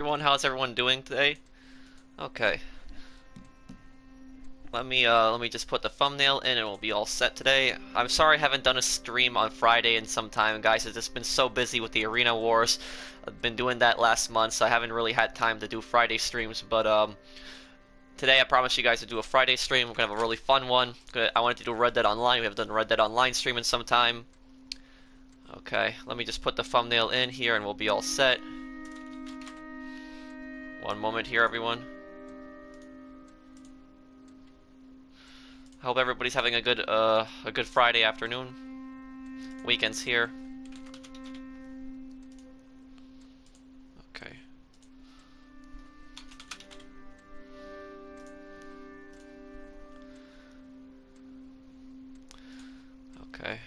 Everyone, how's everyone doing today? Okay, let me just put the thumbnail in and we'll be all set today. I'm sorry I haven't done a stream on Friday in some time, guys. I've just been so busy with the arena wars. I've been doing that last month, so I haven't really had time to do Friday streams. But today I promise you guys to do a Friday stream. We're gonna have a really fun one. I wanted to do Red Dead Online. We haven't done Red Dead Online stream in some time. Okay, let me just put the thumbnail in here and we'll be all set. One moment here, everyone. Hope everybody's having a good Friday afternoon. Weekend's here. Okay. Okay.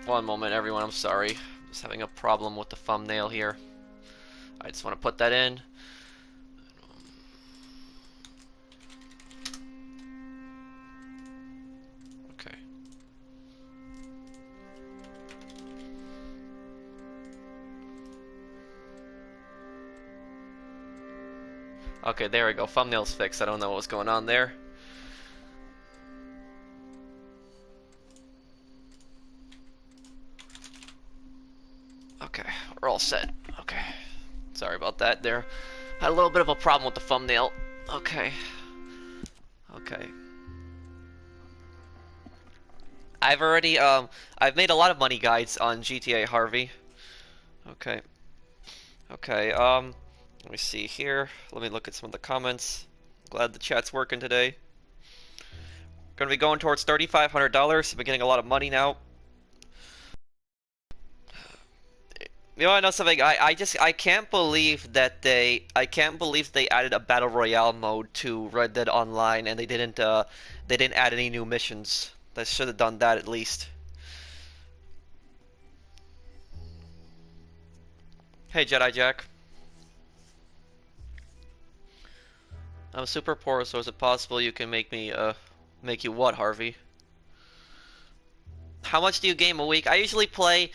One moment, everyone. I'm sorry. I'm just having a problem with the thumbnail here. I just want to put that in. Okay. Okay, there we go. Thumbnail's fixed. I don't know what was going on there. Okay, we're all set. Okay. Sorry about that there. Had a little bit of a problem with the thumbnail. Okay. Okay. I've made a lot of money guides on GTA Harvey. Okay. Okay, let me see here. Let me look at some of the comments. Glad the chat's working today. Gonna be going towards $3,500. I've been getting a lot of money now. You know, I know something. I can't believe that they added a battle royale mode to Red Dead Online and they didn't add any new missions. They should have done that at least. Hey Jedi Jack. I'm super poor, so is it possible you can make me make you what, Harvey? How much do you game a week? I usually play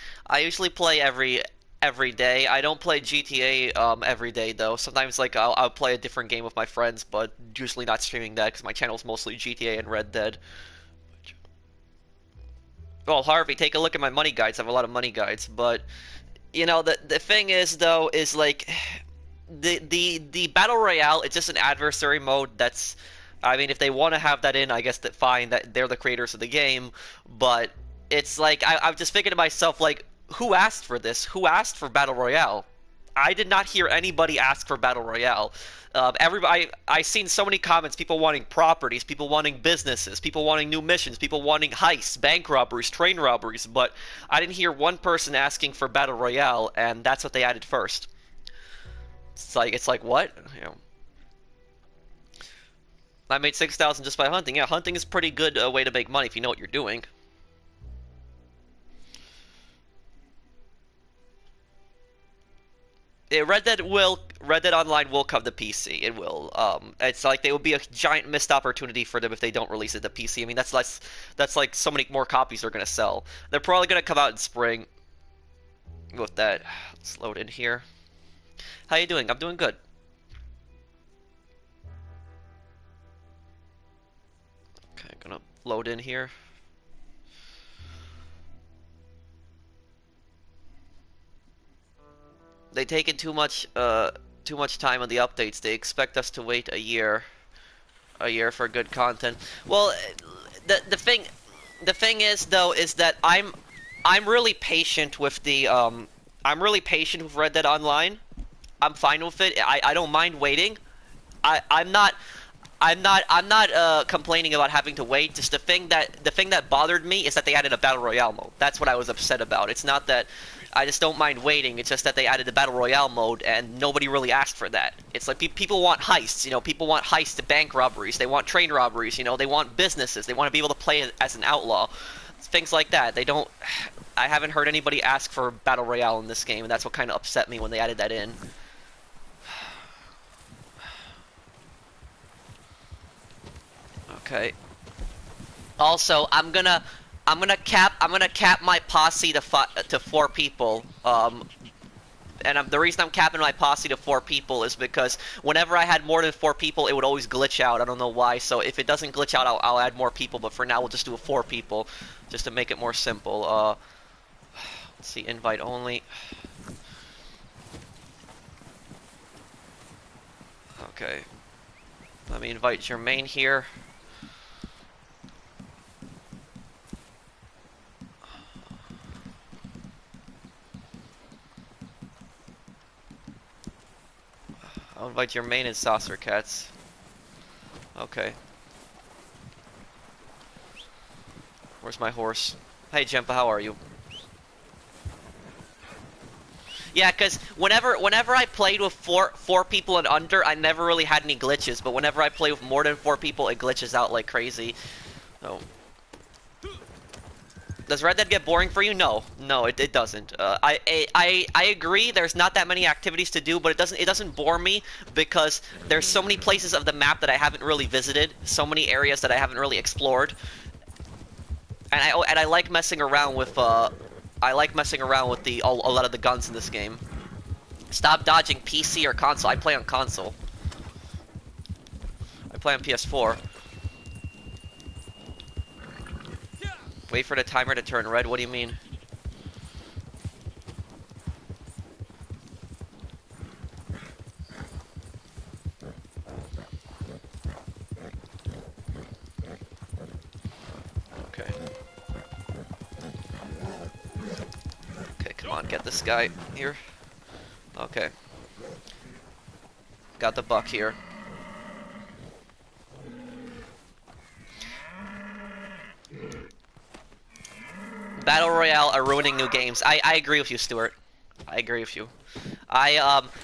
every day. I don't play GTA every day though. Sometimes like I'll play a different game with my friends, but usually not streaming that because my channel's mostly GTA and Red Dead. Well, Harvey, take a look at my money guides. I have a lot of money guides, but you know the thing is though is like the battle royale. It's just an adversary mode. That's, I mean, if they want to have that in, I guess that fine. That they're the creators of the game, but it's like I'm just thinking to myself like, who asked for this? Who asked for battle royale? I did not hear anybody ask for battle royale. Everybody, I seen so many comments. People wanting properties, people wanting businesses, people wanting new missions, people wanting heists, bank robberies, train robberies. But I didn't hear one person asking for battle royale, and that's what they added first. It's like what? You know, I made 6,000 just by hunting. Yeah, hunting is a pretty good way to make money if you know what you're doing. Red Dead Online will come to PC. It will. It's like they will be a giant missed opportunity for them if they don't release it to PC. I mean, that's like so many more copies they're gonna sell. They're probably gonna come out in spring with that. Let's load in here. How you doing? I'm doing good. Okay, gonna load in here. They taken too much time on the updates. They expect us to wait a year for good content. Well, the thing is though is that I'm really patient with I'm really patient with Red Dead Online. I'm fine with it. I don't mind waiting. I'm not complaining about having to wait. Just the thing that bothered me is that they added a battle royale mode. That's what I was upset about. It's not that I just don't mind waiting. It's just that they added the battle royale mode and nobody really asked for that. It's like people want heists. You know, people want heists to bank robberies. They want train robberies. You know, they want businesses. They want to be able to play as an outlaw. Things like that. They don't. I haven't heard anybody ask for battle royale in this game, and that's what kind of upset me when they added that in. Okay. Also, I'm gonna cap my posse to 4 people. And the reason I'm capping my posse to 4 people is because whenever I had more than 4 people, it would always glitch out. I don't know why. So if it doesn't glitch out, I'll add more people. But for now, we'll just do a 4 people, just to make it more simple. Let's see, invite only. Okay. Let me invite Jermaine here. I'll invite Jermaine and Saucer Cats. Okay. Where's my horse? Hey, Jempa, how are you? Yeah, because whenever I played with four people and under, I never really had any glitches. But whenever I play with more than 4 people, it glitches out like crazy. So, does Red Dead get boring for you? No, it doesn't. I agree. There's not that many activities to do, but it doesn't bore me because there's so many places of the map that I haven't really visited, so many areas that I haven't really explored, and I like messing around with I like messing around with a lot of the guns in this game. Stop dodging PC or console. I play on console. I play on PS4. Wait for the timer to turn red. What do you mean? Okay. Okay, come on, get this guy here. Okay. Got the buck here. Battle Royale are ruining new games. I agree with you, Stuart. I agree with you.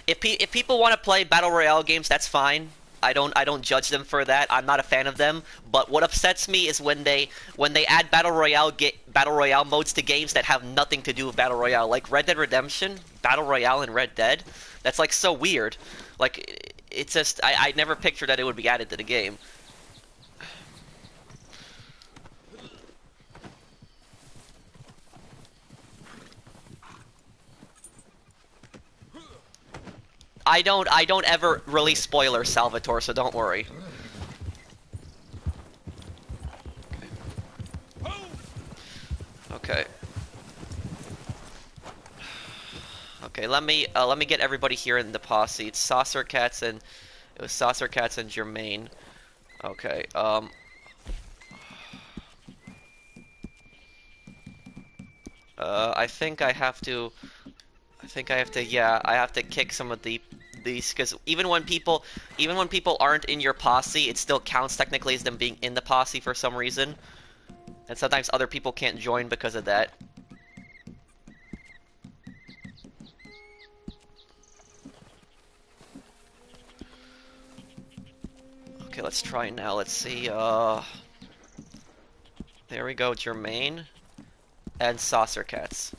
If people want to play Battle Royale games, that's fine. I don't judge them for that. I'm not a fan of them. But what upsets me is when they add Battle Royale modes to games that have nothing to do with Battle Royale, like Red Dead Redemption, Battle Royale, and Red Dead. That's like so weird. Like it's just I never pictured that it would be added to the game. I don't ever release spoilers, Salvatore, so don't worry. Okay. Okay, let me get everybody here in the posse. It's Saucer Cats and Jermaine. Okay, yeah, I have to kick some of these because even when people aren't in your posse, it still counts technically as them being in the posse for some reason. And sometimes other people can't join because of that. Okay, let's try now. Let's see. There we go, Jermaine and Saucer Cats.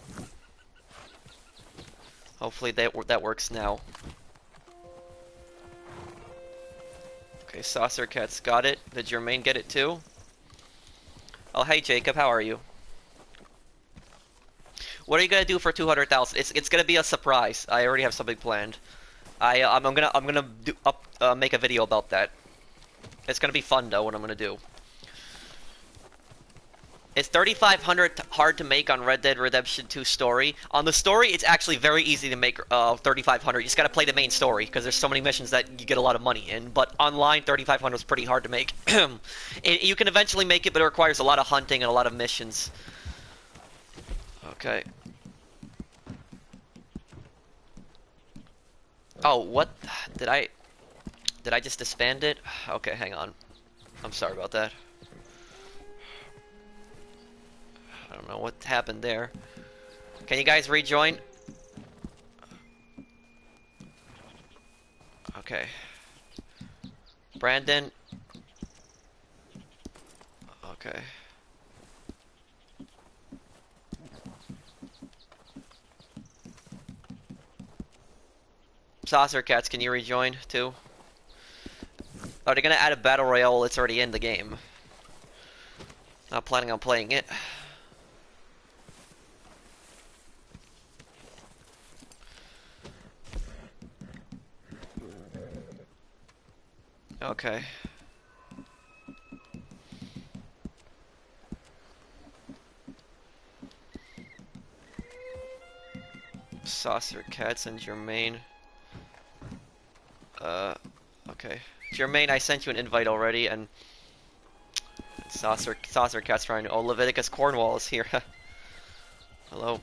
Hopefully that works now. Okay, Saucer Cats got it. Did Jermaine get it too? Oh, hey Jacob, how are you? What are you gonna do for 200,000? It's gonna be a surprise. I already have something planned. I'm gonna make a video about that. It's gonna be fun though. What I'm gonna do. It's 3,500 hard to make on Red Dead Redemption 2 story. On the story, it's actually very easy to make 3,500. You just gotta play the main story, because there's so many missions that you get a lot of money in. But online, 3,500 is pretty hard to make. You can eventually make it, but it requires a lot of hunting and a lot of missions. Okay. Oh, what? Did I just disband it? Okay, hang on. I'm sorry about that. I don't know what happened there. Can you guys rejoin? Okay. Brandon. Okay. Saucer Cats, can you rejoin too? Are they gonna add a battle royale? It's already in the game. Not planning on playing it. Okay. Saucer Cats and Jermaine. Okay. Jermaine, I sent you an invite already, and Saucer Cat's trying to. Oh, Leviticus Cornwall is here. Hello.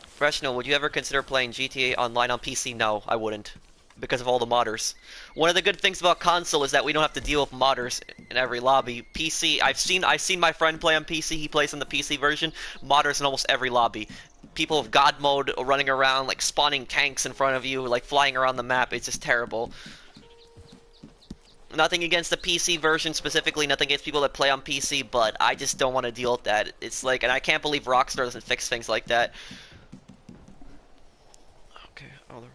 Professional, would you ever consider playing GTA Online on PC? No, I wouldn't. Because of all the modders. One of the good things about console is that we don't have to deal with modders in every lobby. PC, I've seen my friend play on PC, he plays on the PC version. Modders in almost every lobby. People with God mode running around, like spawning tanks in front of you, like flying around the map, it's just terrible. Nothing against the PC version specifically, nothing against people that play on PC, but I just don't want to deal with that. It's like, and I can't believe Rockstar doesn't fix things like that. Okay, other.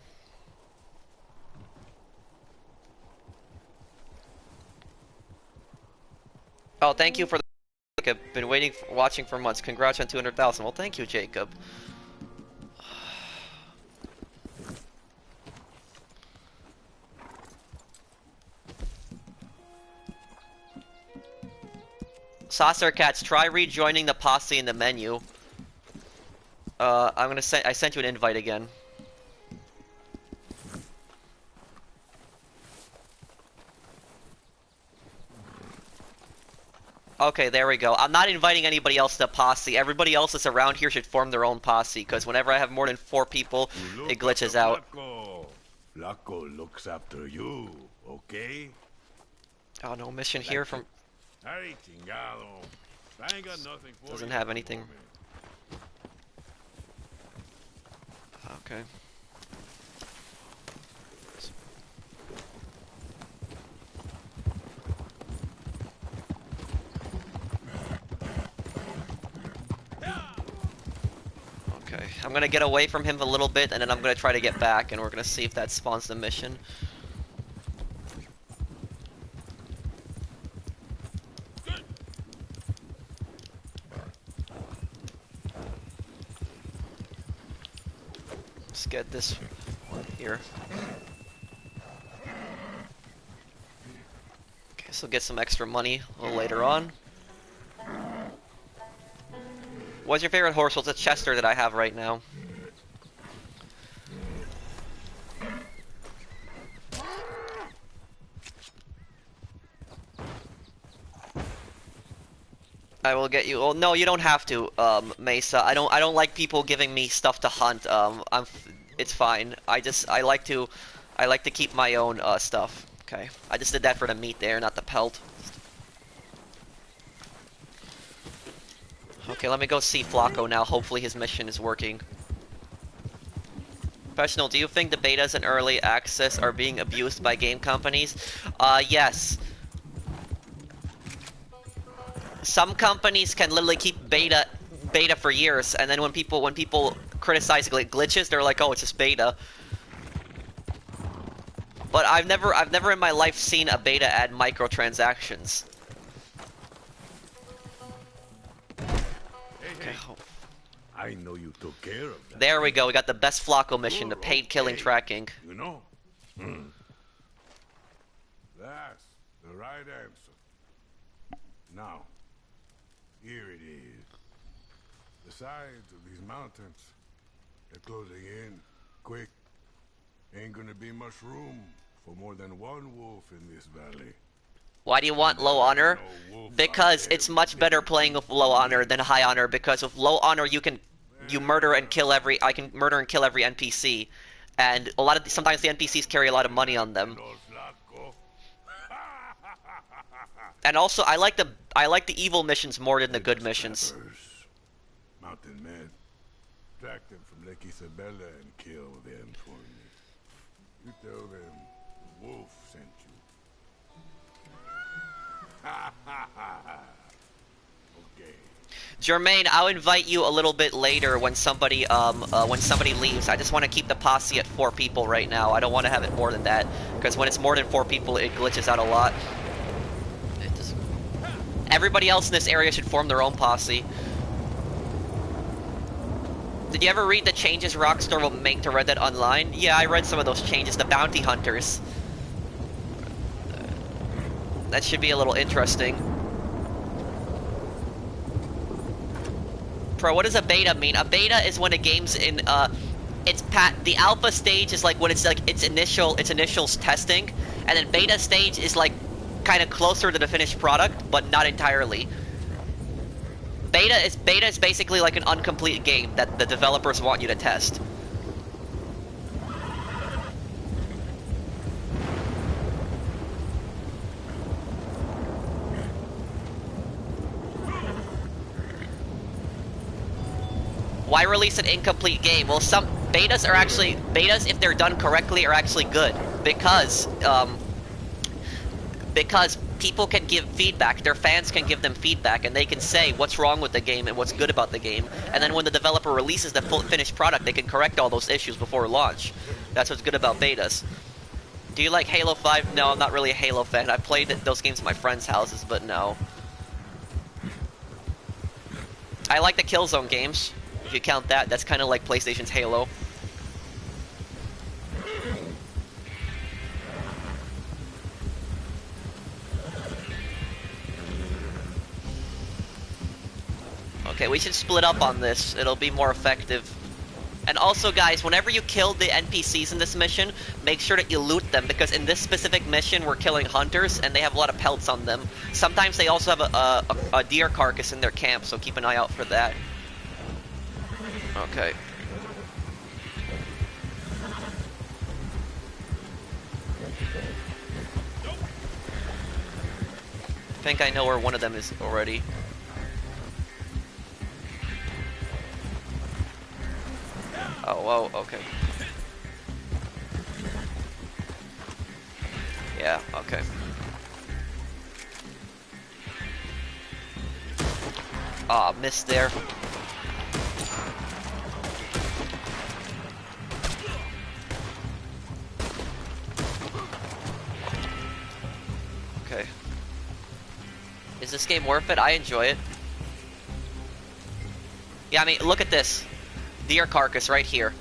Oh, thank you for the. I've been watching for months. Congrats on 200,000. Well, thank you, Jacob. Saucer Cats, try rejoining the posse in the menu. I sent you an invite again. Okay, there we go. I'm not inviting anybody else to posse. Everybody else that's around here should form their own posse, because whenever I have more than 4 people, it glitches out. Flacco looks after you, okay? Oh, no mission here from... Ay, chingado. I ain't got nothing for Doesn't you have anything. Okay. Okay, I'm gonna get away from him a little bit, and then I'm gonna try to get back, and we're gonna see if that spawns the mission. Let's get this one here. Okay, so get some extra money a little later on. What's your favorite horse? Well, it's a Chester that I have right now. I will get you. Well, no, you don't have to, Mesa. I don't like people giving me stuff to hunt. It's fine. I like to keep my own stuff. Okay. I just did that for the meat there, not the pelt. Okay, let me go see Flacco now. Hopefully his mission is working. Professional, do you think the betas and early access are being abused by game companies? Yes. Some companies can literally keep beta for years, and then when people criticize glitches, they're like, "Oh, it's just beta." But I've never in my life seen a beta add microtransactions. Okay. I know you took care of that. There we go. We got the best Flacco mission, the paid killing tracking. You know? That's the right answer. Now, here it is. The sides of these mountains, they're closing in quick. Ain't gonna be much room for more than one wolf in this valley. Why do you want low honor? Because it's much better playing with low honor than high honor, because with low honor you murder and kill every NPC. And sometimes the NPCs carry a lot of money on them. And also I like the evil missions more than the good missions. Mountain men, track them from Lake Isabella and kill them for me. You tell them the wolf sent you. Okay. Jermaine, I'll invite you a little bit later when somebody leaves. I just want to keep the posse at 4 people right now. I don't want to have it more than that, because when it's more than 4 people, it glitches out a lot. Everybody else in this area should form their own posse. Did you ever read the changes Rockstar will make to Red Dead Online? Yeah, I read some of those changes. The bounty hunters. That should be a little interesting. Pro, what does a beta mean? A beta is when a game's in the alpha stage is like when it's like its initial testing, and then beta stage is like kind of closer to the finished product, but not entirely. Beta is basically like an incomplete game that the developers want you to test. Why release an incomplete game? Well, some betas are actually if they're done correctly, are actually good because people can give feedback. Their fans can give them feedback, and they can say what's wrong with the game and what's good about the game. And then when the developer releases the full finished product, they can correct all those issues before launch. That's what's good about betas. Do you like Halo 5? No, I'm not really a Halo fan. I've played those games at my friends' houses, but no. I like the Killzone games. If you count that, that's kind of like PlayStation's Halo. Okay, we should split up on this. It'll be more effective. And also, guys, whenever you kill the NPCs in this mission, make sure that you loot them, because in this specific mission, we're killing hunters, and they have a lot of pelts on them. Sometimes they also have a deer carcass in their camp, so keep an eye out for that. Okay. I think I know where one of them is already. Oh, whoa, okay. Yeah, okay. Ah, missed there. Okay. Is this game worth it? I enjoy it. Yeah, I mean, look at this. Deer carcass right here.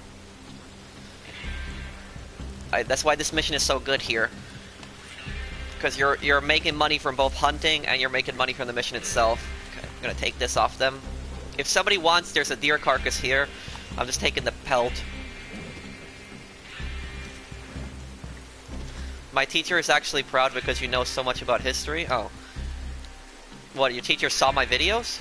That's why this mission is so good here. Because you're making money from both hunting and you're making money from the mission itself. Okay, I'm gonna take this off them. If somebody wants, there's a deer carcass here. I'm just taking the pelt. My teacher is actually proud because you know so much about history. Oh. What, your teacher saw my videos?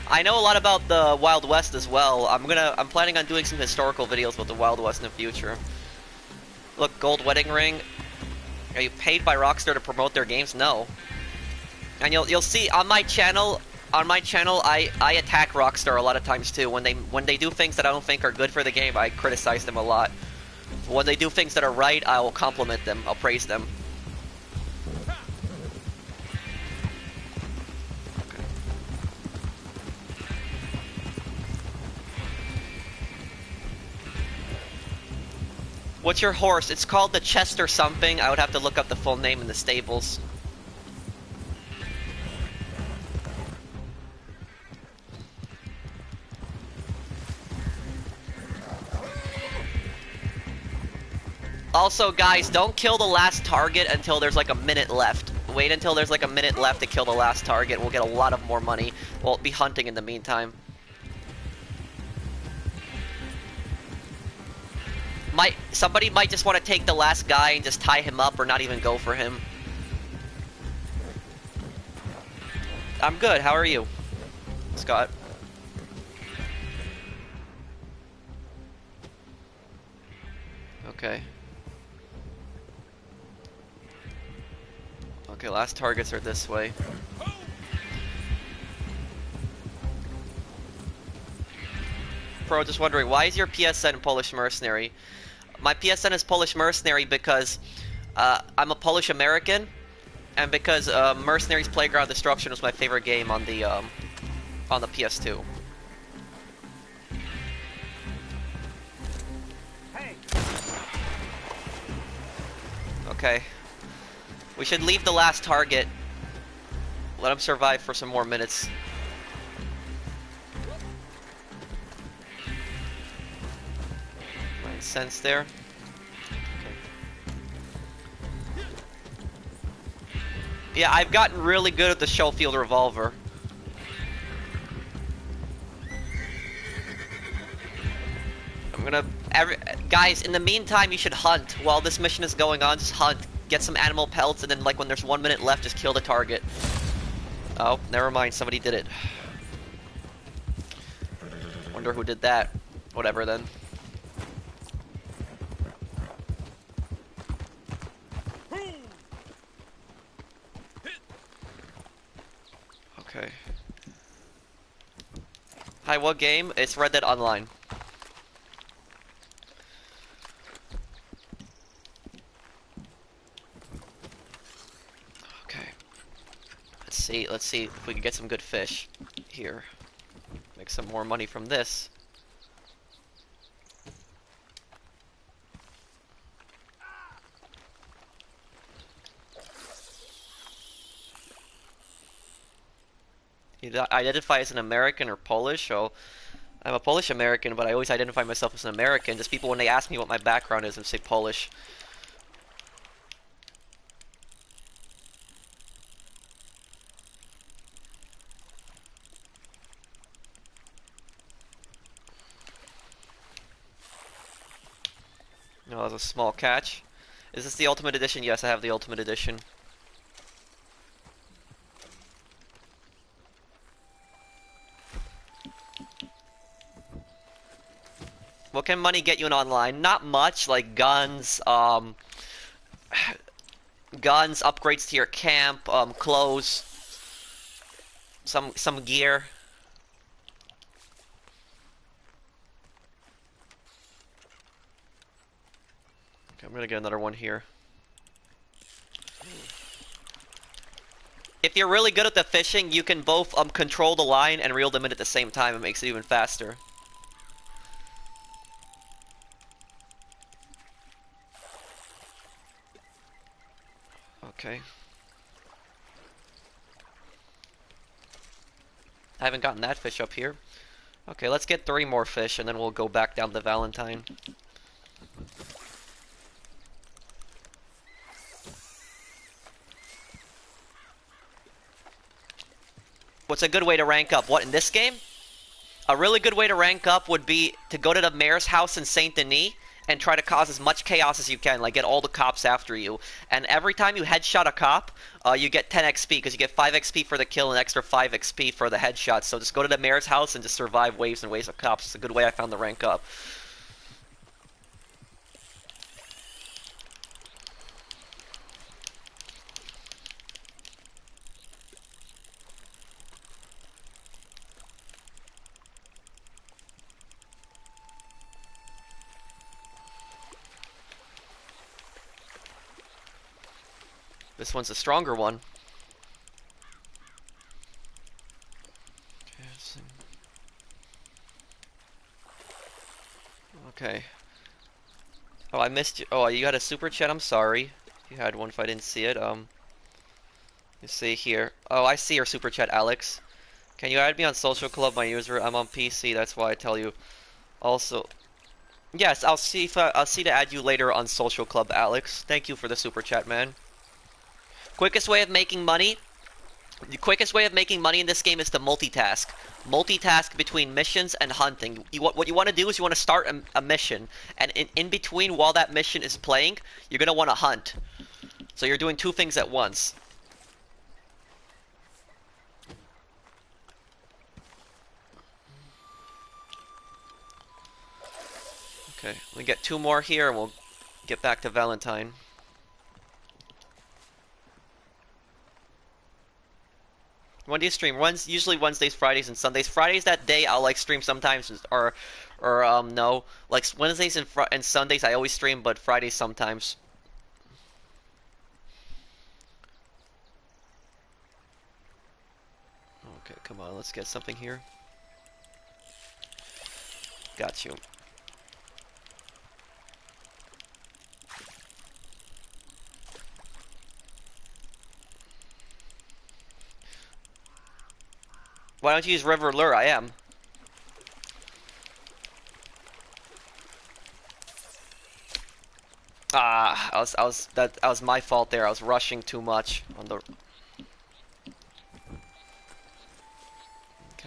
I know a lot about the Wild West as well. I'm planning on doing some historical videos about the Wild West in the future. Look, gold wedding ring. Are you paid by Rockstar to promote their games? No. And you'll see on my channel. I attack Rockstar a lot of times too. When they do things that I don't think are good for the game, I criticize them a lot. When they do things that are right, I will compliment them. I'll praise them. What's your horse? It's called the Chester something. I would have to look up the full name in the stables. Also, guys, don't kill the last target until there's like a minute left. Wait until there's like a minute left to kill the last target. We'll get a lot of more money. We'll be hunting in the meantime. Somebody might just want to take the last guy and just tie him up or not even go for him. I'm good. How are you, Scott? Okay. Okay, last targets are this way. Pro, just wondering, why is your PSN Polish-mercenary? My PSN is Polish-mercenary because I'm a Polish American, and because Mercenaries Playground Destruction was my favorite game on the PS2. Hey. Okay. We should leave the last target. Let him survive for some more minutes. Sense there. Okay. Yeah, I've gotten really good at the Schofield revolver. I'm gonna... guys, in the meantime, you should hunt. While this mission is going on, just hunt. Get some animal pelts, and then, like, when there's 1 minute left, just kill the target. Oh, never mind. Somebody did it. Wonder who did that. Whatever, then. Okay. Hi, what game? It's Red Dead Online. Okay. Let's see if we can get some good fish here. Make some more money from this. You identify as an American or Polish, so I'm a Polish American, but I always identify myself as an American. Just people, when they ask me what my background is, I say Polish. No, that was a small catch. Is this the Ultimate Edition? Yes, I have the Ultimate Edition. What can money get you in online? Not much, like guns, guns, upgrades to your camp, clothes, some gear. Okay, I'm gonna get another one here. If you're really good at the fishing, you can both control the line and reel them in at the same time. It makes it even faster. Okay. I haven't gotten that fish up here. Okay, let's get 3 more fish and then we'll go back down to Valentine. What's a good way to rank up? What, in this game? A really good way to rank up would be to go to the mayor's house in Saint Denis and try to cause as much chaos as you can, like get all the cops after you. And every time you headshot a cop, you get 10 XP, because you get 5 XP for the kill and an extra 5 XP for the headshot. So just go to the mayor's house and just survive waves and waves of cops. It's a good way I found to rank up. This one's a stronger one. Okay. Oh, I missed you. Oh, you got a super chat. I'm sorry. You had one if I didn't see it. You see here. Oh, I see your super chat, Alex. Can you add me on social club? My user. I'm on PC. That's why I tell you. Also, yes, I'll see if I'll see to add you later on social club, Alex. Thank you for the super chat, man. Quickest way of making money. The quickest way of making money in this game is to multitask. Multitask between missions and hunting. What you want to do is you want to start a mission, and in between while that mission is playing, you're going to want to hunt. So you're doing 2 things at once. Okay, we get 2 more here and we'll get back to Valentine. When do you stream? Usually Wednesdays, Fridays, and Sundays. Fridays that day I'll like stream sometimes, or no. Like Wednesdays and Sundays I always stream, but Fridays sometimes. Okay, come on, let's get something here. Got you. Why don't you use River Lure? I am. That was my fault there. I was rushing too much on the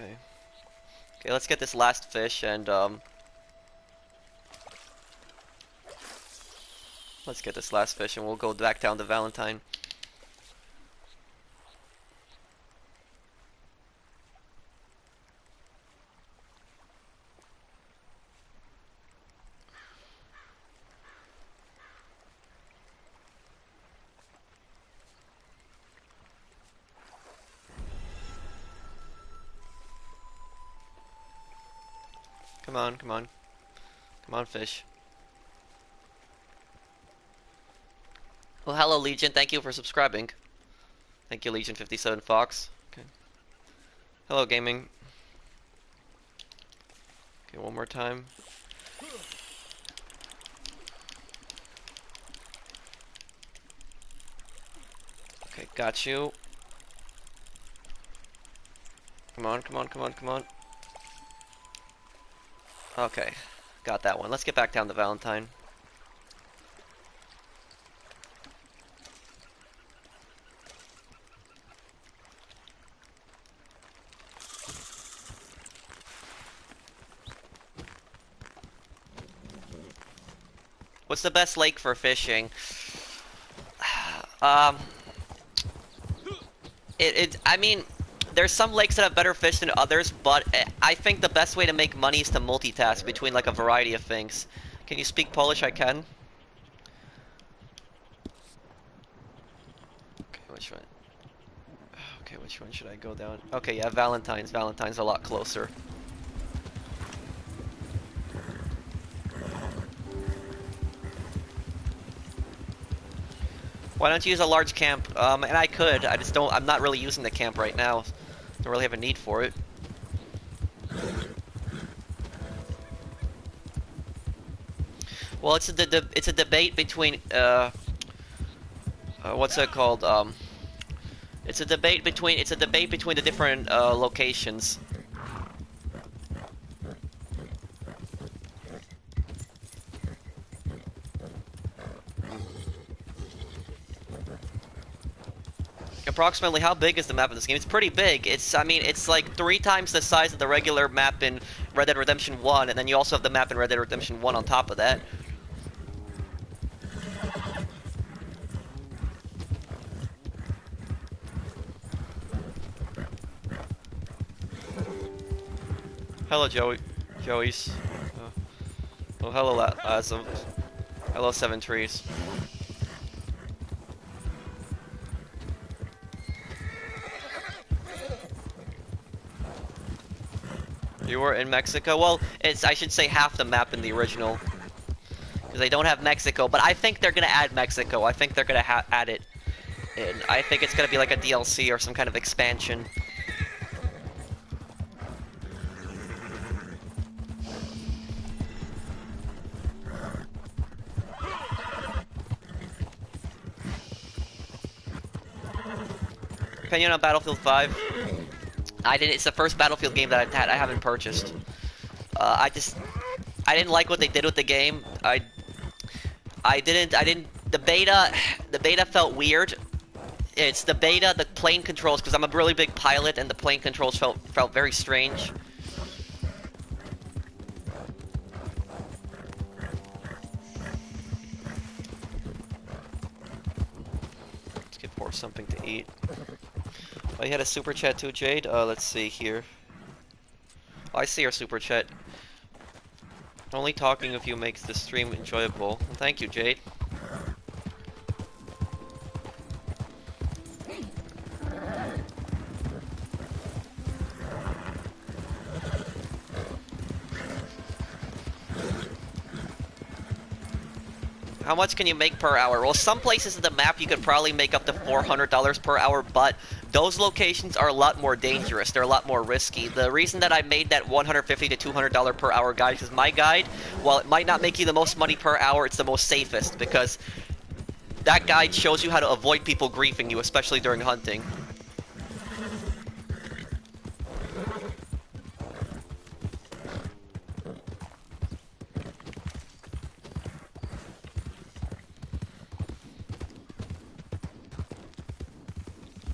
Okay, let's get this last fish and let's get this last fish and we'll go back down to Valentine. Come on, come on. Come on, fish. Well, hello, Legion. Thank you for subscribing. Thank you, Legion 57 Fox. Okay. Hello, gaming. Okay, one more time. Okay, got you. Come on, come on, come on, come on. Okay, got that one. Let's get back down to Valentine. What's the best lake for fishing? I mean, there's some lakes that have better fish than others, but I think the best way to make money is to multitask between like a variety of things. Can you speak Polish? I can. Okay, which one? Okay, which one should I go down? Okay, yeah, Valentine's. Valentine's a lot closer. Why don't you use a large camp? And I could. I just don't. I'm not really using the camp right now. Don't really have a need for it. Well, it's a debate between what's it called? It's a debate between the different locations. Approximately how big is the map in this game? It's pretty big. I mean, it's like 3 times the size of the regular map in Red Dead Redemption 1, and then you also have the map in Red Dead Redemption 1 on top of that. Hello, Joey's. Oh, hello, Lazum. Hello, Seven Trees. You were in Mexico? Well, I should say half the map in the original. Because they don't have Mexico, but I think they're gonna add Mexico. I think they're gonna add it in. I think it's gonna be like a DLC or some kind of expansion. Opinion on Battlefield 5? It's the first Battlefield game that I haven't purchased. I didn't like what they did with the game. The beta felt weird. It's the beta, the plane controls, because I'm a really big pilot, and the plane controls felt very strange. Let's get for something to eat. Oh, you had a super chat too, Jade? Let's see here. Oh, I see your super chat. Only talking with you makes the stream enjoyable. Well, thank you, Jade. How much can you make per hour? Well, some places in the map you could probably make up to $400 per hour, but those locations are a lot more dangerous. They're a lot more risky. The reason that I made that $150 to $200 per hour guide is my guide, while it might not make you the most money per hour, it's the most safest, because that guide shows you how to avoid people griefing you, especially during hunting.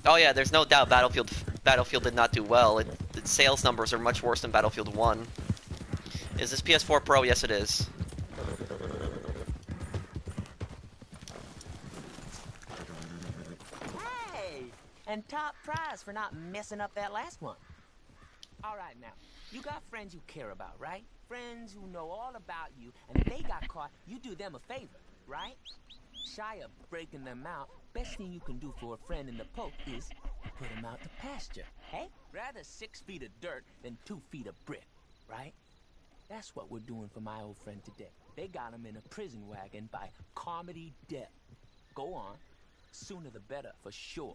Oh yeah, there's no doubt Battlefield did not do well. its sales numbers are much worse than Battlefield 1. Is this PS4 Pro? Yes, it is. Hey! And top prize for not messing up that last one. All right, now, you got friends you care about, right? Friends who know all about you, and if they got caught, you do them a favor, right? Shy of breaking them out, best thing you can do for a friend in the poke is put him out to pasture, hey? Rather 6 feet of dirt than 2 feet of brick, right? That's what we're doing for my old friend today. They got him in a prison wagon by comedy death. Go on. Sooner the better, for sure.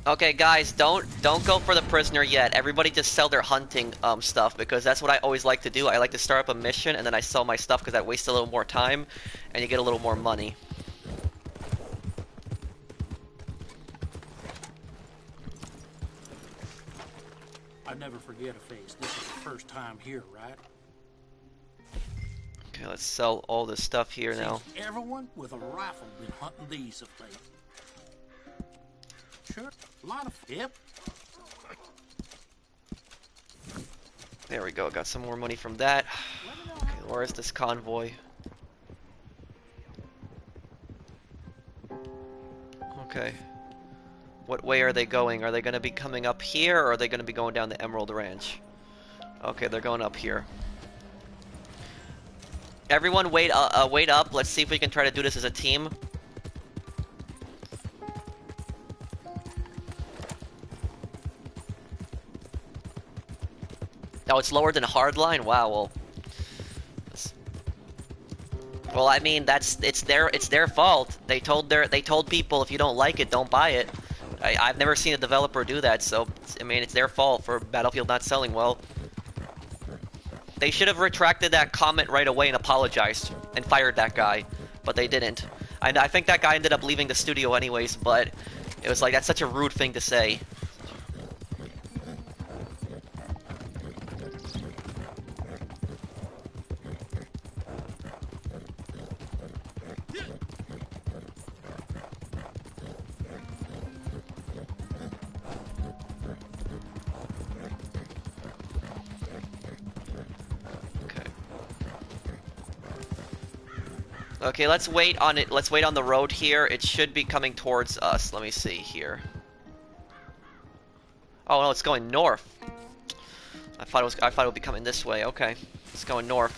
Okay, guys, don't go for the prisoner yet. Everybody just sell their hunting stuff, because that's what I always like to do. I like to start up a mission and then I sell my stuff because that wastes a little more time and you get a little more money. I never forget a face. This is the first time here, right? Okay, let's sell all this stuff here Seems now. everyone with a rifle been hunting these of late. Sure, a lot of... Yep. There we go, got some more money from that. Okay, where is this convoy? Okay. What way are they going? Are they going to be coming up here, or are they going to be going down the Emerald Ranch? Okay, they're going up here. Everyone wait up. Let's see if we can try to do this as a team. Oh, it's lower than hardline? Wow, well, I mean, it's their fault. They told people if you don't like it, don't buy it. I've never seen a developer do that, so I mean, it's their fault for Battlefield not selling well. They should have retracted that comment right away and apologized and fired that guy, but they didn't. I think that guy ended up leaving the studio anyways, but it was like, that's such a rude thing to say. Okay, let's wait on it. Let's wait on the road here. It should be coming towards us. Let me see here. Oh no, it's going north. I thought it would be coming this way. Okay, it's going north.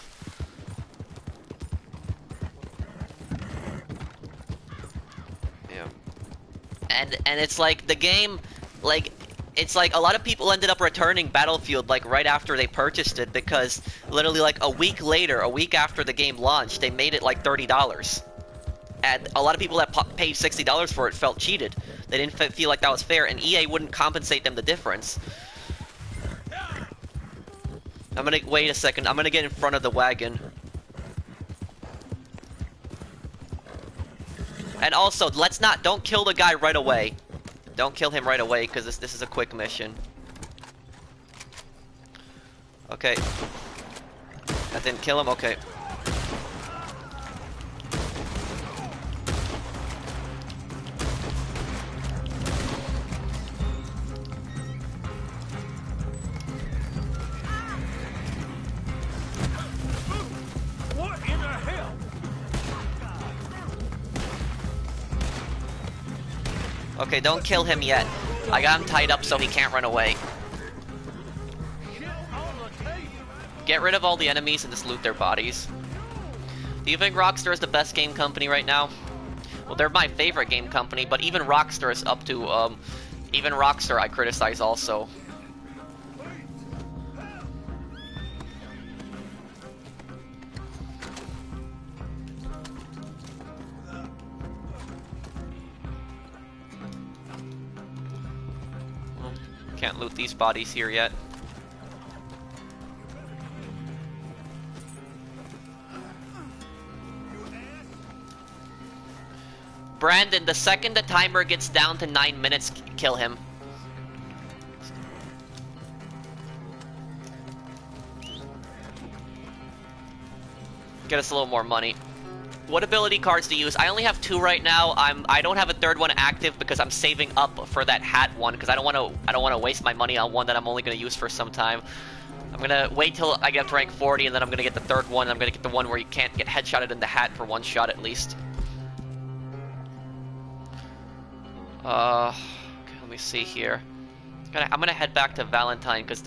Yeah. And it's like the game, like, it's like a lot of people ended up returning Battlefield like right after they purchased it, because literally like a week later, a week after the game launched, they made it like $30. And a lot of people that paid $60 for it felt cheated. They didn't feel like that was fair, and EA wouldn't compensate them the difference. I'm gonna wait a second. I'm gonna get in front of the wagon. And also, don't kill the guy right away. Don't kill him right away, because this is a quick mission. Okay. That didn't kill him? Okay. What in the hell? Okay, don't kill him yet. I got him tied up so he can't run away. Get rid of all the enemies and just loot their bodies. Do you think Rockstar is the best game company right now? Well, they're my favorite game company, but even Rockstar is up to, even Rockstar I criticize also. Can't loot these bodies here yet. Brandon, the second the timer gets down to 9 minutes, kill him. Get us a little more money. What ability cards to use? I only have 2 right now. I don't have a 3rd one active because I'm saving up for that hat one because I don't want to waste my money on one that I'm only going to use for some time. I'm gonna wait till I get up to rank 40 and then I'm gonna get the 3rd one. And I'm gonna get the one where you can't get headshotted in the hat for 1 shot at least. Okay, let me see here. I'm gonna head back to Valentine because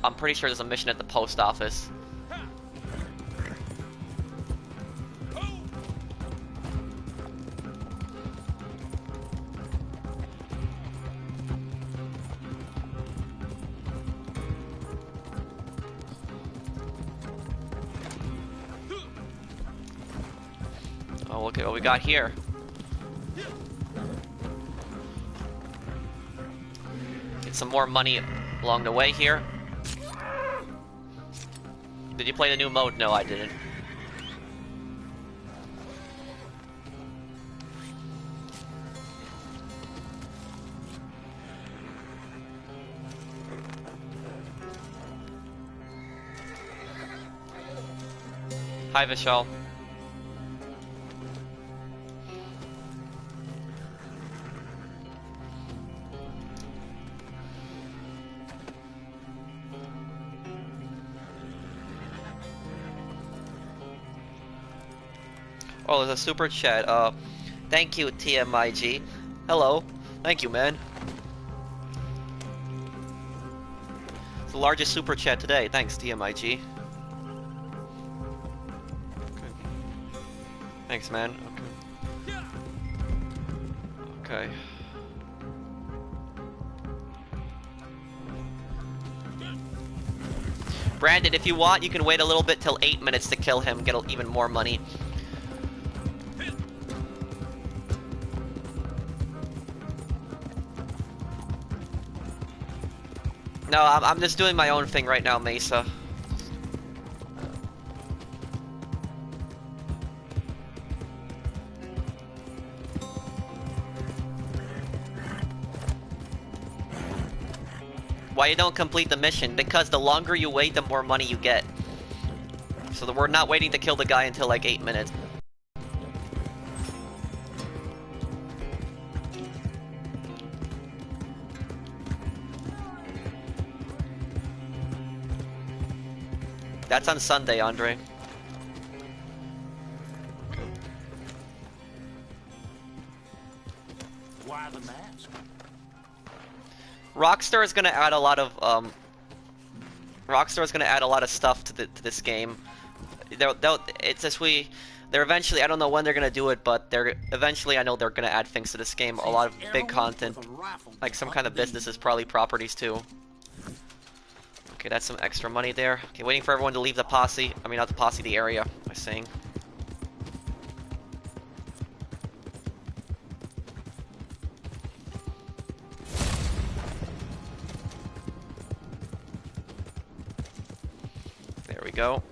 I'm pretty sure there's a mission at the post office. Oh, look at what we got here. Get some more money along the way here. Did you play the new mode? No, I didn't. Hi, Vishal. Oh, there's a super chat. Thank you, TMIG. Hello. Thank you, man. It's the largest super chat today. Thanks, TMIG. Okay. Thanks, man. Okay. Okay. Brandon, if you want, you can wait a little bit till 8 minutes to kill him, get even more money. No, I'm just doing my own thing right now, Mesa. Why you don't complete the mission? Because the longer you wait, the more money you get. So we're not waiting to kill the guy until like 8 minutes. That's on Sunday, Andre. Why the mask? Rockstar is gonna add a lot of Rockstar is gonna add a lot of stuff to this game. They're eventually, I don't know when they're gonna do it, but they're eventually, I know they're gonna add things to this game. A lot of big content, like some kind of businesses, probably properties too. Okay, that's some extra money there. Okay, waiting for everyone to leave the posse. I mean, not the posse, the area, I was saying. There we go.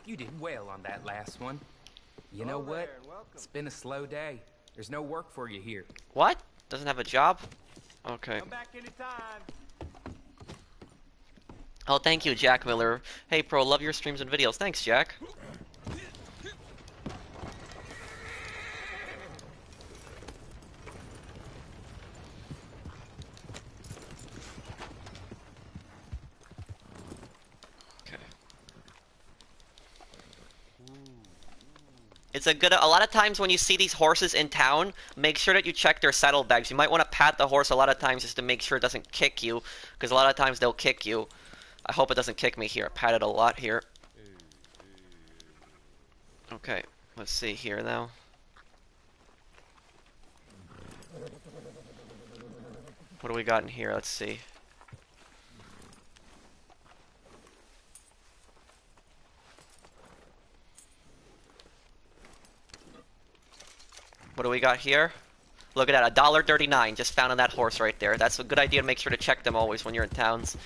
You did well on that last one. You know what? It's been a slow day. There's no work for you here. What? Doesn't have a job? Okay. Come back anytime. Oh, thank you, Jack Miller. Hey, Pro, love your streams and videos. Thanks, Jack. It's a lot of times when you see these horses in town, make sure that you check their saddlebags. You might want to pat the horse a lot of times just to make sure it doesn't kick you, because a lot of times they'll kick you. I hope it doesn't kick me here. I pat it a lot here. Okay, let's see here now. What do we got in here? Let's see. What do we got here? Look at that, $1.39 just found on that horse right there. That's a good idea to make sure to check them always when you're in towns.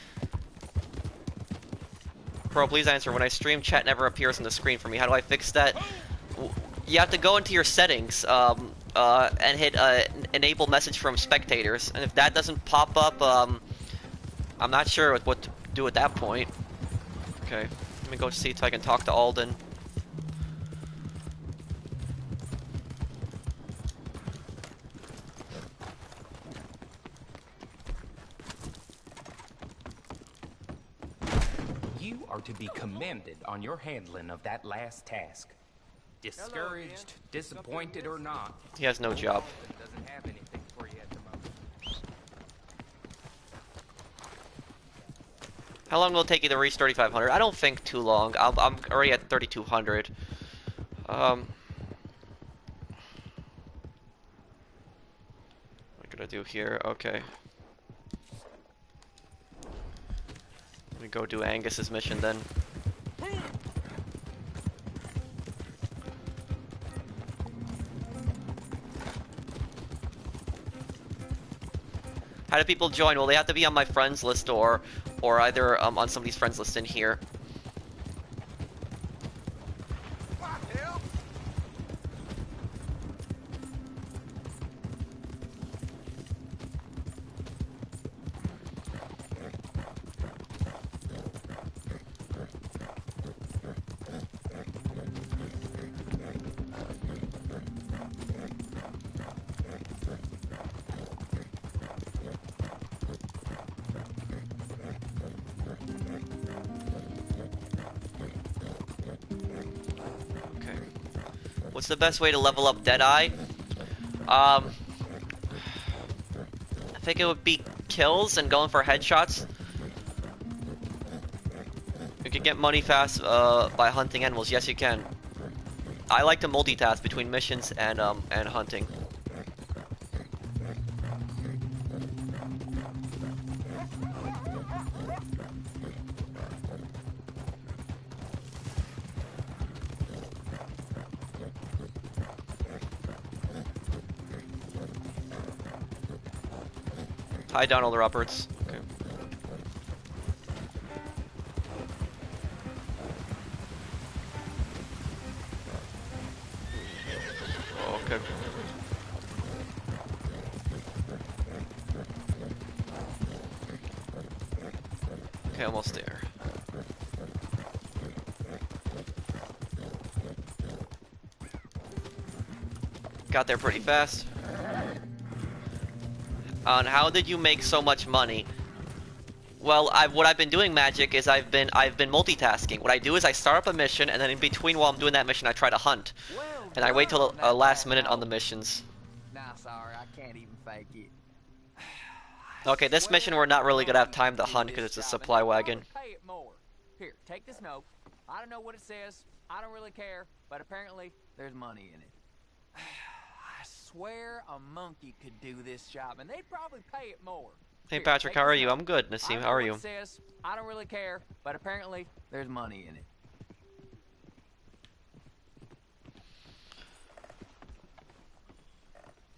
Bro, please answer. When I stream, chat never appears on the screen for me. How do I fix that? You have to go into your settings. and hit enable message from spectators. And if that doesn't pop up, I'm not sure what to do at that point. Okay, let me go see if I can talk to Alden. You are to be commended on your handling of that last task. Discouraged, disappointed, or not, He has no job. Alden doesn't have anything for you at the moment. How long will it take you to reach 3,500? I don't think too long. I'm already at 3,200. What can I do here? Okay. Let me go do Angus's mission then. How do people join? Well, they have to be on my friends list or either on somebody's friends list in here. What's the best way to level up Deadeye? I think it would be kills and going for headshots. You can get money fast by hunting animals. Yes, you can. I like to multitask between missions and hunting. Hi, Donald Roberts. Okay. Oh, okay. Okay, almost there. Got there pretty fast. On how did you make so much money? Well, what I've been doing, Magic, is I've been multitasking. What I do is I start up a mission, and then in between while I'm doing that mission, I try to hunt, and I wait till the last minute on the missions. Nah, sorry, I can't even fake it. Okay, this mission we're not really gonna have time to hunt because it's a supply wagon. Pay it more. Here, take this note. I don't know what it says. I don't really care, but apparently there's money in it. I swear a monkey could do this job, and they'd probably pay it more. Hey Here, Patrick, take how are this you? note. I'm good, I Nassim. don't How know are what you? it says. I don't really care, but apparently there's money in it.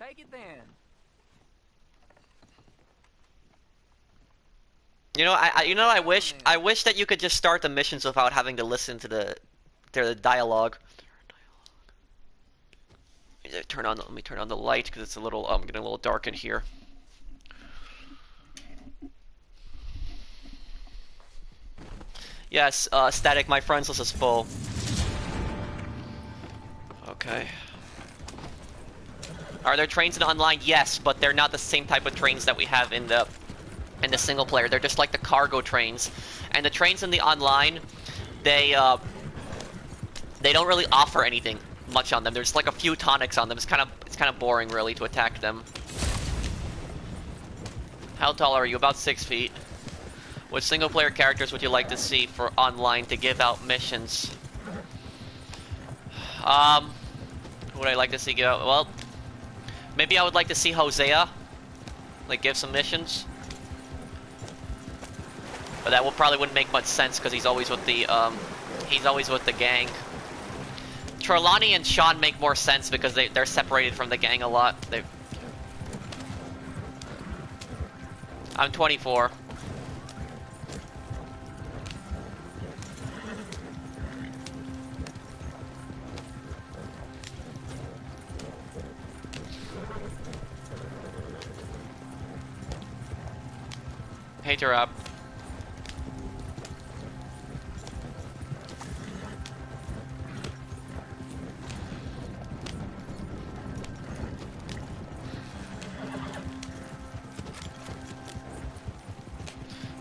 Take it then. You know, I wish that you could just start the missions without having to listen to the dialogue. Let me turn on the light because it's a little getting a little dark in here. Yes, Static, my friends list is full. Okay. Are there trains in online? Yes, but they're not the same type of trains that we have in the single player. They're just like the cargo trains. And the trains in the online, they don't really offer anything much on them. There's like a few tonics on them. It's kind of boring really to attack them. How tall are you? About 6 feet. What single player characters would you like to see for online to give out missions? Who would I like to see give out? Well, maybe I would like to see Hosea, like give some missions. But that probably wouldn't make much sense because he's always with the gang. Trelawney and Sean make more sense because they're separated from the gang a lot. I'm 24. Hey, Drop.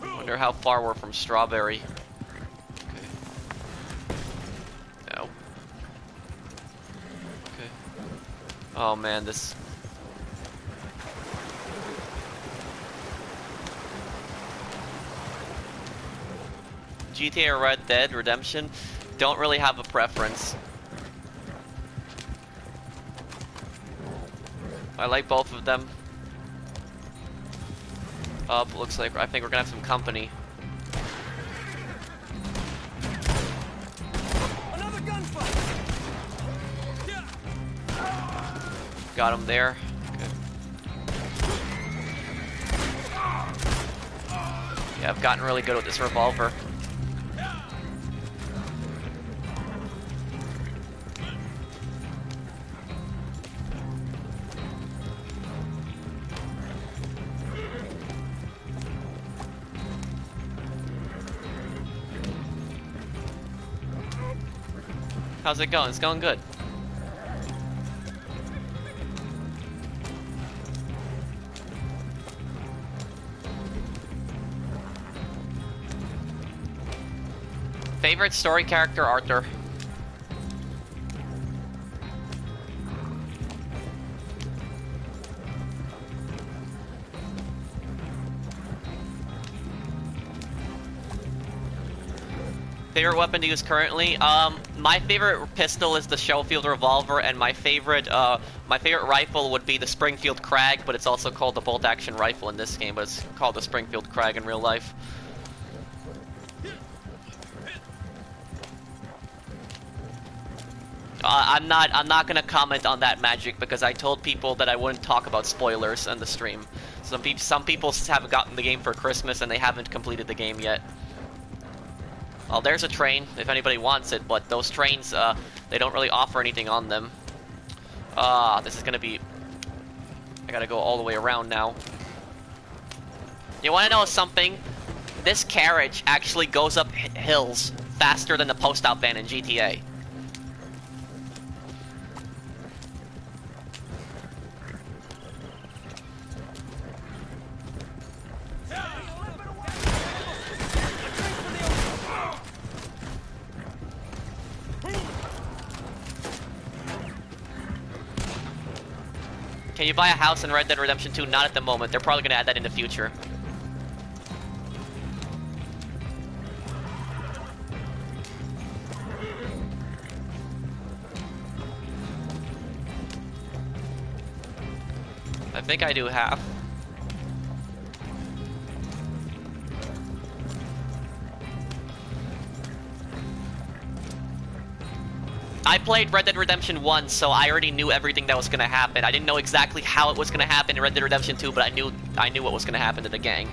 Wonder how far we're from Strawberry. Okay. No. Okay. Oh man, this. GTA or Red Dead Redemption, don't really have a preference. I like both of them. Looks like I think we're gonna have some company. Another gunfight. Got him there. Okay. Yeah, I've gotten really good with this revolver. How's it going? It's going good. Favorite story character, Arthur? Favorite weapon to use currently? My favorite pistol is the Schofield revolver, and my favorite rifle would be the Springfield Krag, but it's also called the bolt-action rifle in this game, but it's called the Springfield Krag in real life. I'm not gonna comment on that, Magic, because I told people that I wouldn't talk about spoilers on the stream. Some people haven't gotten the game for Christmas and they haven't completed the game yet. Well, there's a train, if anybody wants it, but those trains, they don't really offer anything on them. This is gonna be... I gotta go all the way around now. You wanna know something? This carriage actually goes up hills faster than the post-op van in GTA. Can you buy a house in Red Dead Redemption 2? Not at the moment. They're probably going to add that in the future. I think I do half. I played Red Dead Redemption 1, so I already knew everything that was going to happen. I didn't know exactly how it was going to happen in Red Dead Redemption 2, but I knew what was going to happen to the gang.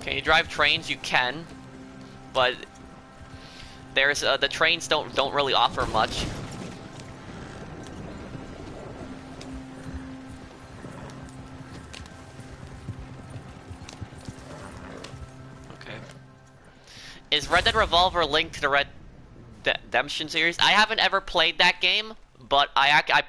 Can you drive trains? You can, but there's the trains don't really offer much. Okay. Is Red Dead Revolver linked to the Red Dead Redemption series? I haven't ever played that game, but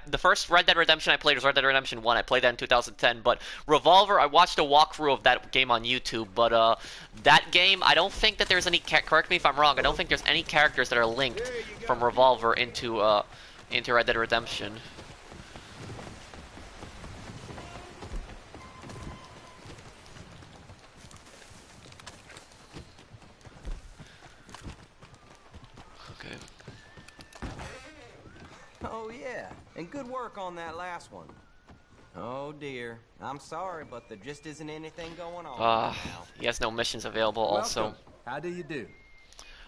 the first Red Dead Redemption I played was Red Dead Redemption 1. I played that in 2010, but Revolver, I watched a walkthrough of that game on YouTube, but that game, I don't think that there's any, correct me if I'm wrong, I don't think there's any characters that are linked from Revolver into Red Dead Redemption. Okay. Oh, yeah, and good work on that last one. Oh, dear. I'm sorry, but there just isn't anything going on right now. He has no missions available also. Welcome. How do you do?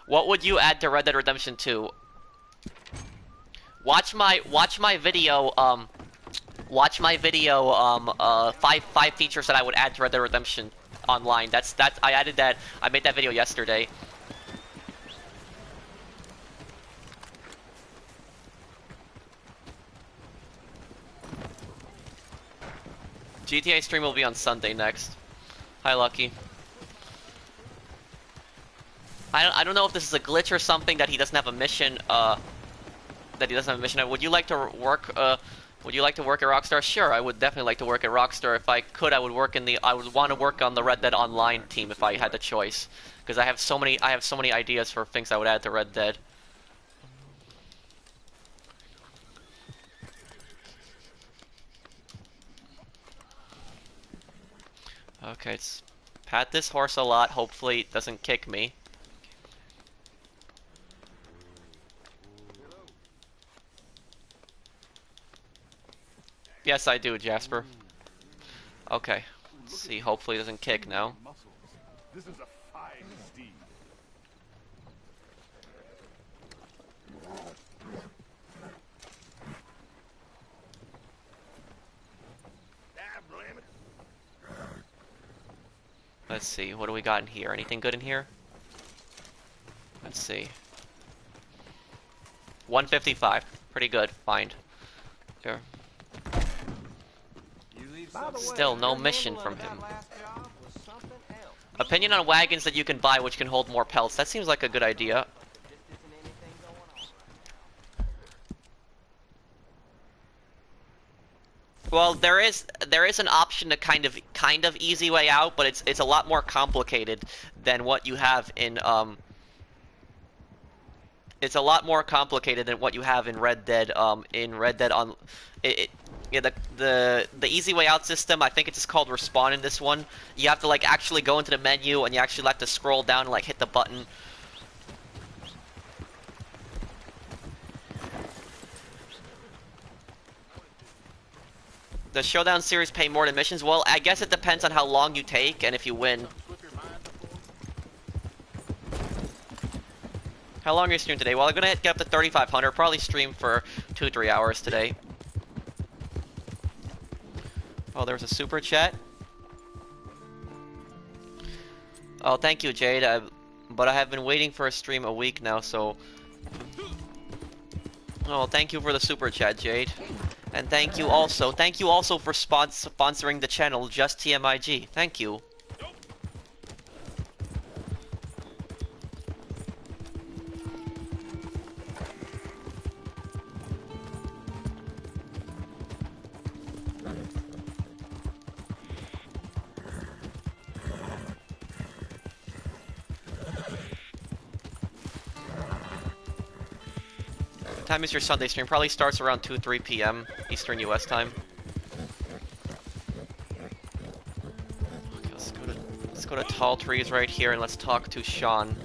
What would you add to Red Dead Redemption 2? Watch my video, Watch my video, five features that I would add to Red Dead Redemption Online. That's I added that. I made that video yesterday. GTA stream will be on Sunday next. Hi, Lucky. I don't know if this is a glitch or something that he doesn't have a mission. Would you like to work? Would you like to work at Rockstar? Sure, I would definitely like to work at Rockstar. If I could, I would want to work on the Red Dead Online team if I had the choice, because I have so many ideas for things I would add to Red Dead. Okay, let's pat this horse a lot. Hopefully, it doesn't kick me. Yes, I do, Jasper. Okay. Let's see. Hopefully, it doesn't kick now. This is a fine steed. Let's see. What do we got in here? Anything good in here? Let's see. 155. Pretty good. Find. Here. Still no mission from him. Opinion on wagons that you can buy which can hold more pelts. That seems like a good idea. Well, there is an option to kind of easy way out, but it's a lot more complicated than what you have in it's a lot more complicated than what you have in Red Dead yeah, the easy way out system, I think it's just called respawn in this one. You have to like actually go into the menu and you actually have to scroll down and like hit the button. Does Showdown series pay more than missions? Well, I guess it depends on how long you take and if you win. How long are you streaming today? Well, I'm gonna get up to 3,500. Probably stream for 2-3 hours today. Oh, there was a super chat. Oh, thank you, Jade. But I have been waiting for a stream a week now, so. Oh, thank you for the super chat, Jade. And thank you also for sponsoring the channel, Just TMIG. Thank you. What time is your Sunday stream? Probably starts around 2-3 p.m. Eastern US time. Okay, let's go to Tall Trees right here and let's talk to Sean.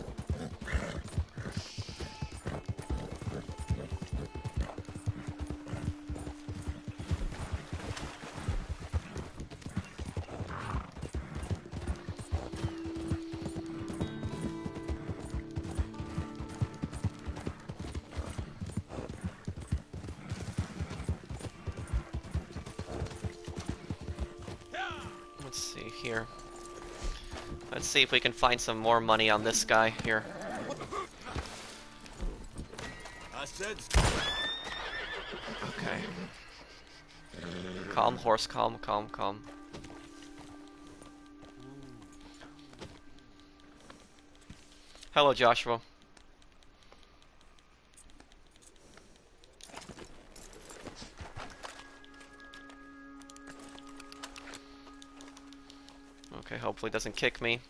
Let's see if we can find some more money on this guy here. Okay. Calm, horse, calm, calm, calm. Hello, Joshua. Okay, hopefully it doesn't kick me.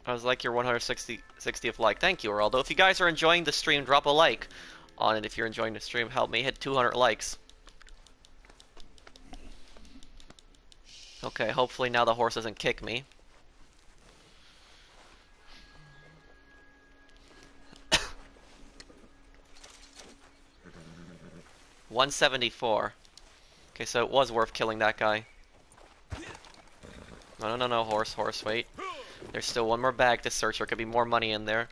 I was like your 160th like. Thank you, Geraldo. If you guys are enjoying the stream, drop a like on it. If you're enjoying the stream, help me hit 200 likes. Okay, hopefully now the horse doesn't kick me. $174. Okay, so it was worth killing that guy. No, horse, wait. There's still one more bag to search. There could be more money in there.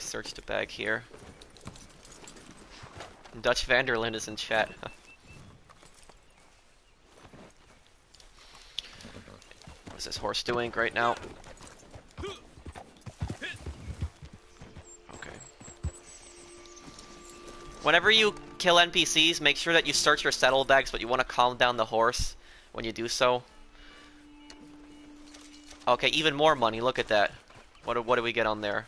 search the bag here. Dutch Vanderland is in chat. What is this horse doing right now? Okay. Whenever you kill NPCs, make sure that you search your saddlebags, but you want to calm down the horse when you do so. Okay, even more money. Look at that. What do we get on there?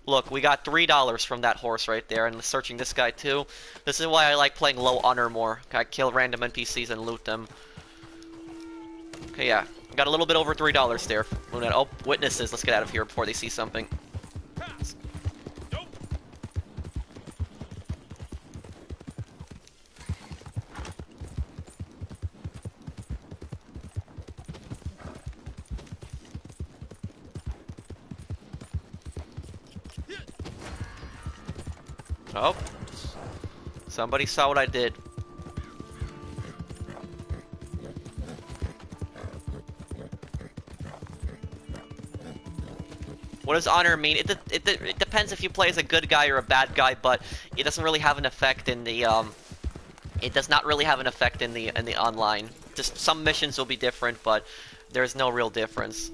Look, we got $3 from that horse right there, and searching this guy too. This is why I like playing low honor more. I kill random NPCs and loot them. Okay, yeah. Got a little bit over $3 there. Oh, witnesses. Let's get out of here before they see something. Oh. Somebody saw what I did. What does honor mean? It depends if you play as a good guy or a bad guy, but it doesn't really have an effect in the it does not really have an effect in the online. Just some missions will be different, but there's no real difference.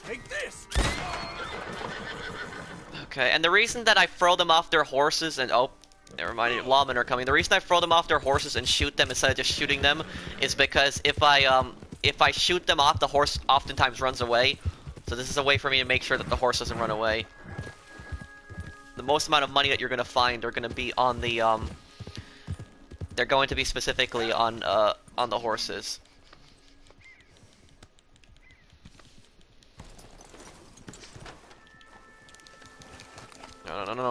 Take this. Okay, and the reason that I throw them off their horses and oh, never mind, lawmen are coming. The reason I throw them off their horses and shoot them instead of just shooting them is because if I shoot them off, the horse oftentimes runs away. So this is a way for me to make sure that the horse doesn't run away. The most amount of money that you're gonna find are gonna be on the they're going to be specifically on the horses.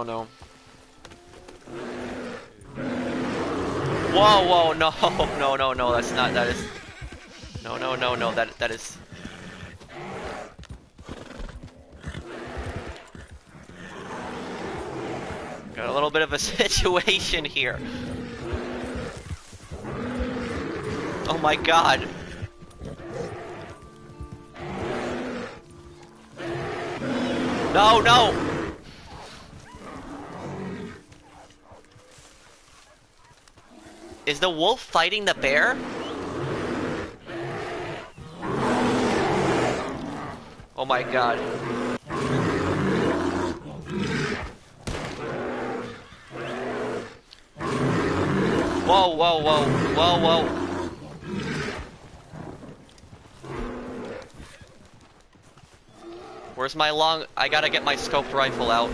No. Whoa, no, that's not, that is... No, that is... Got a little bit of a situation here. Oh my god. No! Is the wolf fighting the bear? Oh my god. Whoa. Where's my long... I gotta get my scoped rifle out.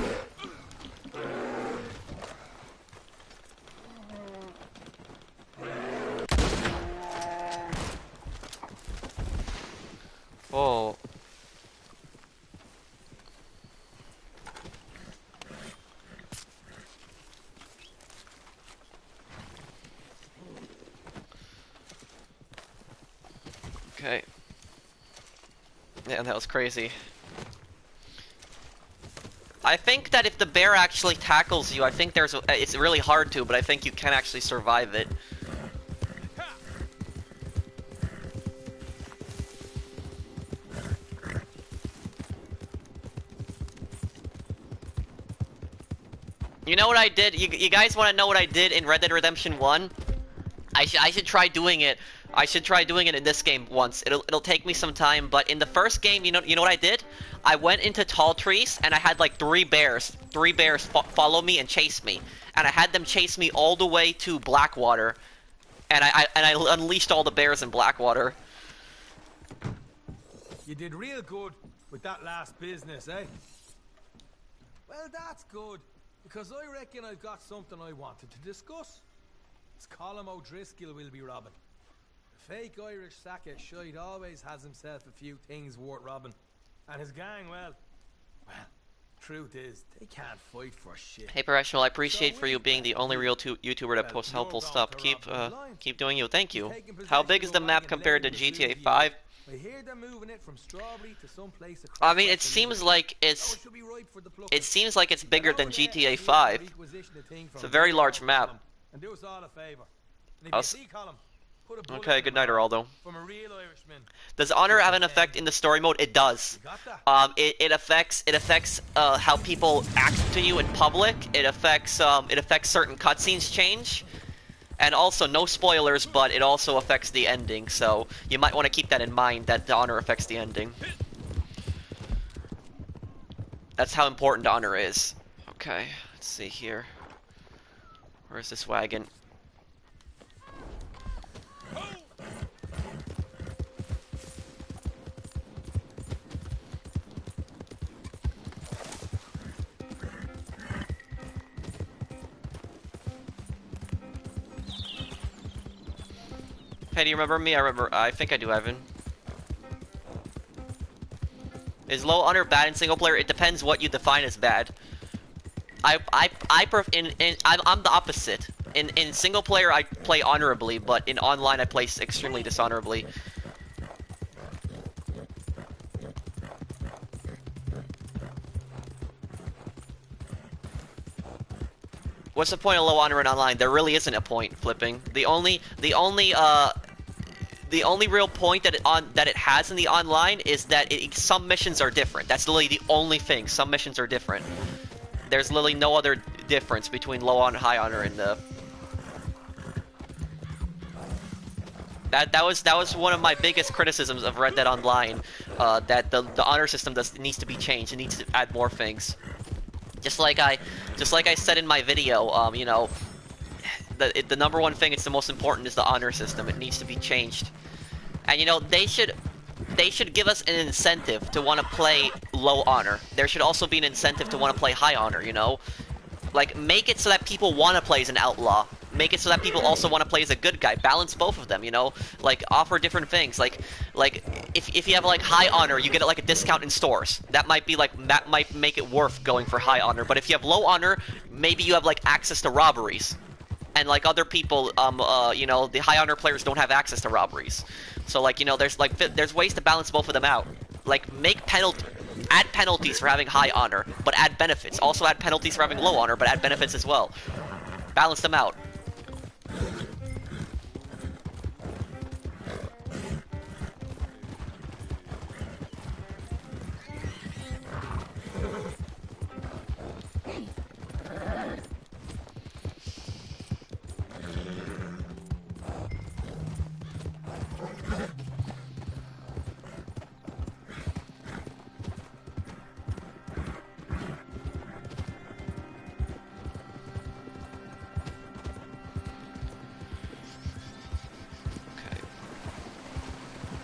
Oh. Okay. Yeah, that was crazy. I think that if the bear actually tackles you, I think it's really hard to, but I think you can actually survive it. You know what I did? You guys want to know what I did in Red Dead Redemption 1? I should try doing it. I should try doing it in this game once. It'll take me some time, but in the first game, you know what I did? I went into tall trees and I had like three bears follow me and chase me, and I had them chase me all the way to Blackwater, and I unleashed all the bears in Blackwater. You did real good with that last business, eh? Well, that's good, because I reckon I've got something I wanted to discuss. It's Colm O'Driscoll we'll be robbing. The fake Irish sacker shite always has himself a few things worth robbing. And his gang, well, truth is, they can't fight for shit. Hey, Professional, I appreciate for you being the only real YouTuber that posts helpful stuff. Keep doing you. Thank you. How big is the map compared to GTA 5? I hear they're moving it from Strawberry to some place across. I mean, it seems like it's bigger than GTA 5. It's a very large map. And do us all a favor. And if you see Colm, Put a bullet Okay, in good the night, barrel. Geraldo. From a real Irishman. Does honor have an effect in the story mode? It does. You got that? It affects how people act to you in public. It affects certain cutscenes change, and also no spoilers, but it also affects the ending. So you might want to keep that in mind that the honor affects the ending. That's how important honor is. Okay, let's see here. Where's this wagon? Hey, do you remember me? I think I do, Evan. Is low honor bad in single player? It depends what you define as bad. I'm the opposite. In single player, I play honorably, but in online, I play extremely dishonorably. What's the point of low honor in online? There really isn't a point, flipping. The only real point that it has in the online is that some missions are different. That's literally the only thing. Some missions are different. There's literally no other difference between low honor and high honor in the. That was one of my biggest criticisms of Red Dead Online. That the honor system needs to be changed. It needs to add more things. Just like I said in my video, you know, the number one thing, it's the most important, is the honor system. It needs to be changed. And you know, they should give us an incentive to want to play low honor. There should also be an incentive to want to play high honor, you know? Like, make it so that people want to play as an outlaw. Make it so that people also want to play as a good guy. Balance both of them, you know? Like, offer different things. Like if you have, like, high honor, you get, like, a discount in stores. That might make it worth going for high honor. But if you have low honor, maybe you have, like, access to robberies. And, like, other people, you know, the high honor players don't have access to robberies. So, like, you know, there's ways to balance both of them out. Like, add penalties for having high honor, but add benefits. Also add penalties for having low honor, but add benefits as well. Balance them out.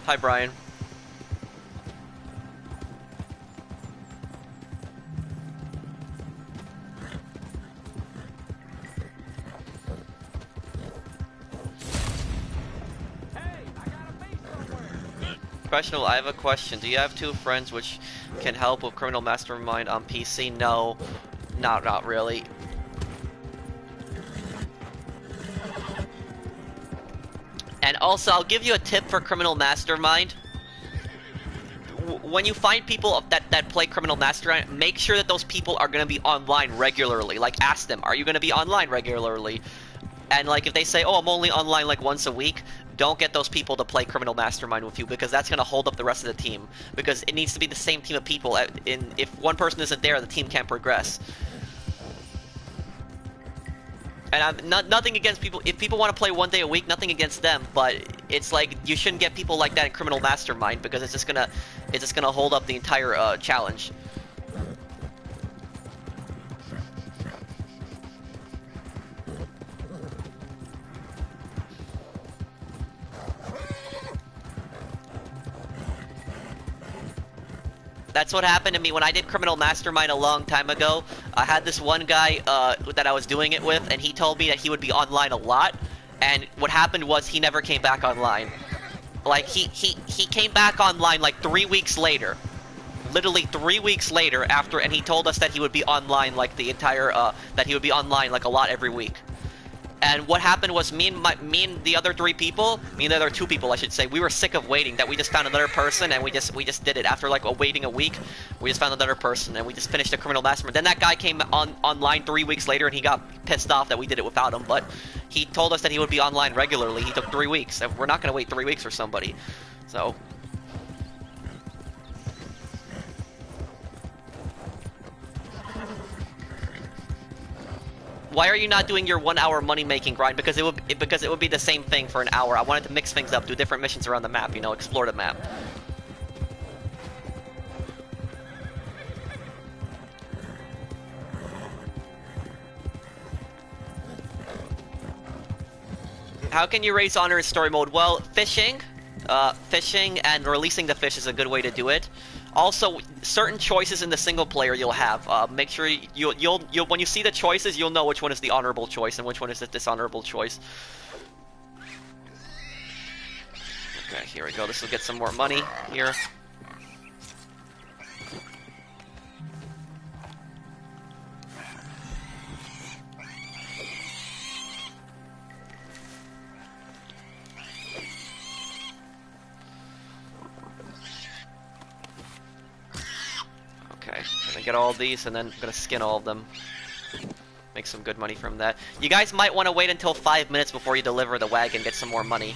Hi, Brian. Questionable, I have a question. Do you have two friends which can help with Criminal Mastermind on PC? No, not really. And also, I'll give you a tip for Criminal Mastermind. When you find people that play Criminal Mastermind, make sure that those people are going to be online regularly. Like, ask them, are you going to be online regularly? And, like, if they say, oh, I'm only online, like, once a week, don't get those people to play Criminal Mastermind with you, because that's going to hold up the rest of the team. Because it needs to be the same team of people. If one person isn't there, the team can't progress. And I'm nothing against people. If people want to play one day a week, nothing against them. But it's like, you shouldn't get people like that in Criminal Mastermind, because it's just gonna hold up the entire challenge. That's what happened to me when I did Criminal Mastermind a long time ago. I had this one guy that I was doing it with, and he told me that he would be online a lot. And what happened was he never came back online. Like, he came back online like 3 weeks later. Literally 3 weeks later after, and he told us that he would be online like the entire, that he would be online like a lot every week. And what happened was me and the other 3 people, me and the other 2 people, I should say, we were sick of waiting. That we just found another person, and we just did it after like waiting a week. We just found another person, and we just finished the criminal mastermind. Then that guy came online 3 weeks later, and he got pissed off that we did it without him. But he told us that he would be online regularly. He took 3 weeks. And we're not gonna wait 3 weeks for somebody. So. Why are you not doing your 1 hour money making grind? Because it would be the same thing for an hour. I wanted to mix things up, do different missions around the map, you know, explore the map. How can you raise honor in story mode? Well, fishing and releasing the fish is a good way to do it. Also, certain choices in the single player you'll have. Make sure you'll when you see the choices, you'll know which one is the honorable choice and which one is the dishonorable choice. Okay, here we go. This will get some more money here. Okay, I'm gonna get all these and then I'm gonna skin all of them. Make some good money from that. You guys might want to wait until 5 minutes before you deliver the wagon, get some more money.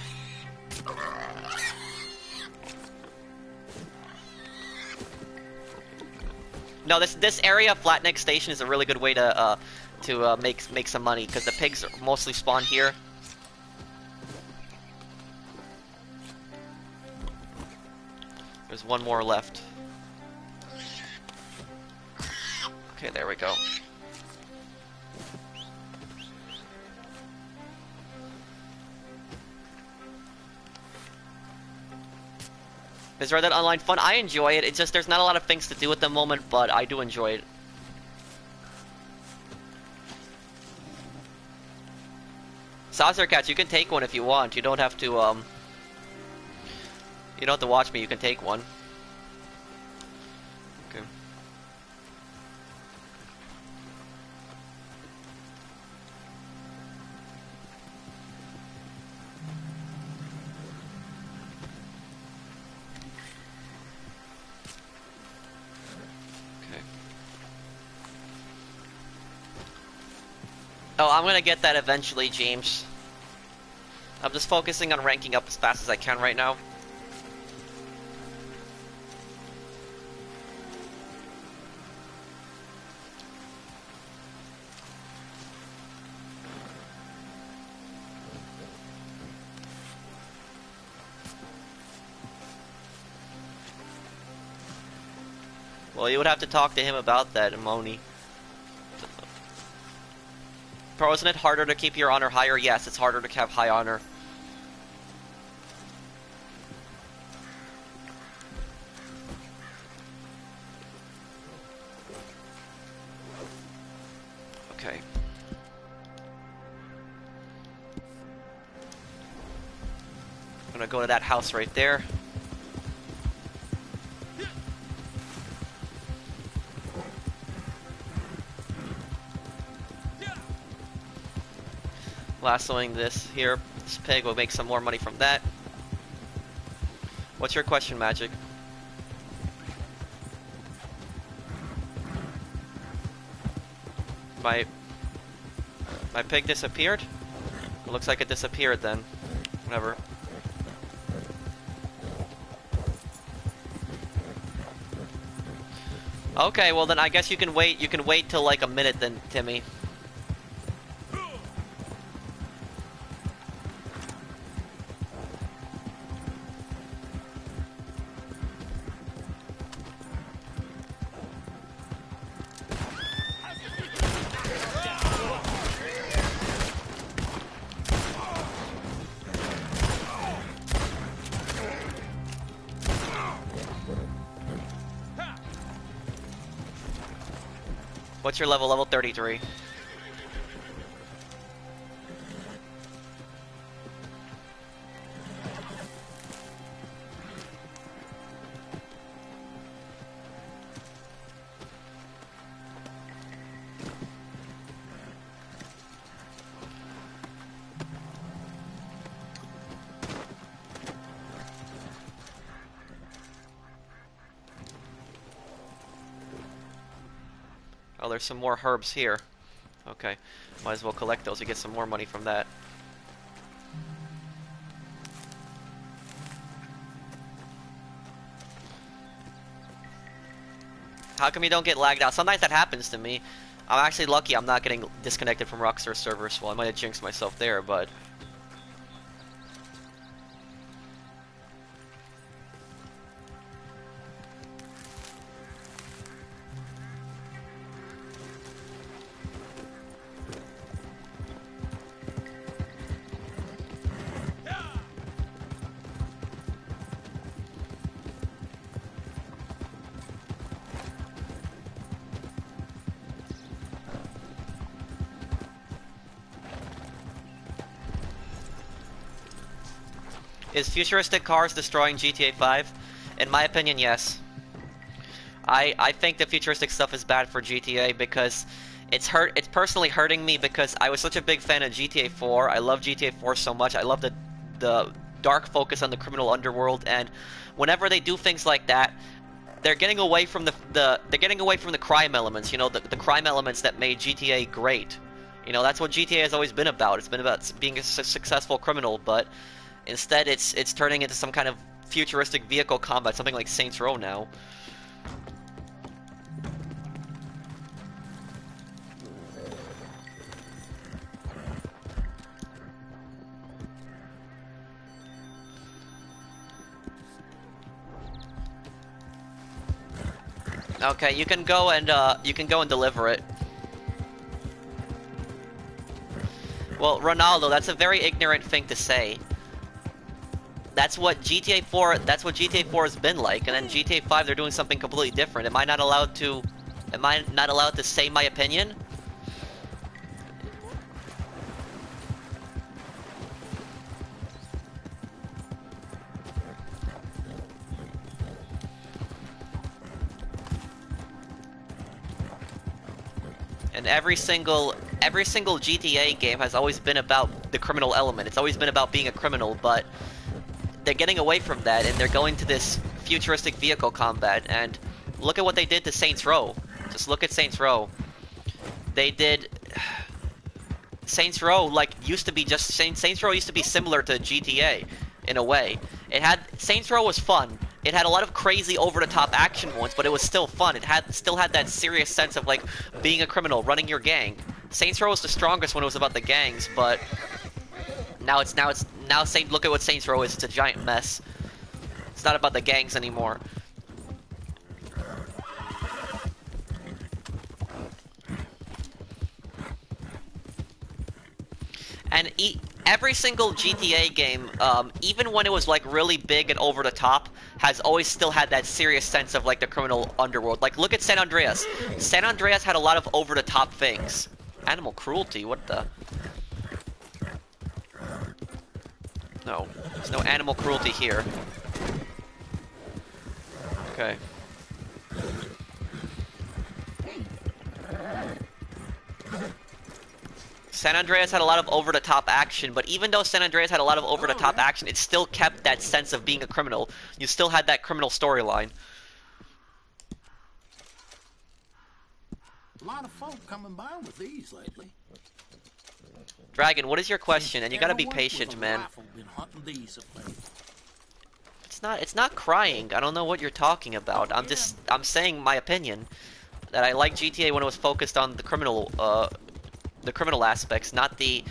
No, this area, Flatneck Station, is a really good way to make some money because the pigs mostly spawn here. There's one more left. Okay, there we go. Is Red Dead Online fun? I enjoy it. It's just there's not a lot of things to do at the moment, but I do enjoy it. Saucer Cats, you can take one if you want. You don't have to, you don't have to watch me. You can take one. Okay. Oh, I'm gonna get that eventually, James. I'm just focusing on ranking up as fast as I can right now. Well, you would have to talk to him about that, Moni. Pro, isn't it harder to keep your honor higher? Yes, it's harder to have high honor. Okay. I'm gonna go to that house right there. Lassoing this here. This pig will make some more money from that. What's your question, Magic? My pig disappeared? It looks like it disappeared then. Whatever. Okay, well then I guess you can wait till like a minute then, Timmy. What's your level? Level 33. Oh, there's some more herbs here. Okay, might as well collect those to get some more money from that. How come you don't get lagged out? Sometimes that happens to me. I'm actually lucky I'm not getting disconnected from Rockstar servers. Well, I might have jinxed myself there, but... Is futuristic cars destroying GTA 5? In my opinion, yes. I think the futuristic stuff is bad for GTA because it's personally hurting me because I was such a big fan of GTA 4. I love GTA 4 so much. I love the dark focus on the criminal underworld, and whenever they do things like that, they're getting away from they're getting away from the crime elements, you know, the crime elements that made GTA great. You know, that's what GTA has always been about. It's been about being a successful criminal, but instead, it's turning into some kind of futuristic vehicle combat, something like Saints Row now. Okay, you can go and deliver it. Well, Ronaldo, that's a very ignorant thing to say. That's what GTA 4 has been like, and then GTA 5 they're doing something completely different. Am I not allowed to say my opinion? And every single GTA game has always been about the criminal element. It's always been about being a criminal, but they're getting away from that, and they're going to this futuristic vehicle combat. And look at what they did to Saints Row. Just look at Saints Row. They did... Saints Row, like, used to be just... Saints Row used to be similar to GTA, in a way. Saints Row was fun. It had a lot of crazy, over-the-top action moments, but it was still fun. It still had that serious sense of, like, being a criminal, running your gang. Saints Row was the strongest when it was about the gangs, but... Now look at what Saints Row is. It's a giant mess. It's not about the gangs anymore. And every single GTA game, even when it was like really big and over the top, has always still had that serious sense of like the criminal underworld. Like look at San Andreas. San Andreas had a lot of over the top things. Animal cruelty, what the? No, there's no animal cruelty here. Okay. San Andreas had a lot of over-the-top action, but even though San Andreas had a lot of over-the-top action, it still kept that sense of being a criminal. You still had that criminal storyline. A lot of folk coming by with these lately. Dragon, what is your question? And you gotta be patient, man. It's not crying. I don't know what you're talking about. I'm saying my opinion. That I like GTA when it was focused on the criminal aspects, not the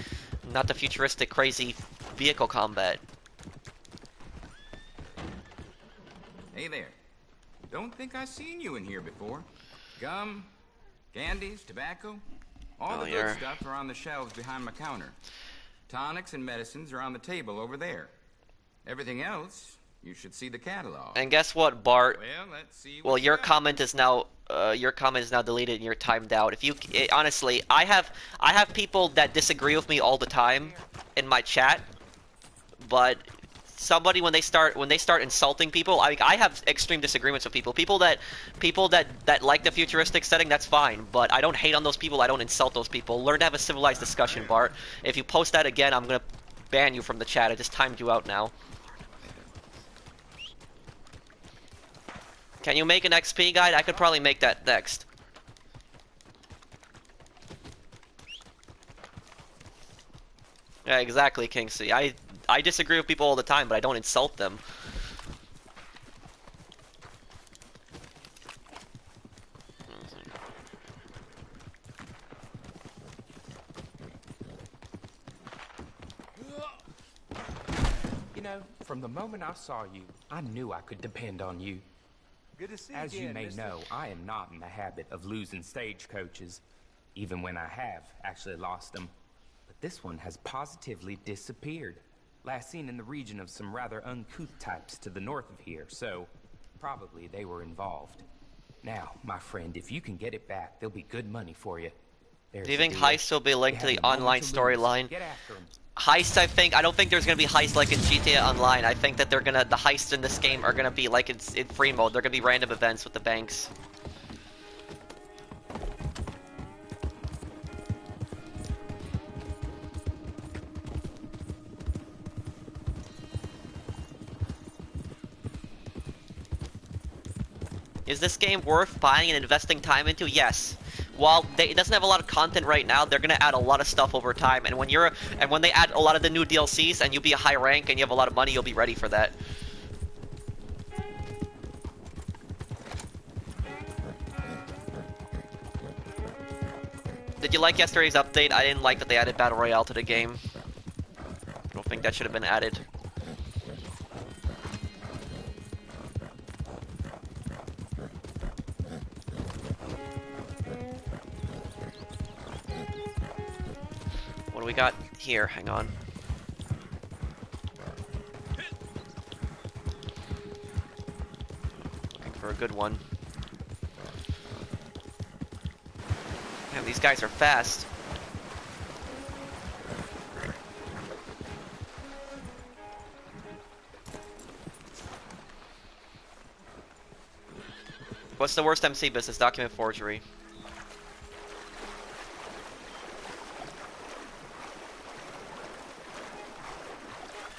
futuristic crazy vehicle combat. Hey there. Don't think I've seen you in here before. Gum, candies, tobacco. All the good stuff are on the shelves behind my counter. Tonics and medicines are on the table over there. Everything else, you should see the catalog. And guess what, Bart? Well, let's see. Well, your comment is now deleted and you're timed out. If you honestly, I have people that disagree with me all the time in my chat, but somebody when they start insulting people, I have extreme disagreements with people. People that like the futuristic setting, that's fine, but I don't hate on those people. I don't insult those people. Learn to have a civilized discussion, Bart. If you post that again, I'm gonna ban you from the chat. I just timed you out now. Can you make an XP guide? I could probably make that next. Yeah, exactly, Kingsley. I disagree with people all the time, but I don't insult them. You know, from the moment I saw you, I knew I could depend on you. Good to see you As you again, may mister. know, I am not in the habit of losing stagecoaches, even when I have actually lost them. But this one has positively disappeared. Last seen in the region of some rather uncouth types to the north of here, so probably they were involved. Now, my friend, if you can get it back, there'll be good money for you. Do you think heists will be linked to the online storyline? Get after 'em. Heist, I don't think there's gonna be heists like in GTA Online. I think that the heists in this game are gonna be like it's in free mode. They're gonna be random events with the banks. Is this game worth buying and investing time into? Yes. While it doesn't have a lot of content right now, they're gonna add a lot of stuff over time. And when they add a lot of the new DLCs and you'll be a high rank and you have a lot of money, you'll be ready for that. Did you like yesterday's update? I didn't like that they added Battle Royale to the game. I don't think that should have been added. What do we got here? Hang on. Looking for a good one. Damn, these guys are fast. What's the worst MC business? Document forgery.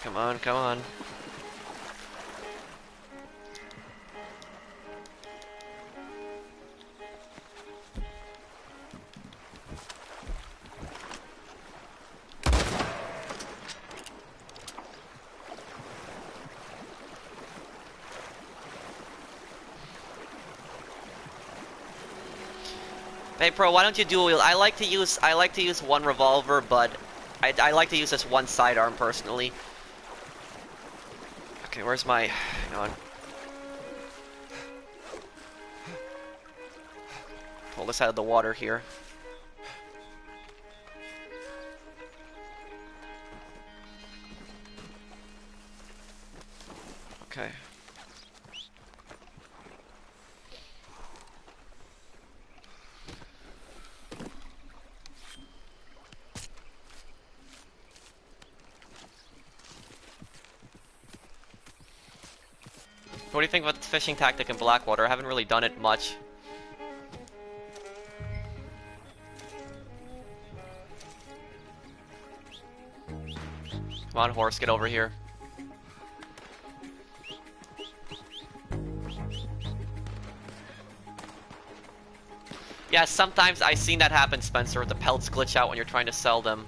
Come on, come on. Hey Pro, why don't you dual wield? I like to use one revolver, but I like to use this one sidearm personally. Okay, where's my... Hang on. Pull this out of the water here. Okay. What do you think about the fishing tactic in Blackwater? I haven't really done it much. Come on, horse, get over here. Yeah, sometimes I've seen that happen, Spencer. The pelts glitch out when you're trying to sell them.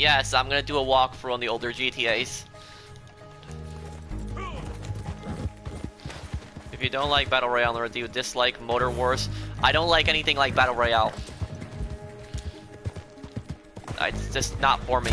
Yes, I'm gonna do a walkthrough on the older GTAs. If you don't like Battle Royale, or do you dislike Motor Wars? I don't like anything like Battle Royale. It's just not for me.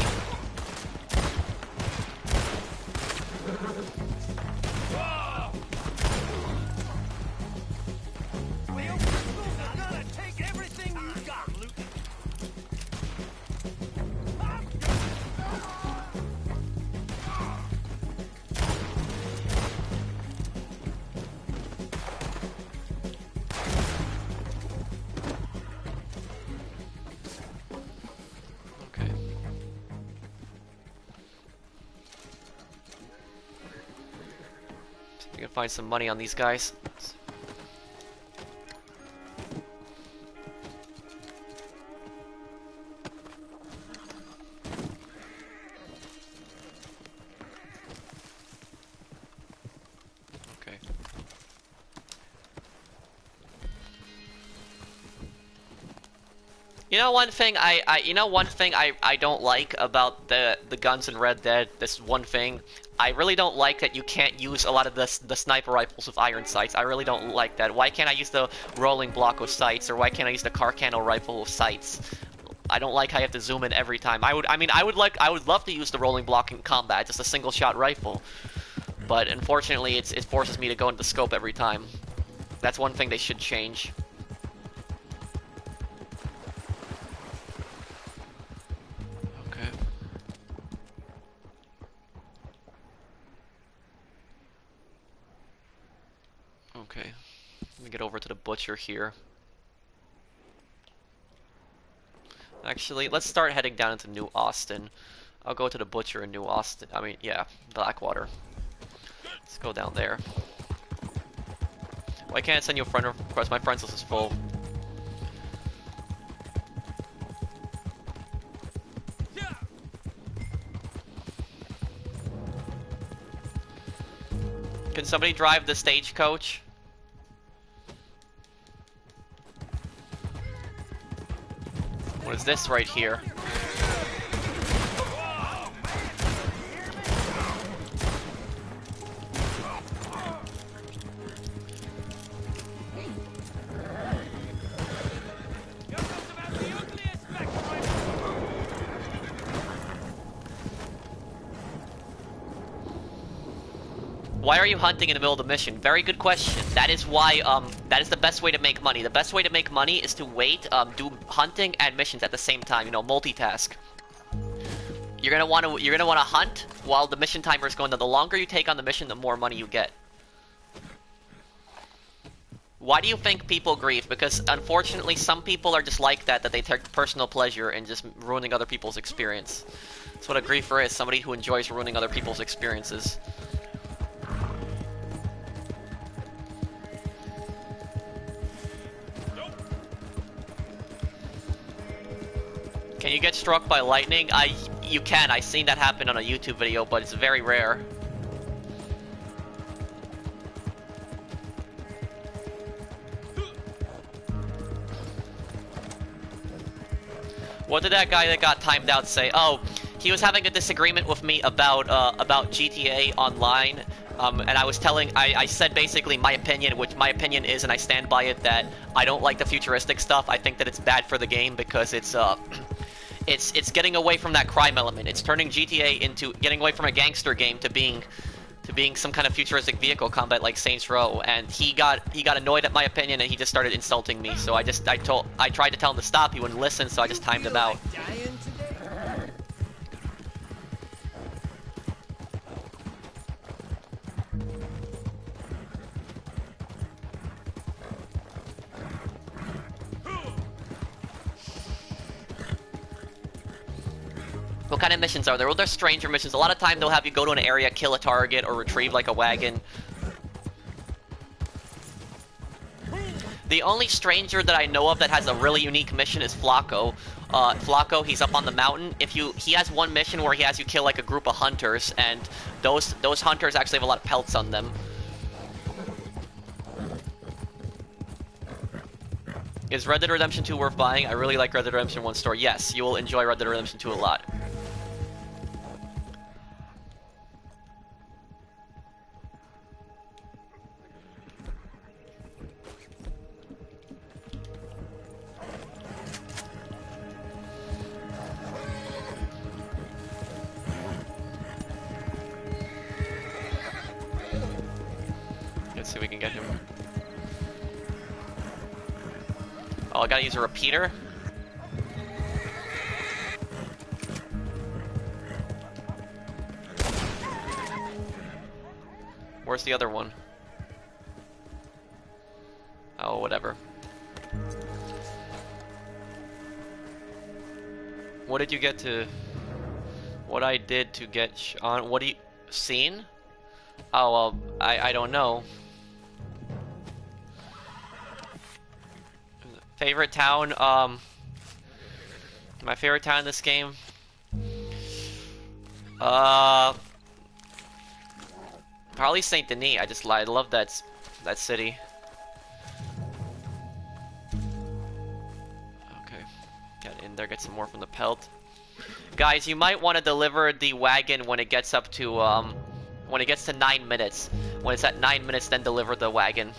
We can find some money on these guys. You know one thing I don't like about the guns in Red Dead. This one thing, I really don't like that you can't use a lot of the sniper rifles with iron sights. I really don't like that. Why can't I use the rolling block with sights, or why can't I use the Carcano rifle with sights? I don't like how you have to zoom in every time. I would love to use the rolling block in combat, just a single shot rifle. But unfortunately, it forces me to go into the scope every time. That's one thing they should change. Okay. Okay. Let me get over to the butcher here. Actually, let's start heading down into New Austin. I'll go to the butcher in New Austin. I mean, yeah, Blackwater. Let's go down there. Why can't I send you a friend request? My friends list is full. Can somebody drive the stagecoach? What is this right here? Why are you hunting in the middle of the mission? Very good question. That is why, that is the best way to make money. The best way to make money is to wait, do hunting and missions at the same time, you know, multitask. You're gonna wanna hunt while the mission timer is going down. The longer you take on the mission, the more money you get. Why do you think people grieve? Because unfortunately, some people are just like that they take personal pleasure in just ruining other people's experience. That's what a griefer is, somebody who enjoys ruining other people's experiences. Can you get struck by lightning? You can. I've seen that happen on a YouTube video, but it's very rare. What did that guy that got timed out say? Oh, he was having a disagreement with me about GTA Online, and I said basically my opinion, which my opinion is, and I stand by it, that I don't like the futuristic stuff. I think that it's bad for the game because it's getting away from that crime element. It's turning GTA into getting away from a gangster game to being some kind of futuristic vehicle combat like Saints Row. And he got annoyed at my opinion, and he just started insulting me. So I tried to tell him to stop. He wouldn't listen, so I just timed him out. What kind of missions are there? Well, there's stranger missions. A lot of time they'll have you go to an area, kill a target, or retrieve like a wagon. The only stranger that I know of that has a really unique mission is Flacco. Flacco, he's up on the mountain. He has one mission where he has you kill like a group of hunters, and those hunters actually have a lot of pelts on them. Is Red Dead Redemption 2 worth buying? I really like Red Dead Redemption 1 story. Yes, you will enjoy Red Dead Redemption 2 a lot. Let's see if we can get him. Oh, I gotta use a repeater? Where's the other one? Oh, whatever. What did you get to... What I did to get on... What do you... Seen? Oh, well, I don't know. Favorite town, my favorite town in this game? Probably Saint Denis. I love that city. Okay, got Get in there, get some more from the pelt. Guys, you might want to deliver the wagon when it gets up to, when it gets to 9 minutes. When it's at 9 minutes, then deliver the wagon.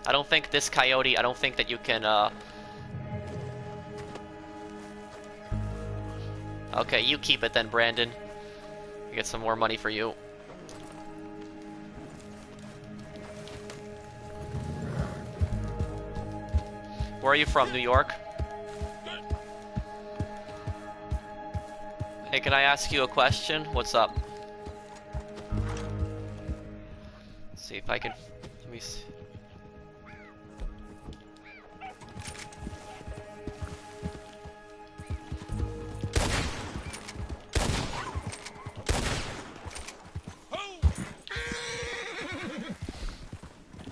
I don't think this coyote, I don't think that you can, Okay, you keep it then, Brandon. We get some more money for you. Where are you from, New York? Hey, can I ask you a question? What's up? Let's see if I can... Let me see.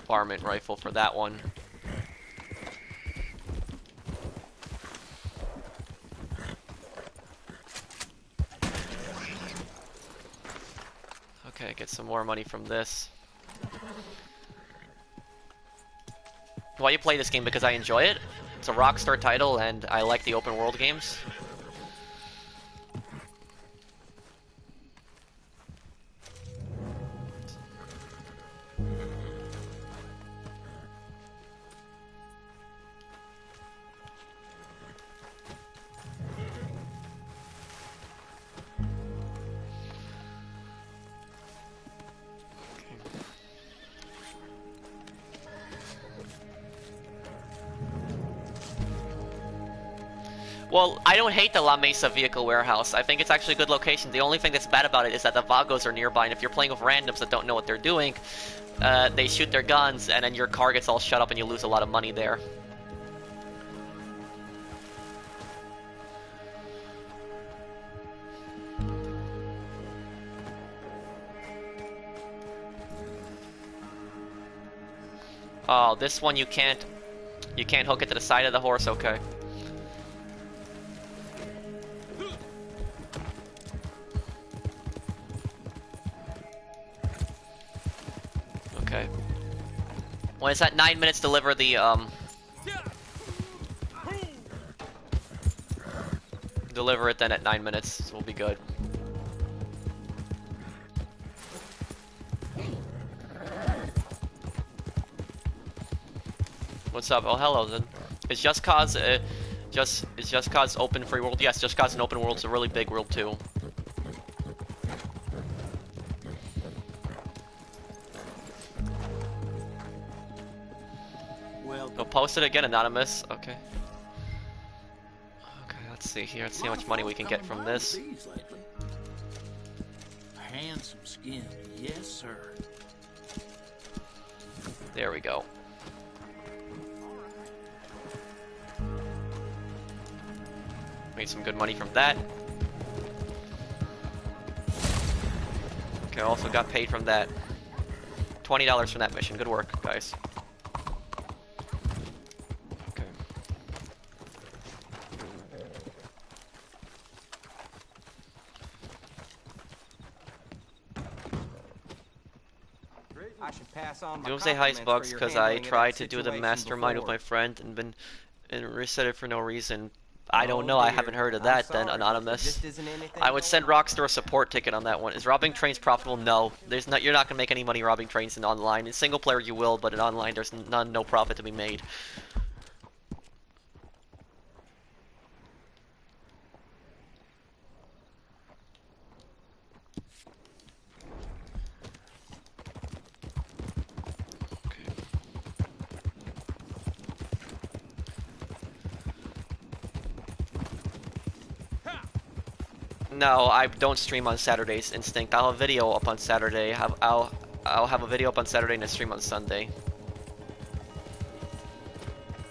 Varmint rifle for that one. Okay, get some more money from this. Why you play this game? Because I enjoy it. It's a Rockstar title and I like the open world games. Well, I don't hate the La Mesa Vehicle Warehouse. I think it's actually a good location. The only thing that's bad about it is that the Vagos are nearby, and if you're playing with randoms that don't know what they're doing, they shoot their guns, and then your car gets all shut up and you lose a lot of money there. Oh, this one you can't hook it to the side of the horse, okay. Okay. When it's at 9 minutes, deliver the, deliver it then at 9 minutes, so we'll be good. What's up? Oh, hello then. Is Just Cause, is Just Cause open free world? Yes, Just Cause an open world. It's a really big world too. Go post it again, anonymous. Okay. Okay, let's see here. Let's see how much money we can get from this. Handsome skin, yes sir. There we go. Made some good money from that. Okay, also got paid from that. $20 from that mission. Good work, guys. Okay. I should pass on my Doomsday Heist bugs because I tried to do the mastermind with my friend and reset it for no reason. I don't know. I haven't heard of that. Then anonymous. I would send Rockstar a support ticket on that one. Is robbing trains profitable? No. There's not. You're not gonna make any money robbing trains in online. In single player you will, but in online there's no profit to be made. No, I don't stream on Saturdays, Instinct. I'll have a video up on Saturday. I'll have a video up on Saturday and a stream on Sunday.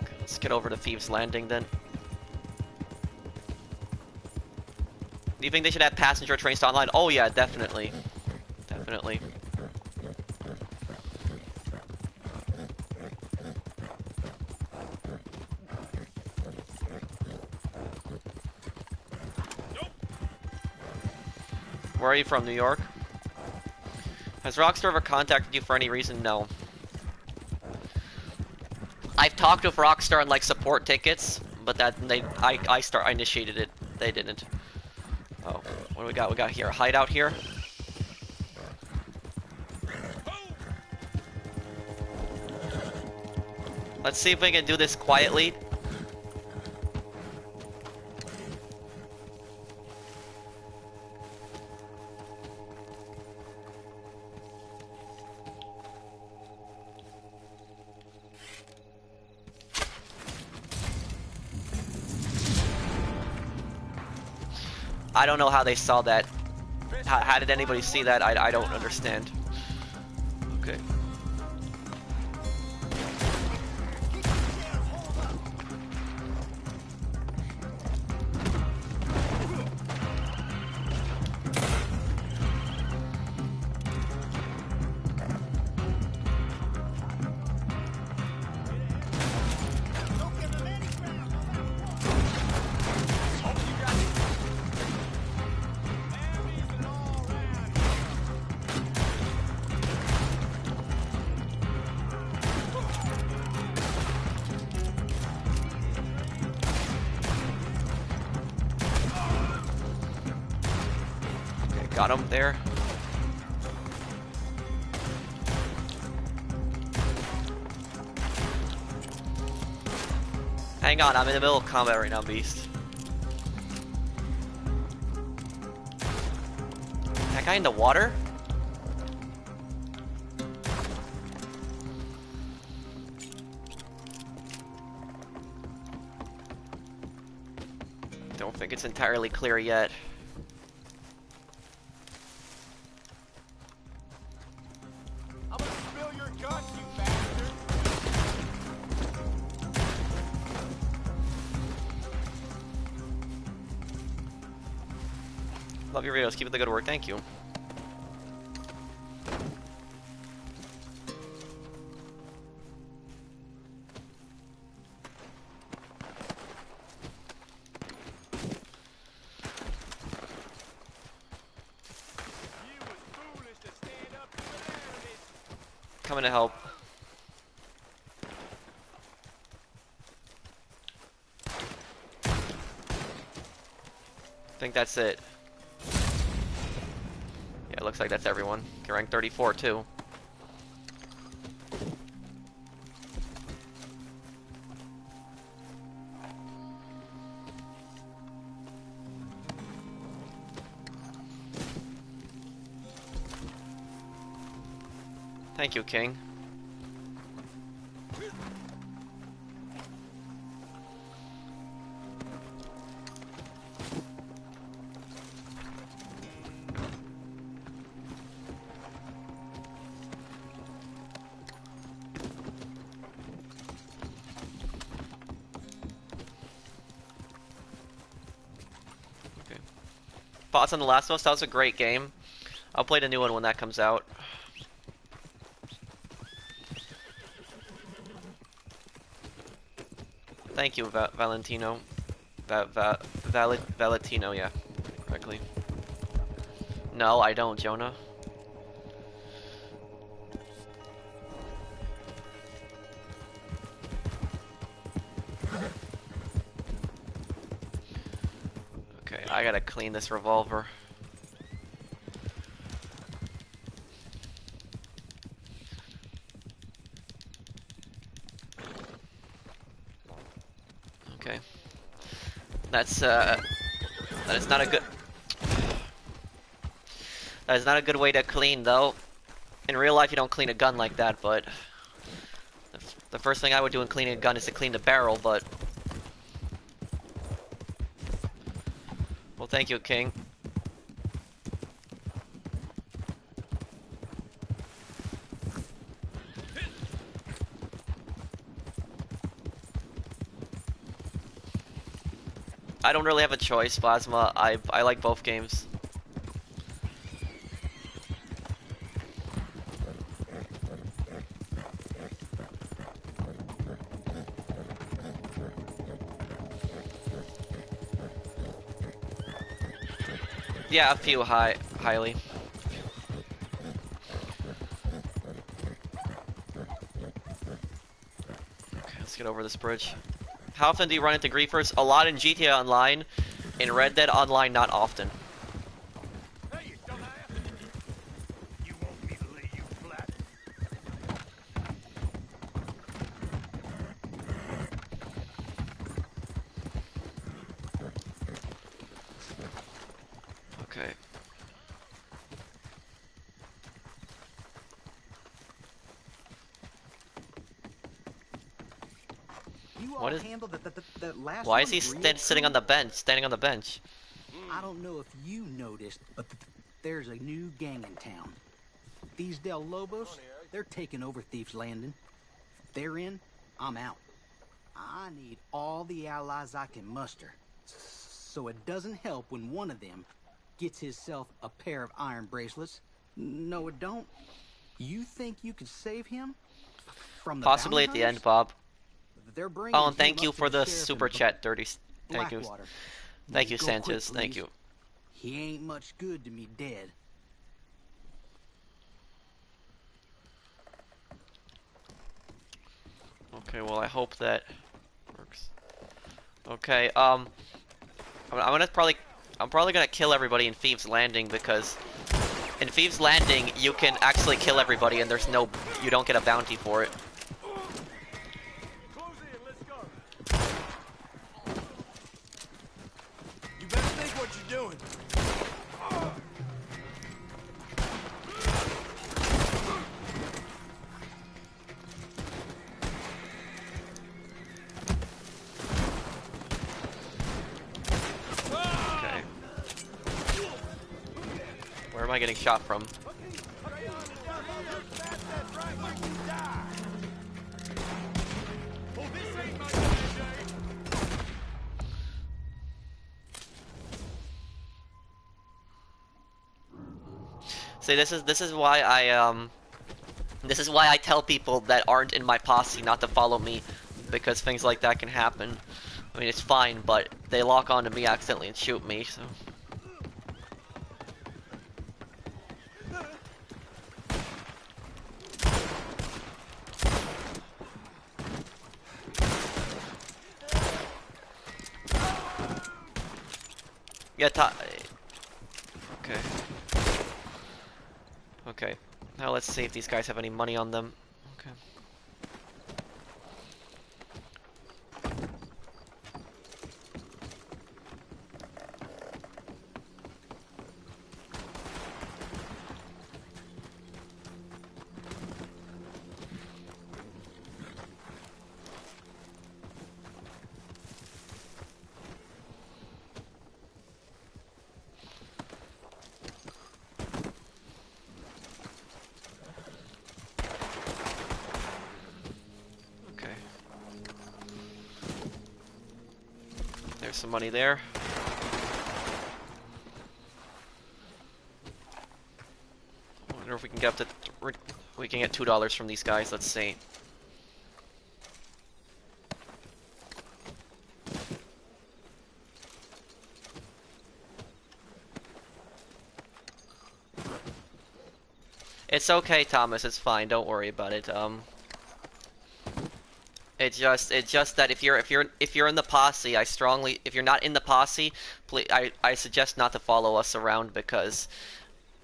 Okay, let's get over to Thieves Landing then. Do you think they should add passenger trains to online? Oh yeah, definitely. Definitely. Where are you from, New York? Has Rockstar ever contacted you for any reason? No. I've talked with Rockstar on like support tickets, but that I initiated it. They didn't. Oh, what do we got? We got here a hideout here. Let's see if we can do this quietly. I don't know how they saw that. How did anybody see that? I don't understand. Okay. Got him there. Hang on, I'm in the middle of combat right now, Beast. That guy in the water? Don't think it's entirely clear yet. Love your videos. Keep up the good work. Thank you. Coming to help. I think that's it. Yeah, it looks like that's everyone. You're rank 34 too. Thank you, King. Thoughts on The Last of Us? That was a great game. I'll play the new one when that comes out. Thank you, Valentino. Valentino, yeah, correctly. No, I don't, Jonah. Okay, I gotta clean this revolver. Okay. That is not a good... That is not a good way to clean, though. In real life, you don't clean a gun like that, but... The first thing I would do in cleaning a gun is to clean the barrel, but... Well, thank you, King. I don't really have a choice, Plasma. I like both games. Yeah, a few highly. Okay, let's get over this bridge. How often do you run into griefers? A lot in GTA Online. In Red Dead Online, not often. Hey, you dumbass! You want me to lay you flat? Okay. What is? That last Why one is he real sitting on the bench? Standing on the bench. I don't know if you noticed, but there's a new gang in town. These Del Lobos, they're taking over Thieves Landing. If they're in, I'm out. I need all the allies I can muster. So it doesn't help when one of them gets himself a pair of iron bracelets. No, it don't. You think you could save him from the Possibly at bounty the end, hunters? Bob. They're bringing Oh, and him thank you up to for the sheriff super in chat, Dirty. Thank you. Blackwater. Thank you, Go Sanchez. quick, Thank please. you. He ain't much good to me dead. Okay, well, I hope that works. Okay, I'm probably gonna kill everybody in Thieves Landing because in Thieves Landing you can actually kill everybody and you don't get a bounty for it. Close in, let's go. You better think what you're doing. Okay. Where am I getting shot from? See, this is why I tell people that aren't in my posse not to follow me, because things like that can happen. I mean, it's fine, but they lock onto me accidentally and shoot me, so. Yeah, okay. Okay. Now let's see if these guys have any money on them. Okay. There's some money there. I wonder if we can get up to we can get $2 from these guys. Let's see. It's okay, Thomas. It's fine. Don't worry about it. It's just that if you're in the posse, if you're not in the posse, please, I suggest not to follow us around because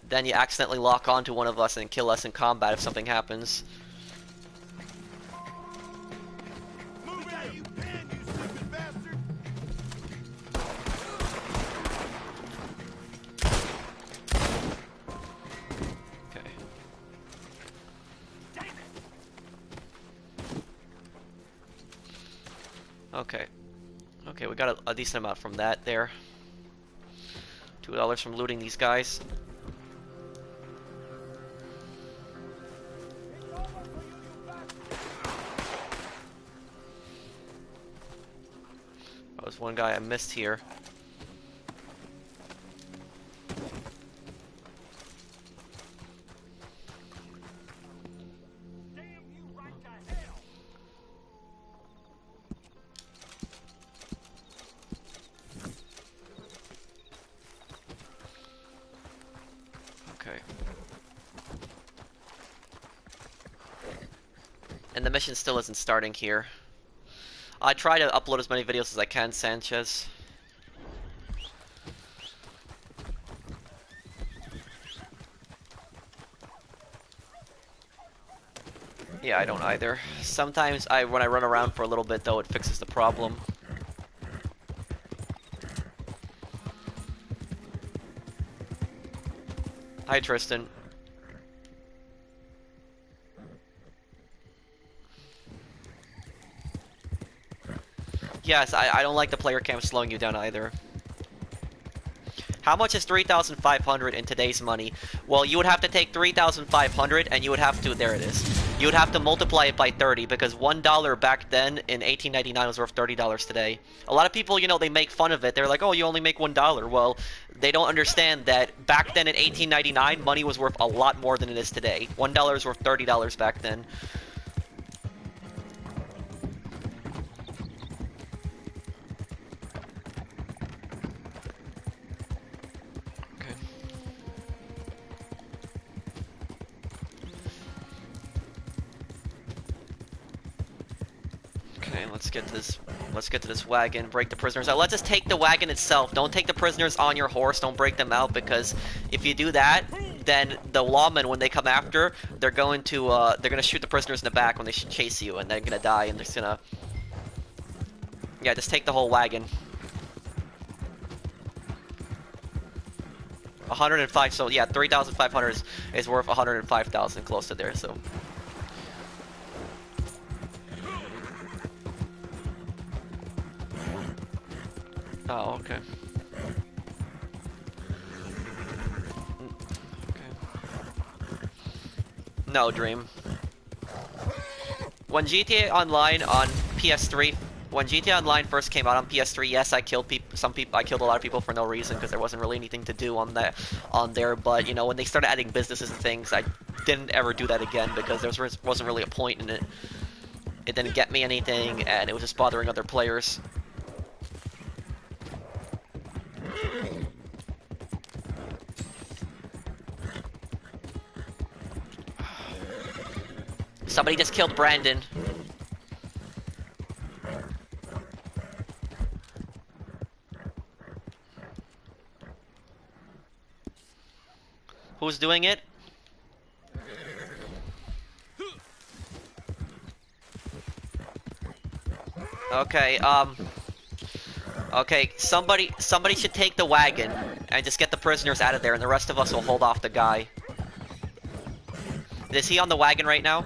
then you accidentally lock onto one of us and kill us in combat if something happens. Move out, you pen, you stupid bastard! Okay. Okay. Okay, we got a decent amount from that there. $2 from looting these guys. Oh, there's one guy I missed here. Okay. And the mission still isn't starting here. I try to upload as many videos as I can, Sanchez. Yeah, I don't either. Sometimes when I run around for a little bit, though, it fixes the problem. Hi, Tristan. Yes, I don't like the player cam slowing you down either. How much is 3,500 in today's money? Well, you would have to take 3,500 and you would have to, there it is. You would have to multiply it by 30 because $1 back then in 1899 was worth $30 today. A lot of people, you know, they make fun of it. They're like, oh, you only make $1. Well, they don't understand that back then in 1899, money was worth a lot more than it is today. $1 is worth $30 back then. Okay, let's get to this wagon, break the prisoners out. Let's just take the wagon itself. Don't take the prisoners on your horse, don't break them out, because if you do that, then the lawmen, when they come after, they're going to shoot the prisoners in the back when they chase you, and they're gonna die, and they're just gonna... Yeah, just take the whole wagon. 105, so yeah, 3,500 is worth 105,000, close to there, so... Oh, okay. No, Dream. When GTA Online on PS3, when GTA Online first came out on PS3, yes, I killed I killed a lot of people for no reason because there wasn't really anything to do on there. But you know, when they started adding businesses and things, I didn't ever do that again because there wasn't really a point in it. It didn't get me anything, and it was just bothering other players. Somebody just killed Brandon. Who's doing it? Okay, okay, somebody should take the wagon and just get the prisoners out of there, and the rest of us will hold off the guy. Is he on the wagon right now?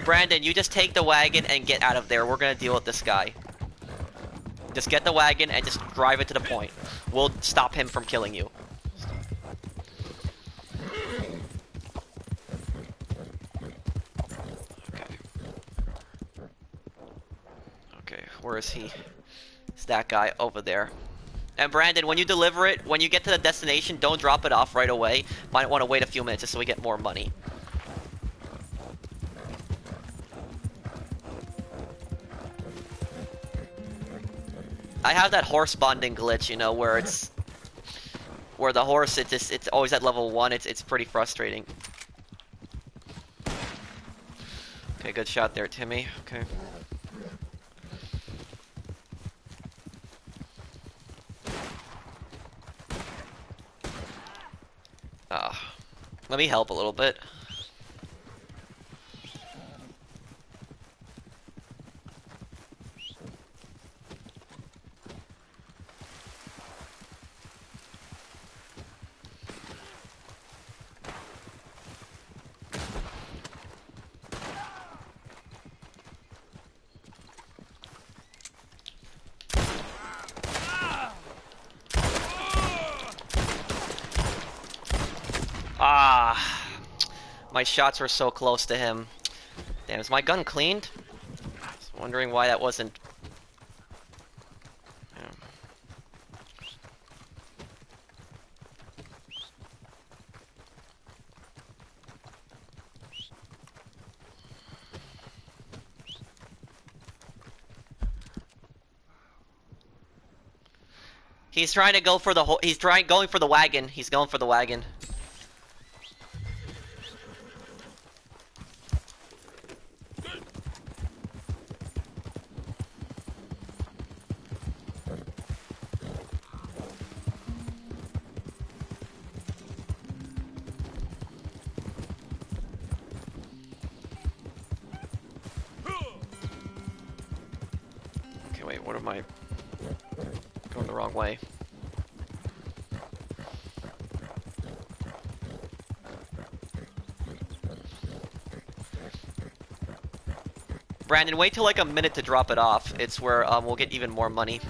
Brandon, you just take the wagon and get out of there. We're gonna deal with this guy. Just get the wagon and just drive it to the point. We'll stop him from killing you. Okay. Okay, where is he? It's that guy over there. And Brandon, when you deliver it, when you get to the destination, don't drop it off right away. Might want to wait a few minutes just so we get more money. I have that horse bonding glitch, you know, where the horse, it's always at level 1. It's pretty frustrating. Okay, good shot there, Timmy. Okay. Let me help a little bit. My shots were so close to him. Damn, is my gun cleaned? I was wondering why that wasn't... Yeah. He's trying to go for the whole. He's going for the wagon. He's going for the wagon. Okay, wait. What am I going the wrong way? Brandon, wait till like a minute to drop it off. It's where we'll get even more money.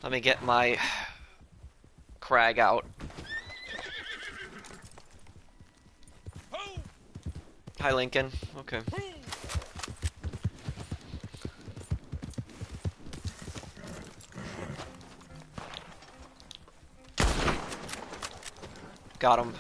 Let me get my crag out. Hi, Lincoln. Okay. Got him.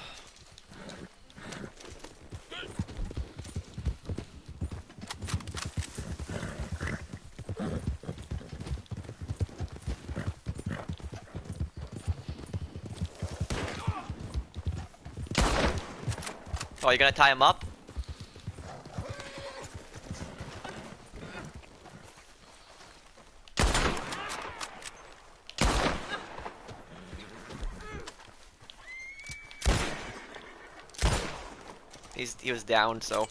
Oh, you're gonna tie him up? He was down, so.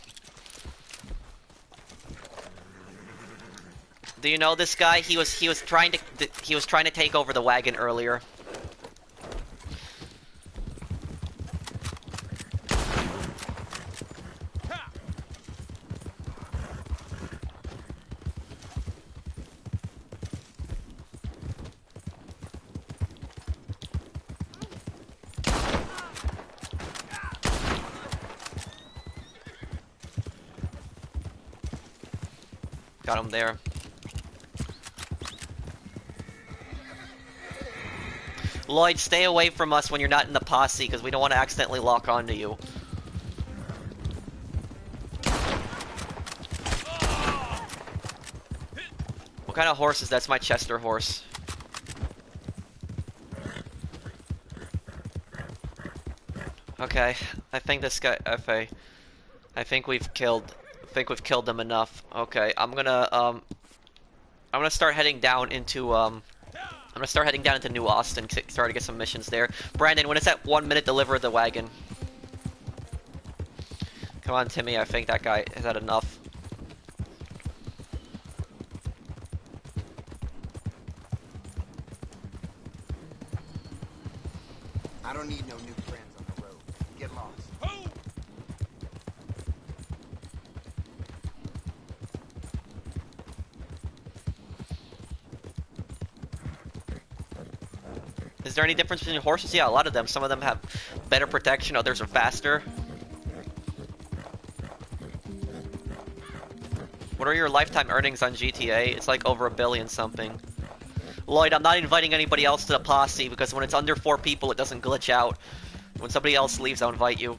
Do you know this guy? He was trying to take over the wagon earlier. Got him there. Lloyd, stay away from us when you're not in the posse, because we don't want to accidentally lock onto you. What kind of horse is that? That's my Chester horse. Okay, I think this guy. I think we've killed them enough. Okay, I'm gonna start heading down into New Austin, start to get some missions there. Brandon, when it's at 1 minute, deliver the wagon. Come on, Timmy. I think that guy has had enough. I don't need no new friends on the road. Get lost. Is there any difference between horses? Yeah, a lot of them. Some of them have better protection, others are faster. What are your lifetime earnings on GTA? It's like over $1 billion something. Lloyd, I'm not inviting anybody else to the posse because when it's under 4 people, it doesn't glitch out. When somebody else leaves, I'll invite you.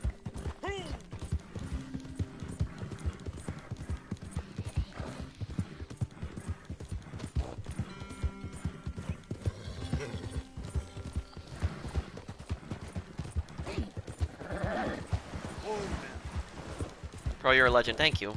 Bro, you're a legend. Thank you.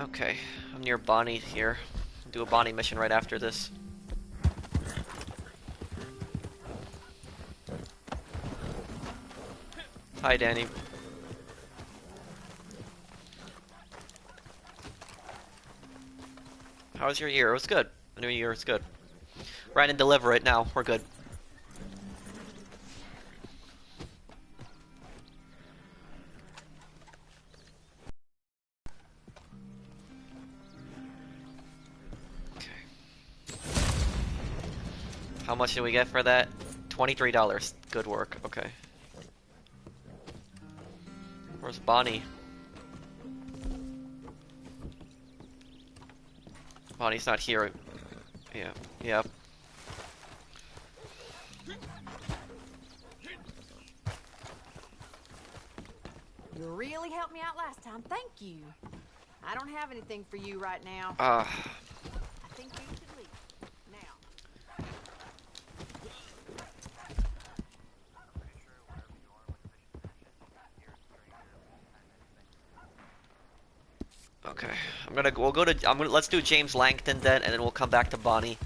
Okay, I'm near Bonnie here. I'll do a Bonnie mission right after this. Hi, Danny. How was your year? It was good. The new year was good. Ran and deliver it now. We're good. How much did we get for that? $23. Good work. Okay. Where's Bonnie? Bonnie's not here. Yeah. Yep. You really helped me out last time. Thank you. I don't have anything for you right now. I think you should leave. Now. Okay, we'll go to, let's do James Langton then, and then we'll come back to Bonnie.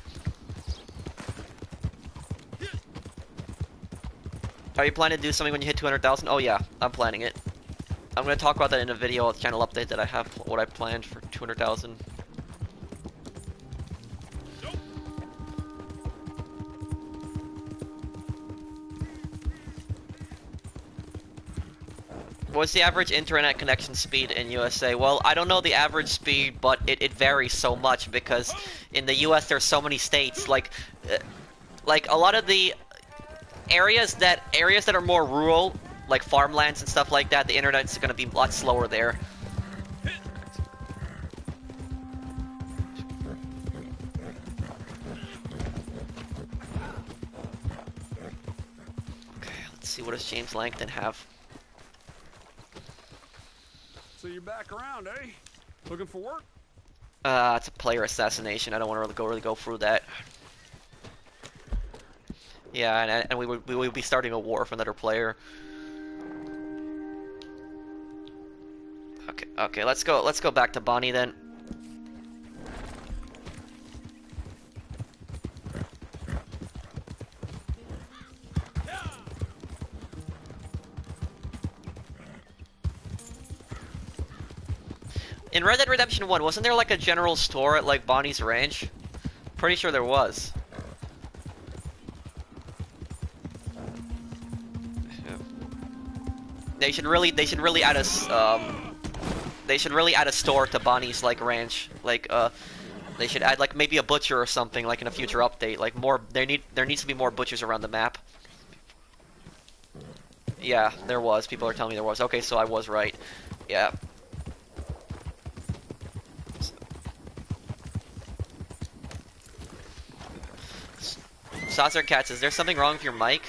Are you planning to do something when you hit 200,000? Oh yeah, I'm planning it. I'm gonna talk about that in a video, a channel update that I have, what I planned for 200,000. What's the average internet connection speed in USA? Well, I don't know the average speed, but it varies so much because in the US there's so many states. Like a lot of the areas that are more rural, like farmlands and stuff like that, the internet's gonna be a lot slower there. Okay, let's see, what does James Langton have? So you're back around, eh? Looking for work? It's a player assassination. I don't want to really go through that. Yeah, and we would be starting a war with another player. Okay, let's go back to Bonnie then. In Red Dead Redemption 1, wasn't there like a general store at like Bonnie's Ranch? Pretty sure there was. They should really add a store to Bonnie's like ranch. Like they should add like maybe a butcher or something like in a future update. Like more, there needs to be more butchers around the map. Yeah, there was. People are telling me there was. Okay, so I was right. Yeah. Saucer Cats, is there something wrong with your mic?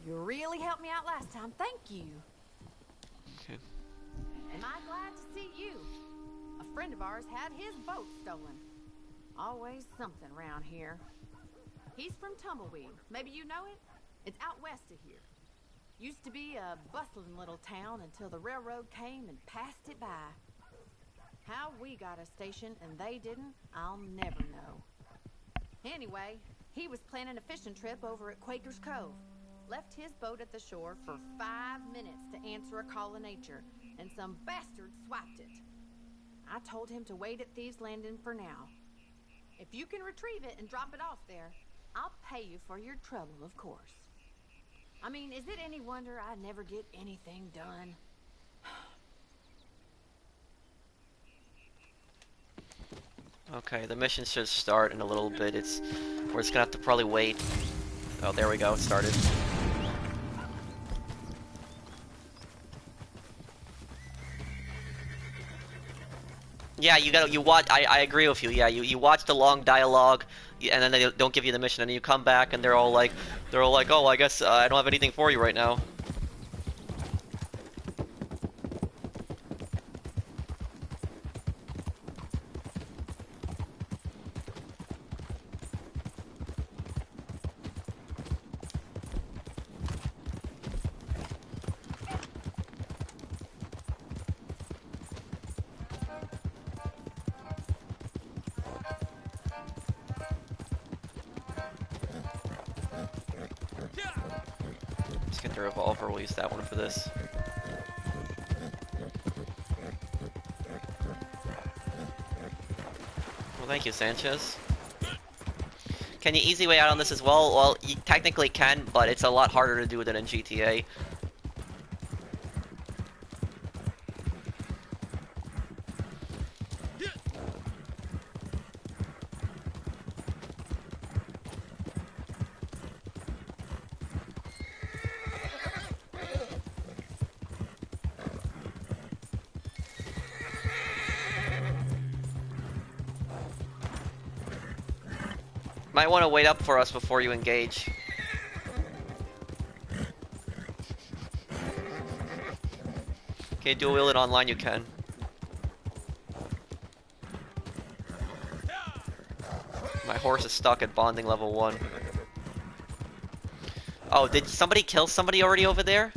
You really helped me out last time. Thank you. Okay. Am I glad to see you? A friend of ours had his boat stolen. Always something around here. He's from Tumbleweed. Maybe you know it? It's out west of here. Used to be a bustling little town until the railroad came and passed it by. How we got a station and they didn't, I'll never know. Anyway, he was planning a fishing trip over at Quaker's Cove. Left his boat at the shore for 5 minutes to answer a call of nature, and some bastard swiped it. I told him to wait at Thieves' Landing for now. If you can retrieve it and drop it off there, I'll pay you for your trouble, of course. I mean, is it any wonder I never get anything done? Okay, the mission should start in a little bit. We're just gonna have to probably wait. Oh, there we go. It started. Yeah, you watch. I agree with you. Yeah, you watch the long dialogue, and then they don't give you the mission, and then you come back, and they're all like, oh, I guess I don't have anything for you right now. Get the revolver, we'll use that one for this. Well, thank you, Sanchez. Can you easy way out on this as well? Well, you technically can, but it's a lot harder to do than in GTA. Might want to wait up for us before you engage. Okay, dual wield it online, you can. My horse is stuck at bonding level 1. Oh, did somebody kill somebody already over there?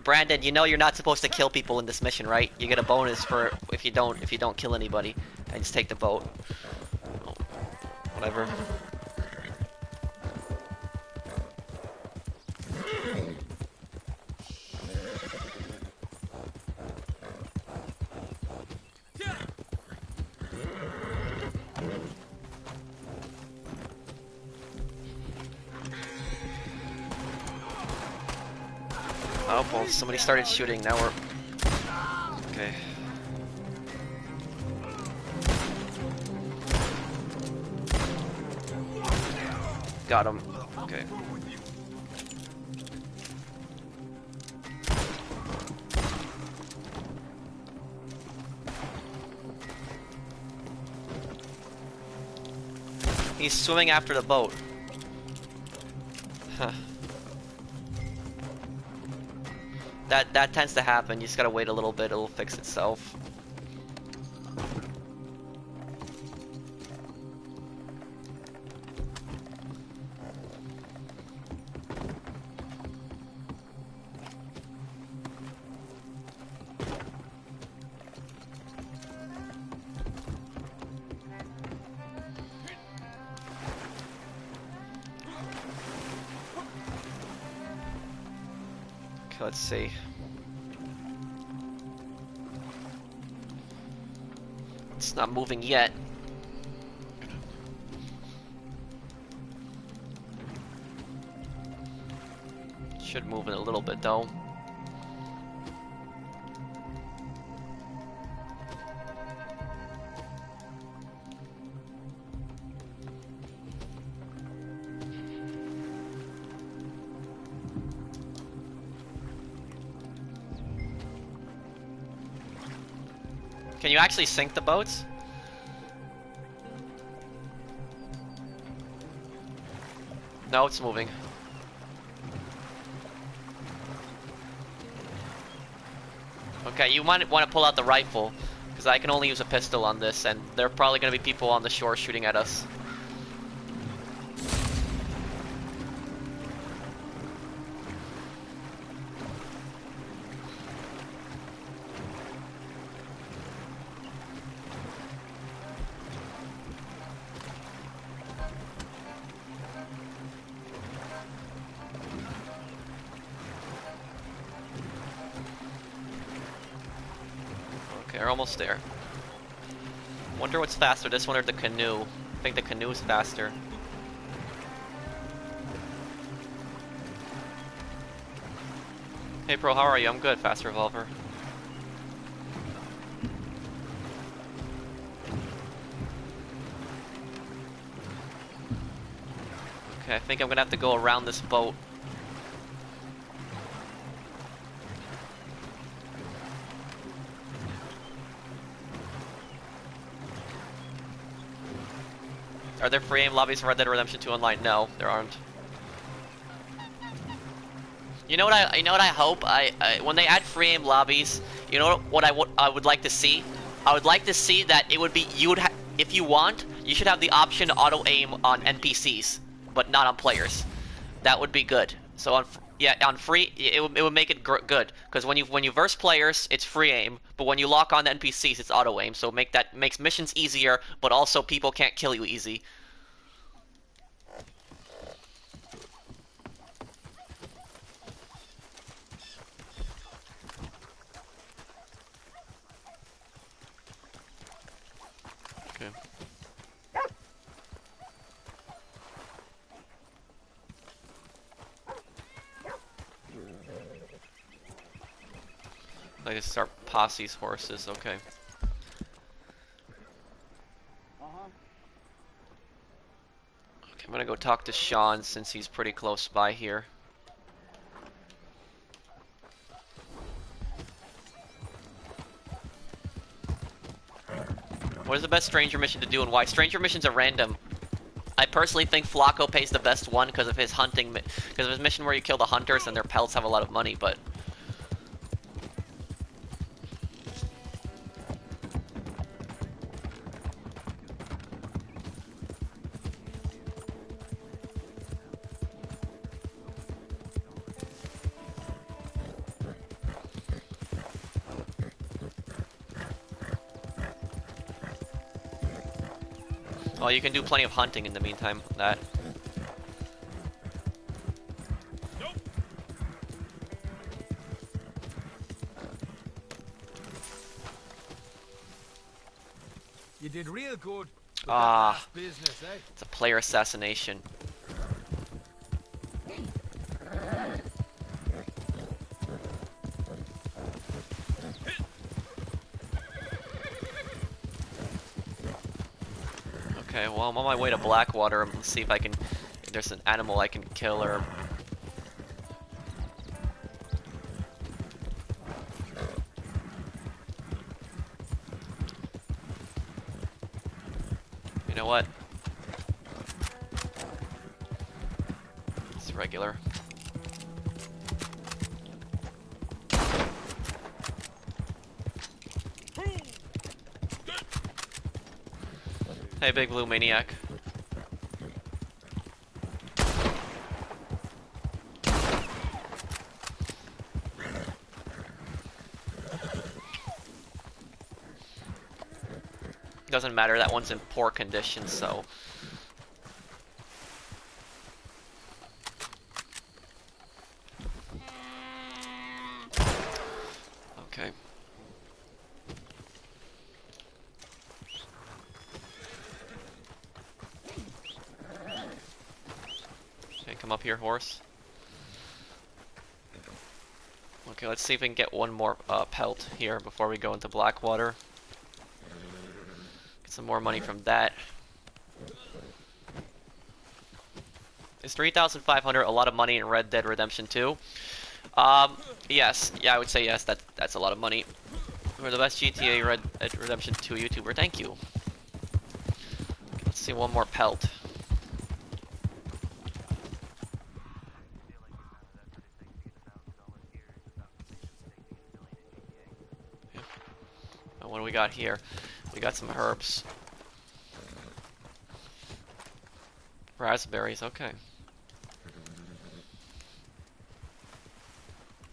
Brandon, you know you're not supposed to kill people in this mission, right? You get a bonus for if you don't kill anybody, and just take the boat. Oh, whatever. Oh, well, somebody started shooting, now we're... Okay. Got him. Okay. He's swimming after the boat. Huh. That tends to happen. You just gotta wait a little bit, it'll fix itself. Okay, let's see. It's not moving yet. Should move in a little bit though. Can you actually sink the boats? No, it's moving. Okay, you might want to pull out the rifle, because I can only use a pistol on this, and there are probably going to be people on the shore shooting at us. We're almost there. Wonder what's faster, this one or the canoe? I think the canoe is faster. Hey Pro, how are you? I'm good, Fast Revolver. Okay, I think I'm gonna have to go around this boat. Are there free aim lobbies for Red Dead Redemption 2 online? No, there aren't. You know what I hope? When they add free aim lobbies, you know what I would like to see? I would like to see that it would be if you want, you should have the option to auto aim on NPCs, but not on players. That would be good. So on free, it would make it good, because when you verse players, it's free aim, but when you lock on the NPCs, it's auto aim. So makes missions easier, but also people can't kill you easy. I just start posse's horses, okay. Okay, I'm gonna go talk to Sean since he's pretty close by here. What is the best stranger mission to do and why? Stranger missions are random. I personally think Flacco pays the best one because of his hunting, because of his mission where you kill the hunters and their pelts have a lot of money, but... Well, you can do plenty of hunting in the meantime. That. You did real good. Business, eh? It's a player assassination. Okay, well, I'm on my way to Blackwater. Let's see if I can... If there's an animal I can kill or... You know what? It's regular. Hey, big blue maniac. Doesn't matter, that one's in poor condition, so... Okay. Okay, come up here, horse. Okay, let's see if we can get one more pelt here before we go into Blackwater. Get some more money from that. Is 3,500 a lot of money in Red Dead Redemption 2? Yes. Yeah, I would say yes. That's a lot of money. We're the best GTA Red Dead Redemption 2 YouTuber. Thank you. Let's see one more pelt. What do we got here? We got some herbs. Raspberries, okay.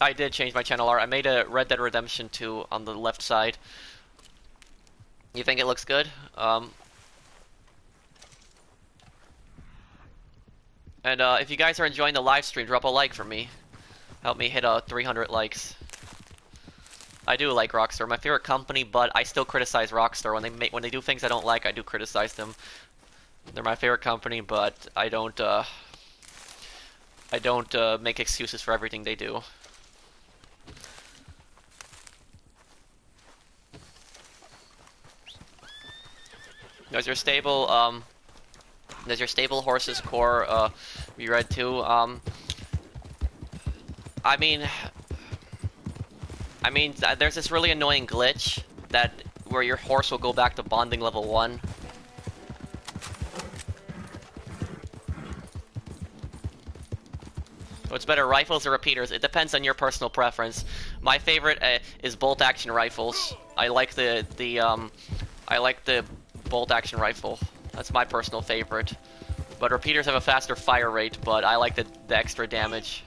I did change my channel art. I made a Red Dead Redemption 2 on the left side. You think it looks good? And if you guys are enjoying the live stream, drop a like for me. Help me hit 300 likes. I do like Rockstar, my favorite company, but I still criticize Rockstar when they do things I don't like. I do criticize them. They're my favorite company, but I don't make excuses for everything they do. Does your stable horse's core be red too? I mean, there's this really annoying glitch where your horse will go back to bonding level 1. What's better, rifles or repeaters? It depends on your personal preference. My favorite is bolt-action rifles. I like the bolt-action rifle. That's my personal favorite. But repeaters have a faster fire rate, but I like the extra damage.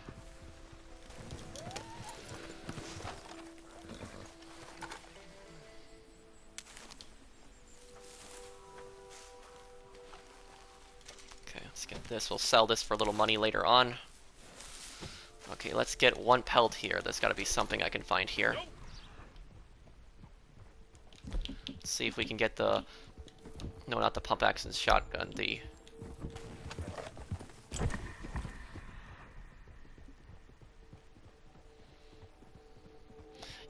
Okay, let's get this. We'll sell this for a little money later on. Okay, let's get one pelt here. There's got to be something I can find here. Let's see if we can get the... No, not the pump action shotgun. The...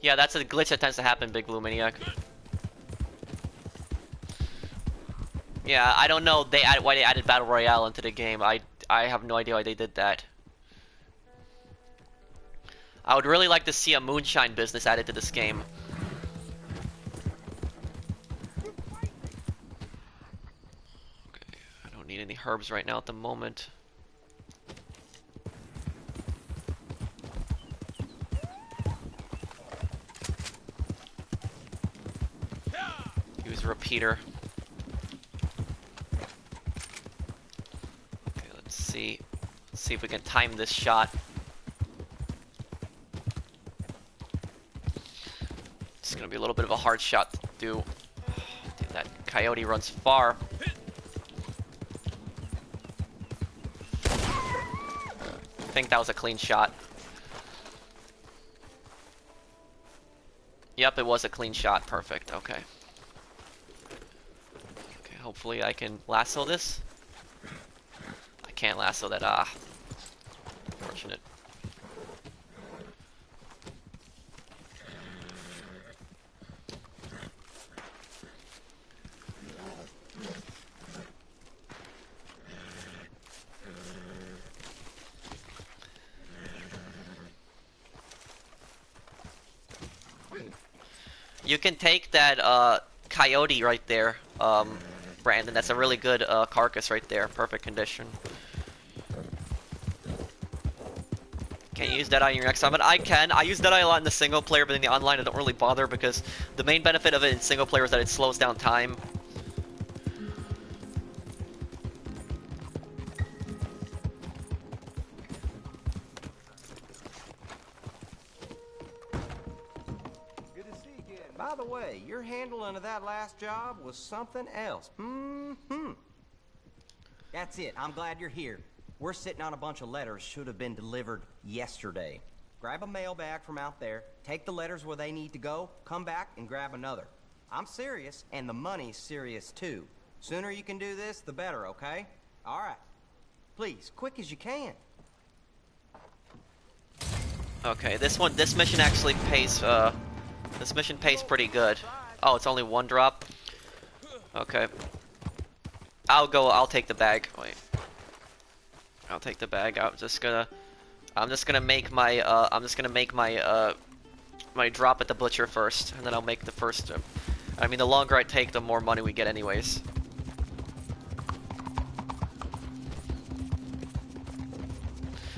Yeah, that's a glitch that tends to happen, Big Blue Maniac. Yeah, I don't know why they added Battle Royale into the game. I have no idea why they did that. I would really like to see a moonshine business added to this game. Okay, I don't need any herbs right now at the moment. Use a repeater. Okay, let's see. Let's see if we can time this shot. It's gonna be a little bit of a hard shot to do. Dude, that coyote runs far. I think that was a clean shot. Yep, it was a clean shot. Perfect. Okay. Okay, hopefully I can lasso this. I can't lasso that. Ah. Unfortunate. You can take that coyote right there, Brandon. That's a really good carcass right there. Perfect condition. Can't use Deadeye in your next summon. I can. I use Deadeye a lot in the single player, but in the online I don't really bother because the main benefit of it in single player is that it slows down time. By the way, your handling of that last job was something else. That's it. I'm glad you're here. We're sitting on a bunch of letters should have been delivered yesterday. Grab a mail bag from out there, take the letters where they need to go, come back and grab another. I'm serious, and the money's serious too. Sooner you can do this, the better, okay? All right. Please, quick as you can. Okay, this mission actually pays, this mission pays pretty good. Oh, it's only one drop? Okay. I'll take the bag. Wait. I'll take the bag. I'm just gonna make my, my drop at the butcher first, and then I'll make the first, I mean, the longer I take, the more money we get anyways.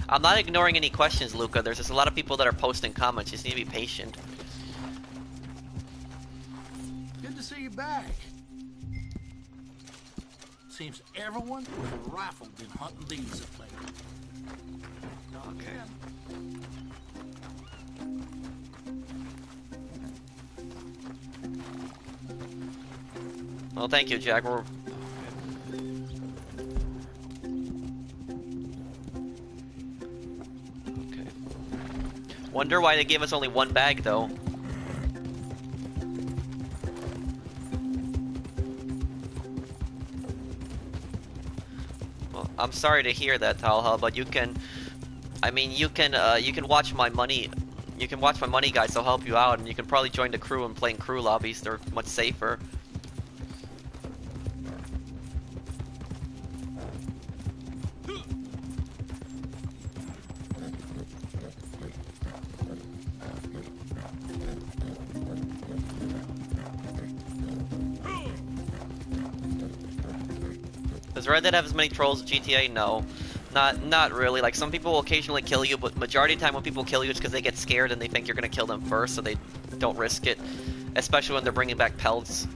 I'm not ignoring any questions, Luca. There's just a lot of people that are posting comments. You just need to be patient. Good to see you back. Seems everyone with a rifle been hunting these of late. Okay. Well, thank you, Jack. We're... Okay. Wonder why they gave us only one bag, though. Well, I'm sorry to hear that, Talha, but you can... I mean, you can watch my money... You can watch my money guides, they'll help you out, and you can probably join the crew and play in crew lobbies. They're much safer. Does Red Dead have as many trolls as GTA? No. Not really. Like, some people will occasionally kill you, but majority of the time when people kill you, it's because they get scared and they think you're gonna kill them first, so they don't risk it. Especially when they're bringing back pelts.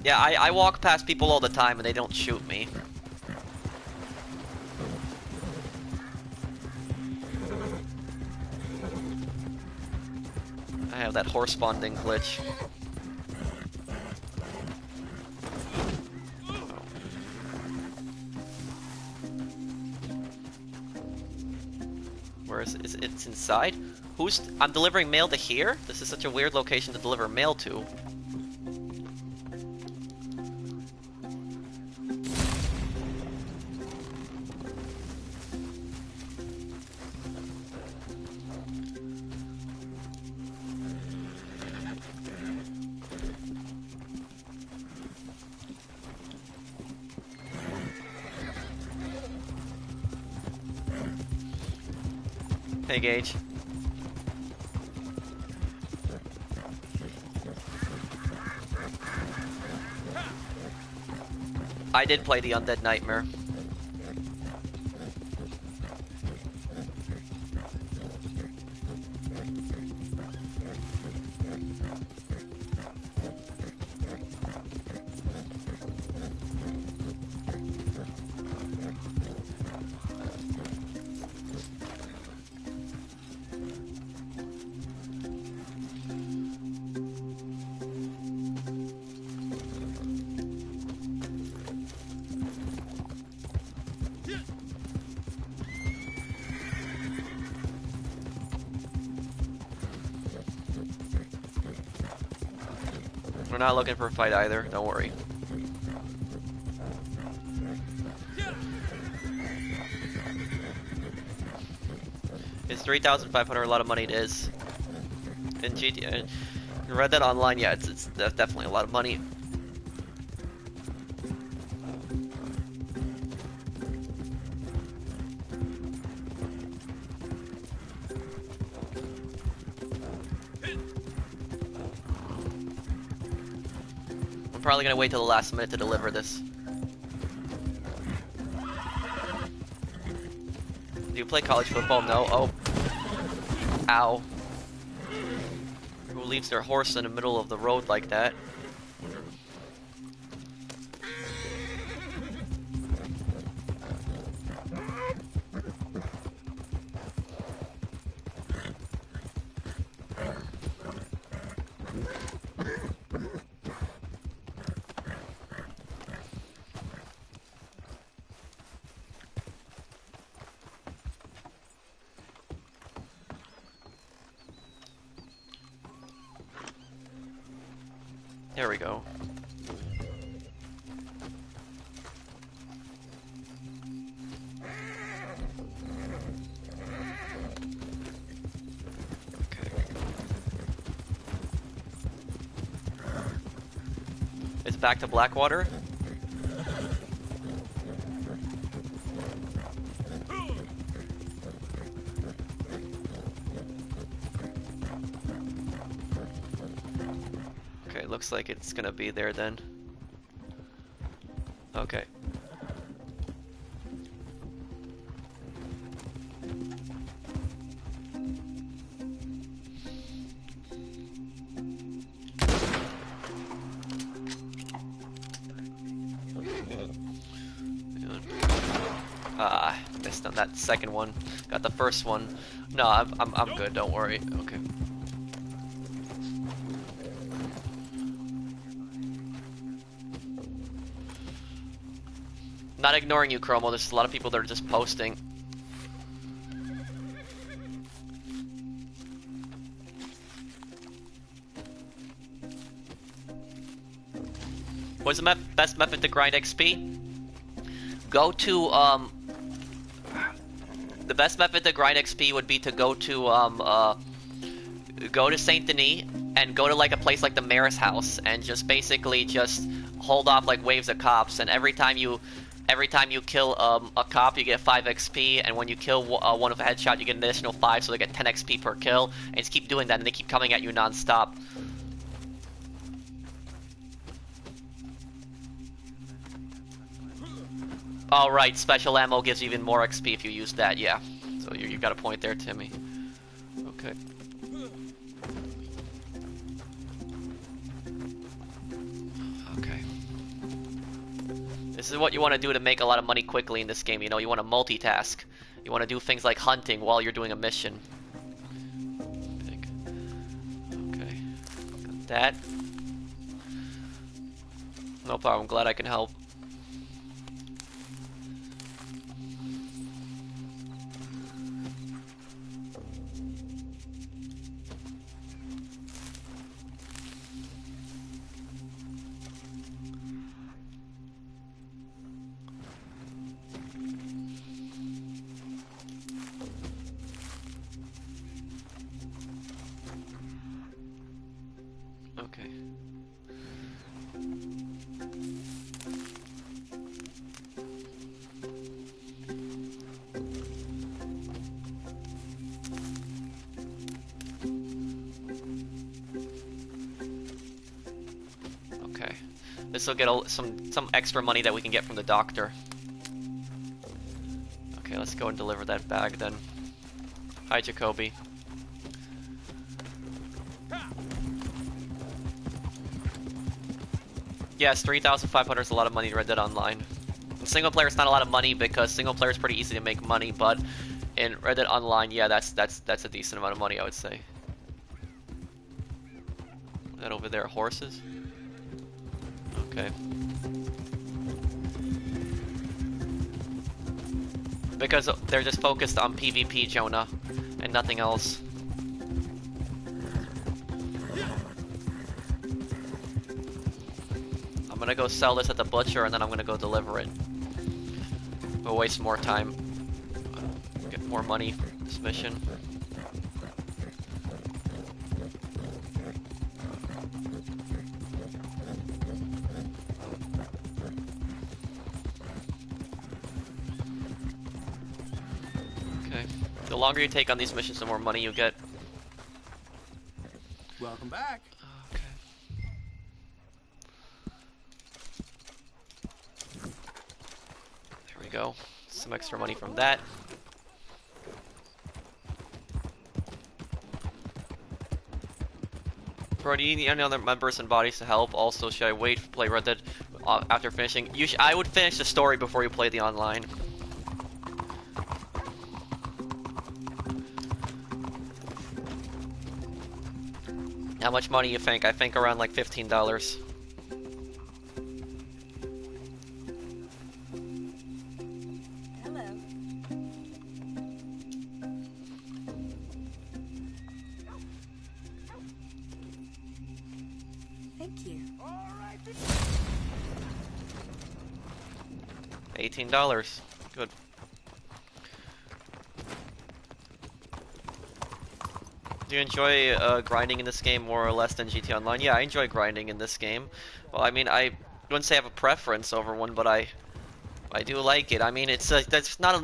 Yeah, I walk past people all the time and they don't shoot me. I have that horse bonding glitch. Where is it? It's inside? I'm delivering mail to here? This is such a weird location to deliver mail to. Hey, Gage. I did play the Undead Nightmare. We're not looking for a fight either, don't worry. It's 3,500, a lot of money it is. In GTA, in Red Dead Online, yeah, it's definitely a lot of money. Probably gonna wait till the last minute to deliver this. Do you play college football? No. Oh. Ow. Who leaves their horse in the middle of the road like that? There we go. Okay. It's back to Blackwater. Looks like it's gonna be there then. Okay. Missed on that second one. Got the first one. No, I'm good. Don't worry. Okay. Not ignoring you, Chromo. There's a lot of people that are just posting. What's the best method to grind XP? Go to the best method to grind XP would be to go to Saint Denis and go to like a place like the mayor's house and just basically just hold off like waves of cops, and every time you kill a cop, you get 5 XP, and when you kill one with a headshot, you get an additional 5, so they get 10 XP per kill, and just keep doing that, and they keep coming at you non-stop. Alright, special ammo gives you even more XP if you use that, yeah. So you got a point there, Timmy. Okay. Okay. This is what you want to do to make a lot of money quickly in this game, you know, you want to multitask. You want to do things like hunting while you're doing a mission. Okay. Got that. No problem, glad I can help. This will get some extra money that we can get from the doctor. Okay, let's go and deliver that bag then. Hi, Jacoby. Yes, 3,500 is a lot of money to Red Dead Online. In single player, it's not a lot of money because single player is pretty easy to make money, but in Red Dead Online, yeah, that's a decent amount of money, I would say. That over there, horses? Okay. Because they're just focused on PvP, Jonah, and nothing else. I'm gonna go sell this at the butcher, and then I'm gonna go deliver it. We'll waste more time. Get more money for this mission. Okay. The longer you take on these missions, the more money you get. Welcome back. Okay. There we go. Some extra money from that. Bro, do you need any other members and bodies to help? Also, should I wait to play Red Dead after finishing? I would finish the story before you play the online. How much money you think? I think around like $15. Hello. Thank you. $18. Good. Do you enjoy grinding in this game more or less than GTA Online? Yeah, I enjoy grinding in this game. Well, I mean, I wouldn't say I have a preference over one, but I do like it. I mean, it's there's not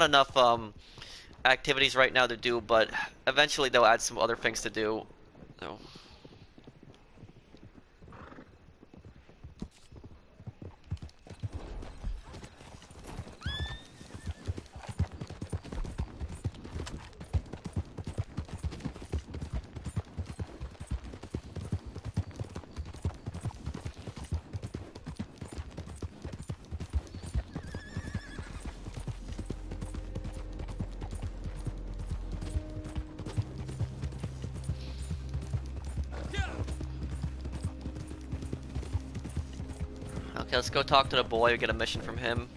enough activities right now to do, but eventually they'll add some other things to do. So. Okay, let's go talk to the boy and get a mission from him.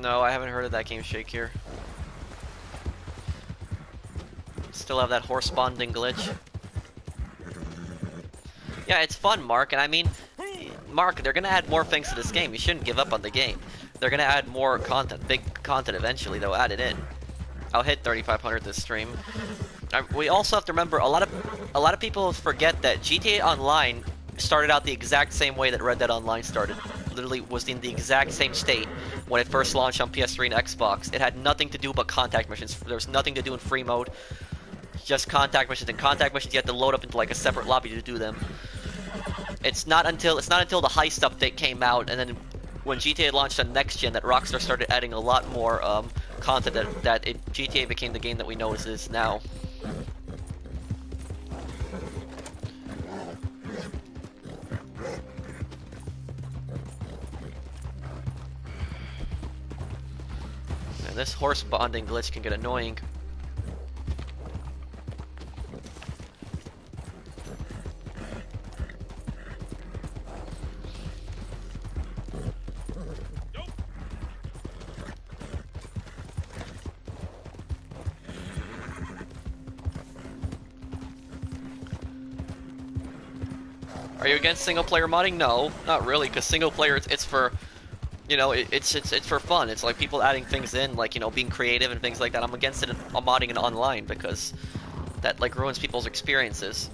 No, I haven't heard of that game Shake here. Still have that horse bonding glitch. Yeah, it's fun, Mark, and I mean, Mark, they're gonna add more things to this game. You shouldn't give up on the game. They're gonna add more content, big content eventually. They'll add it in. I'll hit 3,500 this stream. We also have to remember a lot of people forget that GTA Online started out the exact same way that Red Dead Online started. Literally was in the exact same state when it first launched on PS3 and Xbox. It had nothing to do but contact missions. There was nothing to do in free mode. Just contact missions, and contact missions you have to load up into like a separate lobby to do them. It's not until the heist update came out, and then when GTA launched on next gen, that Rockstar started adding a lot more content that GTA became the game that we know it is now. And this horse bonding glitch can get annoying. Are you against single player modding? No, not really, because single player it's for You know, it's for fun. It's like people adding things in, like, you know, being creative and things like that. I'm against it. I'm modding it online because that like ruins people's experiences.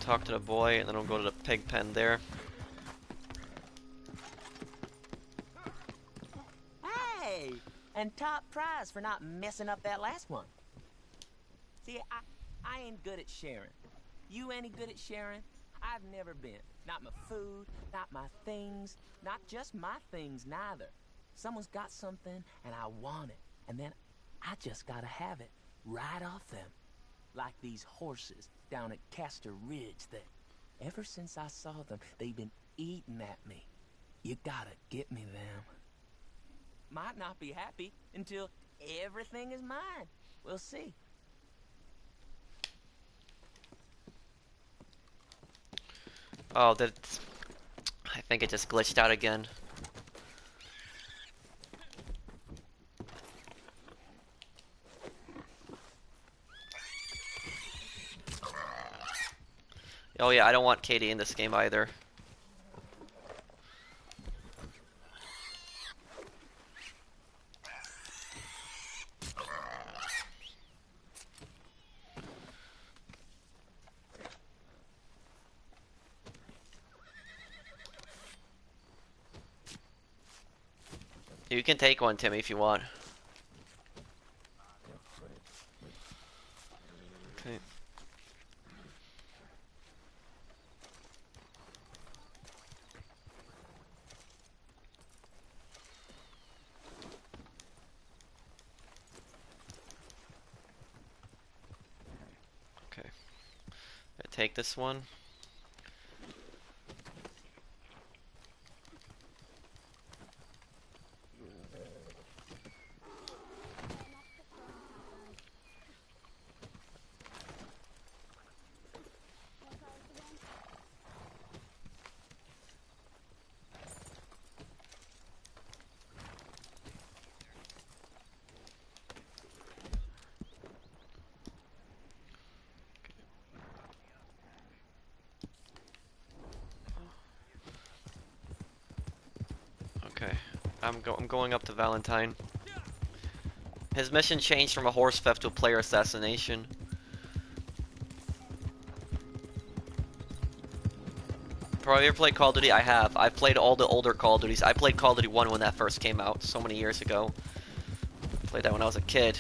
Talk to the boy, and then we'll go to the pig pen there. Hey! And top prize for not messing up that last one. See, I ain't good at sharing. You any good at sharing? I've never been. Not my food, not my things, not just my things neither. Someone's got something, and I want it. And then I just gotta have it right off them. Like these horses down at Castor Ridge that ever since I saw them, they've been eating at me. You gotta get me them. Might not be happy until everything is mine. We'll see. Oh, I think it just glitched out again. Oh yeah, I don't want Katie in this game either. You can take one, Timmy, if you want. Okay. Okay. Take this one. Okay, I'm going up to Valentine. His mission changed from a horse theft to a player assassination. Probably ever played Call of Duty? I have. I've played all the older Call of Duties. I played Call of Duty 1 when that first came out, so many years ago. Played that when I was a kid.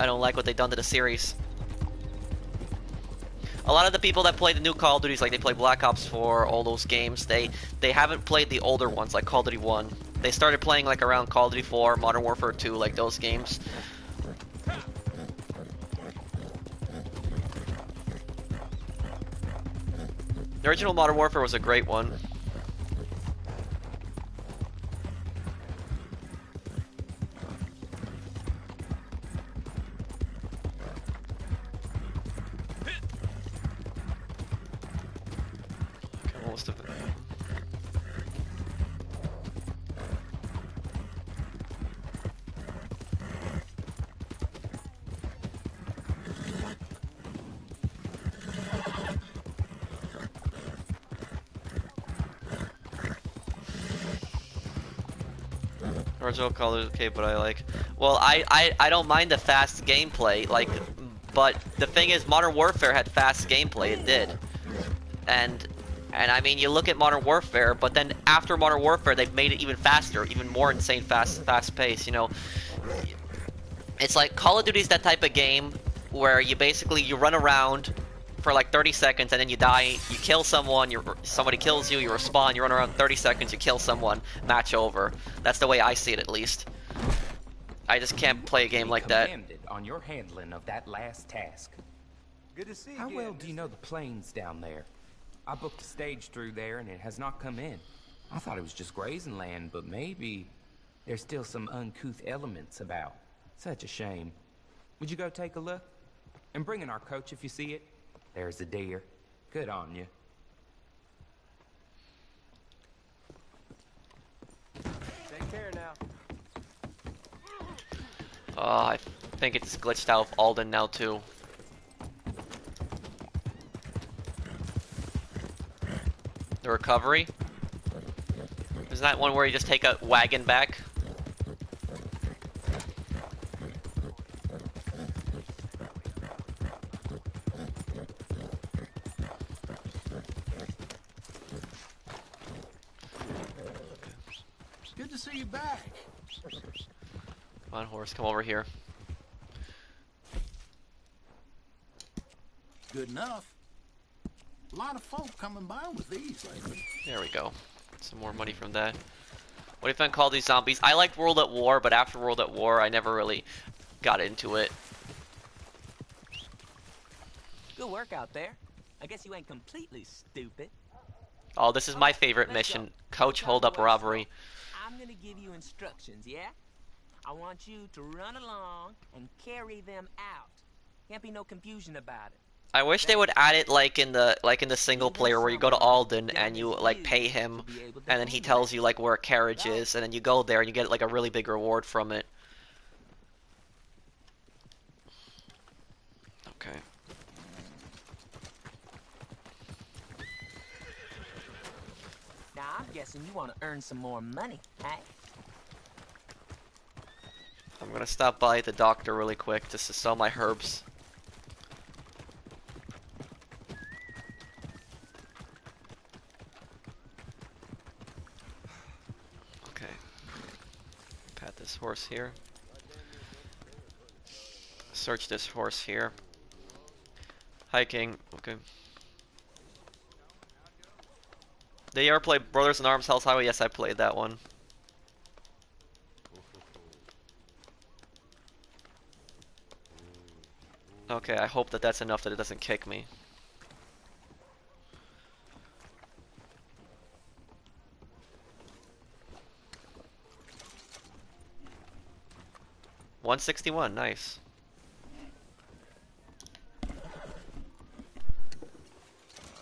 I don't like what they've done to the series. A lot of the people that play the new Call of Duties, like they play Black Ops 4, all those games, they haven't played the older ones, like Call of Duty 1. They started playing like around Call of Duty 4, Modern Warfare 2, like those games. The original Modern Warfare was a great one. Okay, most of it. Original Call is okay, but I like. Well, I don't mind the fast gameplay, like, but the thing is, Modern Warfare had fast gameplay. It did, and I mean, you look at Modern Warfare, but then after Modern Warfare, they've made it even faster, even more insane, fast pace. You know, it's like Call of Duty's that type of game where you basically you run around for like 30 seconds and then you die, you kill someone, somebody kills you, you respawn, you run around 30 seconds, you kill someone, match over. That's the way I see it, at least. I just can't play a game like that. On your handling of that last task. Good to see you. How well do you know the plains down there? I booked a stage through there and it has not come in. I thought it was just grazing land, but maybe... There's still some uncouth elements about. Such a shame. Would you go take a look? And bring in our coach if you see it. There's the deer. Good on you. Take care now. I think it's glitched out of Alden now too. The recovery? Isn't that one where you just take a wagon back? Good to see you back. Come on, horse, come over here. Good enough. A lot of folk coming by with these lately. There we go. Some more money from that. What if I call these zombies? I liked World at War, but after World at War, I never really got into it. Good work out there. I guess you ain't completely stupid. Oh, this is my favorite mission. Coach hold up robbery. I'm gonna give you instructions, yeah? I want you to run along and carry them out. Can't be no confusion about it. I wish they would add it like in the single player where you go to Alden and you like pay him and then he tells you like where a carriage is and then you go there and you get like a really big reward from it. Okay. Now I'm guessing you want to earn some more money, hey? I'm gonna stop by the doctor really quick just to sell my herbs. Okay. Pat this horse here. Search this horse here. Hiking. Okay. Did you ever play Brothers in Arms Hell's Highway? Yes, I played that one. Okay, I hope that that's enough that it doesn't kick me. $161, nice.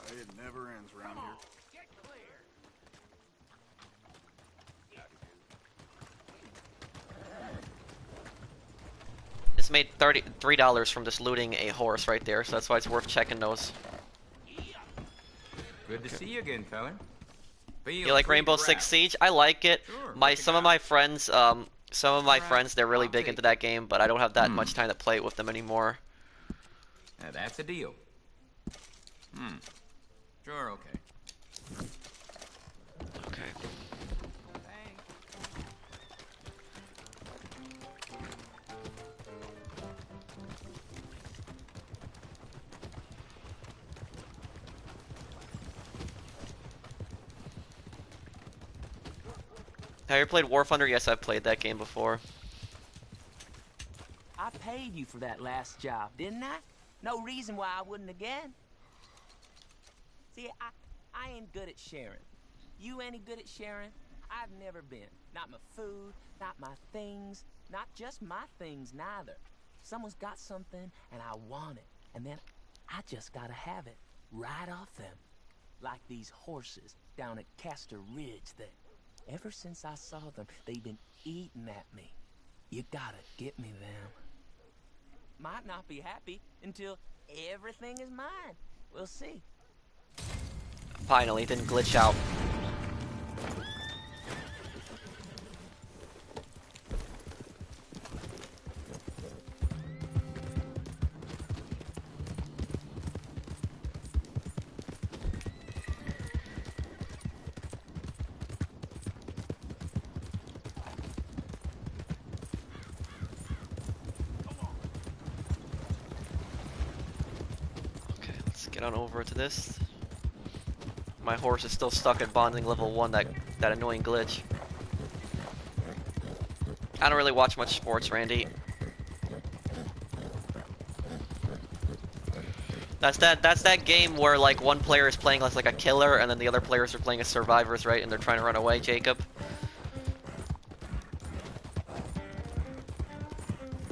It never ends around here. Just made $33 from just looting a horse right there, so that's why it's worth checking those. Good to see you again, feller. You like Rainbow Six Siege? I like it. Sure, Some of my friends, they're really big into that game, but I don't have that much time to play it with them anymore. Now that's a deal. Sure, okay. Okay. Have you ever played War Thunder? Yes, I've played that game before. I paid you for that last job, didn't I? No reason why I wouldn't again. See, I ain't good at sharing. You any good at sharing? I've never been. Not my food, not my things, not just my things neither. Someone's got something and I want it, and then I just gotta have it right off them. Like these horses down at Castor Ridge there. Ever since I saw them, they've been eating at me. You gotta get me them. Might not be happy until everything is mine. We'll see. Finally, didn't glitch out. Get on over to this. My horse is still stuck at bonding level 1, that annoying glitch. I don't really watch much sports, Randy. That's that game where like one player is playing as like a killer and then the other players are playing as survivors, right? And they're trying to run away, Jacob.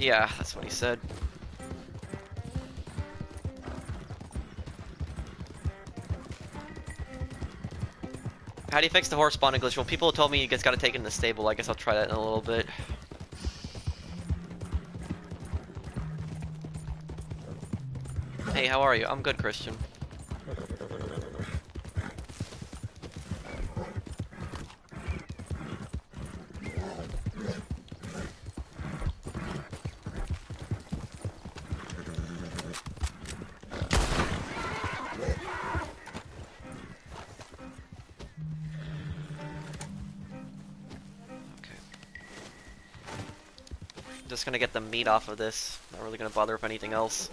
Yeah, that's what he said. How do you fix the horse spawning glitch? Well, people told me you guys gotta take it in the stable. I guess I'll try that in a little bit. Hey, how are you? I'm good, Christian. Just gonna get the meat off of this. Not really gonna bother with anything else.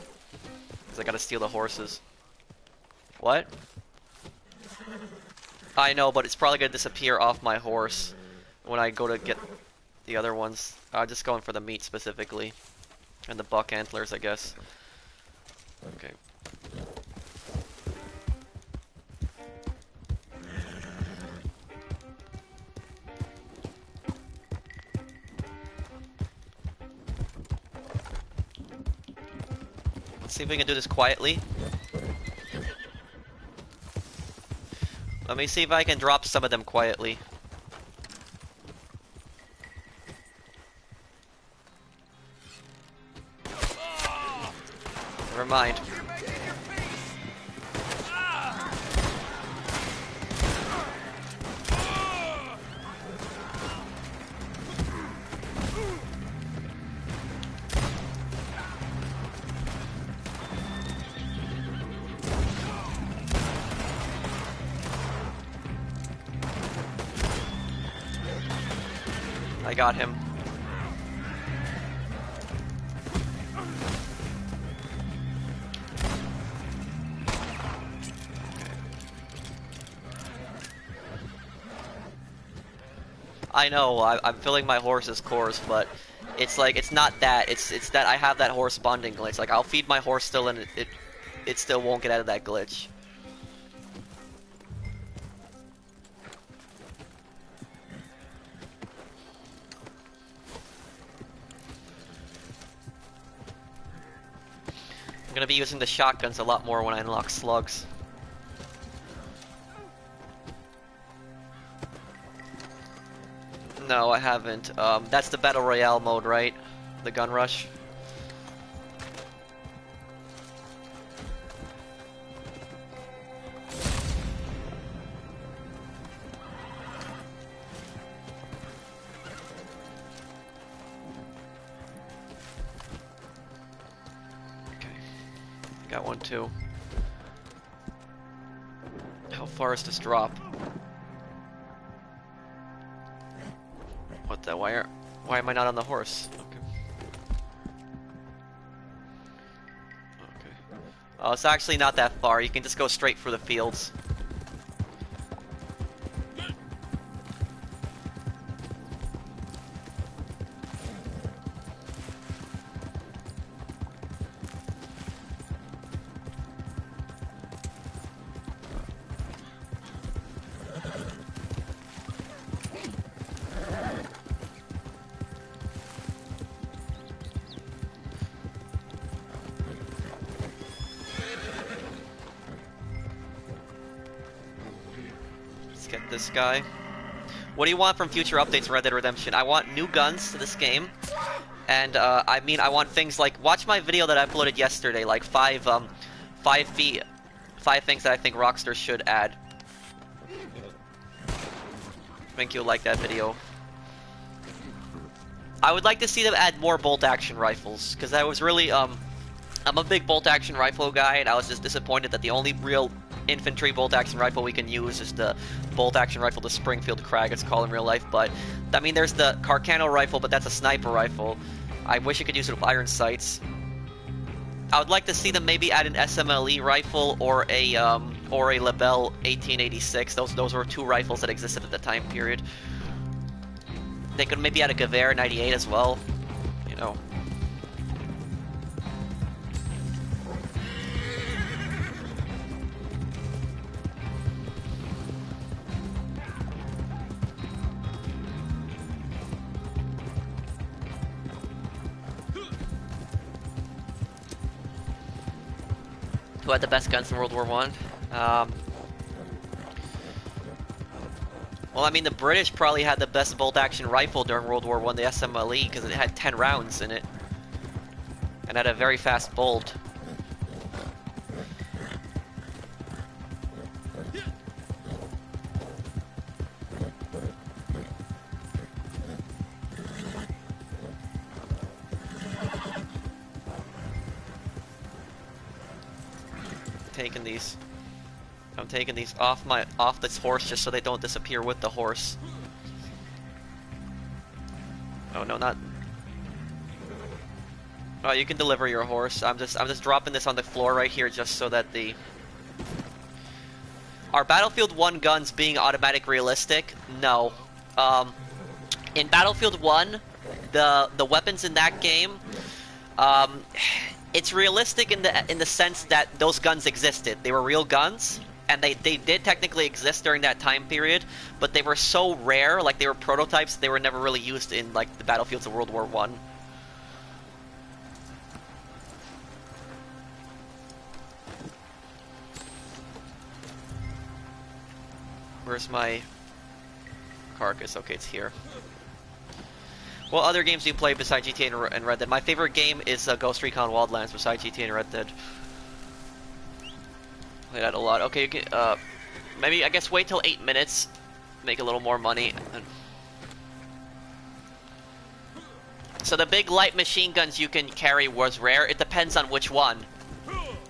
Because I gotta steal the horses. What? I know, but it's probably gonna disappear off my horse when I go to get the other ones. I'm just going for the meat specifically. And the buck antlers, I guess. Okay. Let's see if we can do this quietly. Let me see if I can drop some of them quietly. Never mind. I got him. I know, I'm filling my horse's cores, but it's like, it's not that. It's that I have that horse bonding glitch. Like, I'll feed my horse still and it still won't get out of that glitch. I'm gonna be using the shotguns a lot more when I unlock slugs. No, I haven't. That's the Battle Royale mode, right? The gun rush? Got one too. How far is this drop? What the? Why am I not on the horse? Okay. Okay. Oh, it's actually not that far. You can just go straight for the fields. Get this guy. What do you want from future updates in Red Dead Redemption? I want new guns to this game, and I mean, I want things like, watch my video that I uploaded yesterday, like five things that I think Rockstar should add. I think you'll like that video. I would like to see them add more bolt-action rifles, because I was really I'm a big bolt-action rifle guy, and I was just disappointed that the only real infantry bolt-action rifle we can use is the bolt-action rifle, the Springfield Krag, it's called in real life. But I mean, there's the Carcano rifle, but that's a sniper rifle. I wish I could use it with iron sights. I would like to see them maybe add an SMLE rifle or a Lebel 1886. Those were two rifles that existed at the time period. They could maybe add a Gewehr 98 as well, you know. Who had the best guns in World War One? Well, I mean, the British probably had the best bolt-action rifle during World War One, the SMLE, because it had 10 rounds in it, and had a very fast bolt. I'm taking these off this horse just so they don't disappear with the horse. Oh no, not. Oh, you can deliver your horse. I'm just dropping this on the floor right here just so that the. Are Battlefield 1 guns being automatic realistic? No. In Battlefield 1, the weapons in that game, it's realistic in the sense that those guns existed. They were real guns, and they did technically exist during that time period, but they were so rare, like they were prototypes, they were never really used in like the battlefields of World War One. Where's my carcass? Okay, it's here. What other games do you play besides GTA and Red Dead? My favorite game is Ghost Recon Wildlands besides GTA and Red Dead. Play that a lot. Okay, you can, maybe, I guess wait till 8 minutes, make a little more money. So the big light machine guns you can carry was rare. It depends on which one.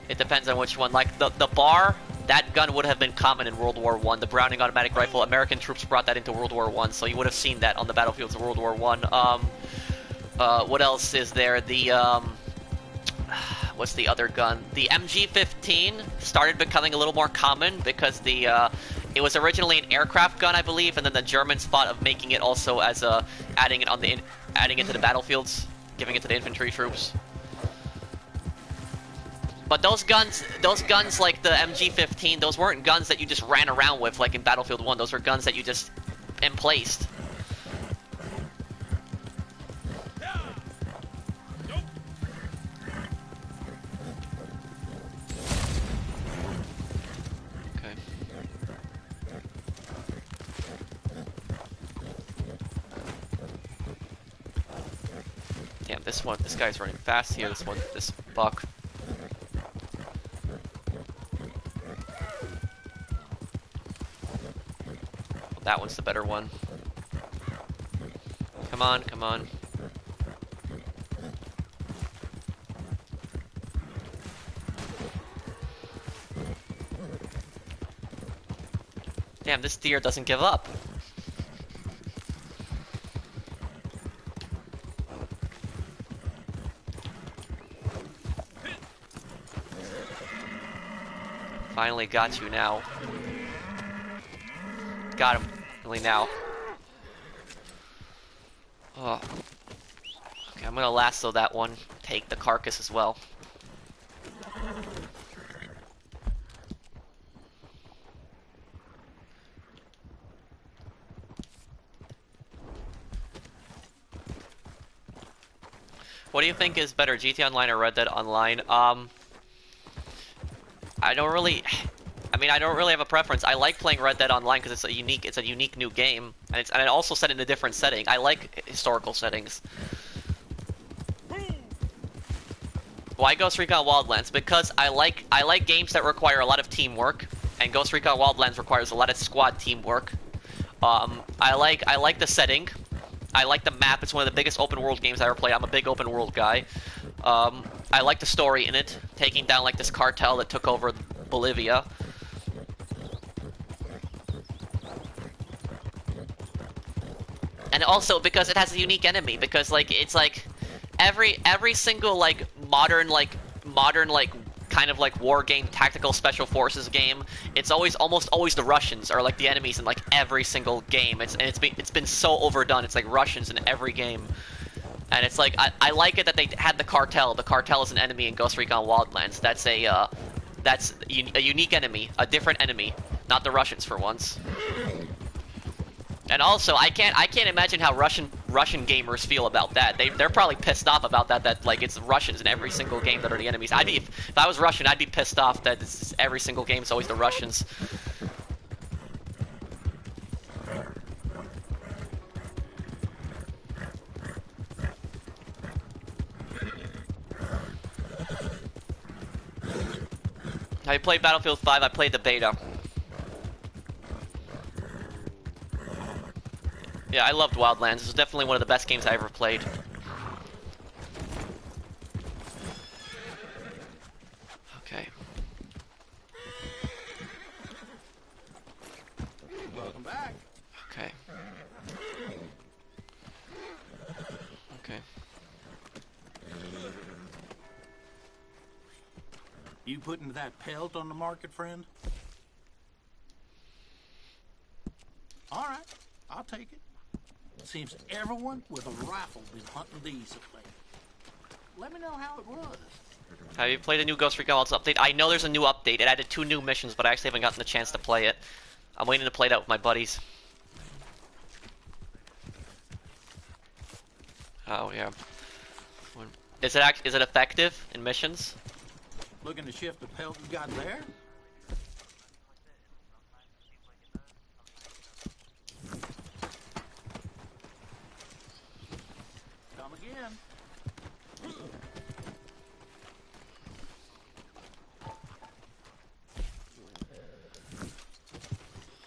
It depends on which one. Like the bar, that gun would have been common in World War One. The Browning automatic rifle, American troops brought that into World War One, so you would have seen that on the battlefields of World War One. What else is there? The what's the other gun? The MG-15 started becoming a little more common because it was originally an aircraft gun, I believe, and then the Germans thought of making it also as adding it to the battlefields, giving it to the infantry troops. But those guns like the MG-15, those weren't guns that you just ran around with like in Battlefield 1. Those were guns that you just emplaced. Okay. Damn, this guy's running fast here, this buck. That one's the better one. Come on, come on. Damn, this deer doesn't give up. Finally got you now. Got him. Really now. Oh. Okay, I'm gonna lasso that one. Take the carcass as well. What do you think is better, GTA Online or Red Dead Online? I don't really have a preference. I like playing Red Dead Online because it's a unique new game, and it also set in a different setting. I like historical settings. Why Ghost Recon Wildlands? Because I like games that require a lot of teamwork, and Ghost Recon Wildlands requires a lot of squad teamwork. I like the setting. I like the map. It's one of the biggest open world games I ever played. I'm a big open world guy. I like the story in it, taking down like this cartel that took over Bolivia. And also because it has a unique enemy, because like it's like every single like modern kind of like war game, tactical special forces game, it's almost always the Russians are like the enemies in like every single game. It's been so overdone. It's like Russians in every game. And it's like I like it that they had the cartel. The cartel is an enemy in Ghost Recon Wildlands. That's a unique enemy, a different enemy, not the Russians for once. And also, I can't imagine how Russian Russian gamers feel about that. They're probably pissed off about that. That like it's Russians in every single game that are the enemies. I'd be if I was Russian, I'd be pissed off that it's, every single game is always the Russians. I played Battlefield 5. I played the beta. Yeah, I loved Wildlands. This was definitely one of the best games I ever played. Okay. Welcome back. Okay. Okay. You putting that pelt on the market, friend? All right, I'll take it. Seems everyone with a rifle been hunting these of late. Let me know how it was. Have you played the new Ghost Recon Wildlands update? I know there's a new update. It added 2 new missions, but I actually haven't gotten the chance to play it. I'm waiting to play that with my buddies. Oh yeah. Is it effective in missions? Looking to shift the pelt you got there? Come again.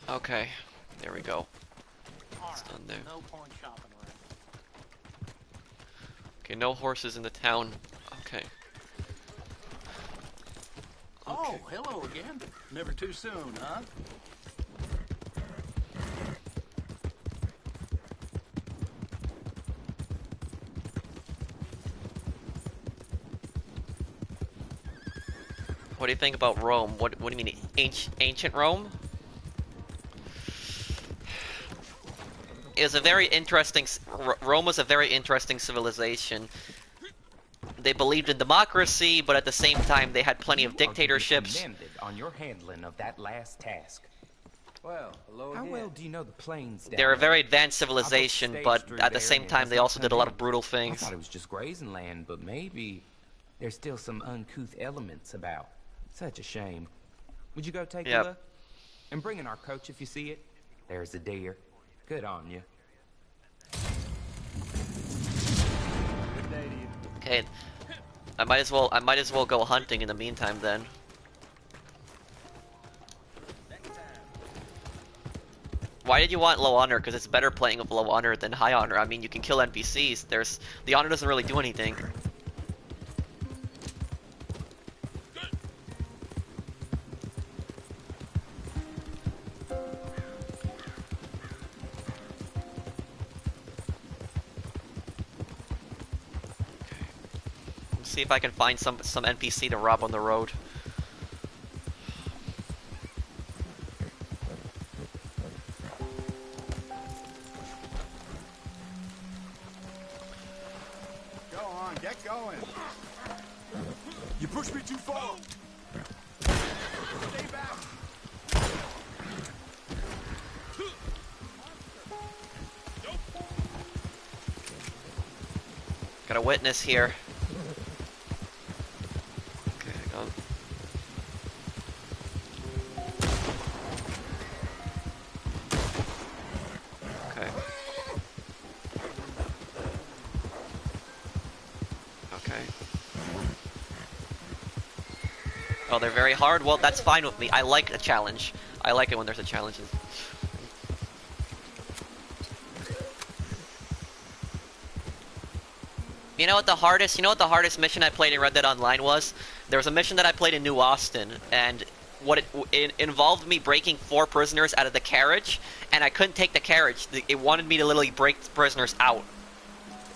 Okay, there we go. All It's right, done there. no point shopping around. Okay, no horses in the town. Okay. Oh, hello again. Never too soon, huh? What do you think about Rome? What do you mean, ancient Rome? It was a very interesting. Rome was a very interesting civilization. They believed in democracy, but at the same time, they had plenty of dictatorships. Commended on your handling of that last task. Well, hello How again. well do you know the plains down They're a there? very advanced civilization, but at the same time, they also did a lot of brutal I things. thought it was just grazing land, but maybe there's still some uncouth elements about. Such a shame. Would you go take Yep. a look? And bring in our coach if you see it. There's a deer. Good on you. Good day to you. Okay, I might as well go hunting in the meantime then. Why did you want low honor? Because it's better playing with low honor than high honor. I mean, you can kill NPCs. The honor doesn't really do anything. See if I can find some NPC to rob on the road. Go on, get going. You pushed me too far. Stay back. Got a witness here. Okay, hang on. Okay. Okay. Oh, they're very hard? Well, that's fine with me. I like a challenge. I like it when there's a challenge. You know what the hardest mission I played in Red Dead Online was? There was a mission that I played in New Austin, and it involved me breaking 4 prisoners out of the carriage, and I couldn't take the carriage. It wanted me to literally break the prisoners out.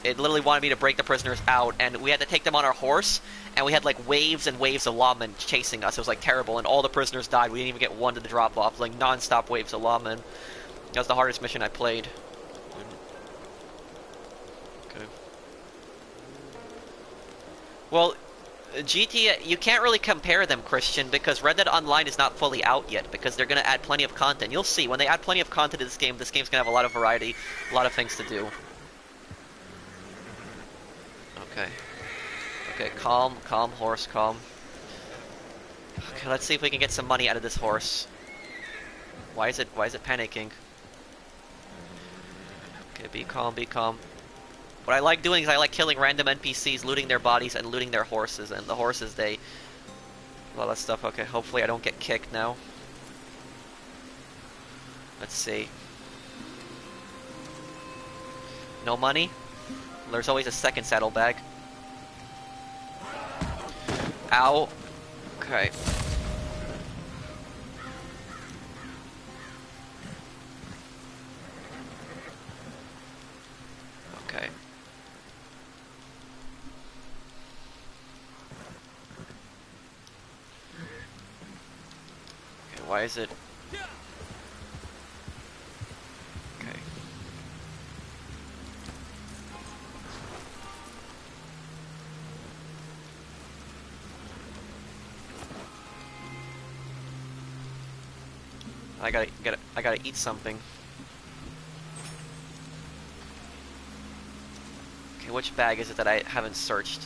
It literally wanted me to break the prisoners out, and we had to take them on our horse, and we had like waves and waves of lawmen chasing us. It was like terrible, and all the prisoners died. We didn't even get one to the drop off. Like non-stop waves of lawmen. That was the hardest mission I played. Okay. Well, GTA, you can't really compare them, Christian, because Red Dead Online is not fully out yet, because they're going to add plenty of content. You'll see, when they add plenty of content to this game's going to have a lot of variety, a lot of things to do. Okay. Okay, calm, calm, horse, calm. Okay, let's see if we can get some money out of this horse. Why is it panicking? Okay, be calm, be calm. What I like doing is I like killing random NPCs, looting their bodies and looting their horses, and the horses, they... a lot of stuff. Okay, hopefully I don't get kicked now. Let's see. No money? There's always a second saddlebag. Ow. Okay. Okay. Okay, why is it... Okay. I gotta eat something. Okay, which bag is it that I haven't searched?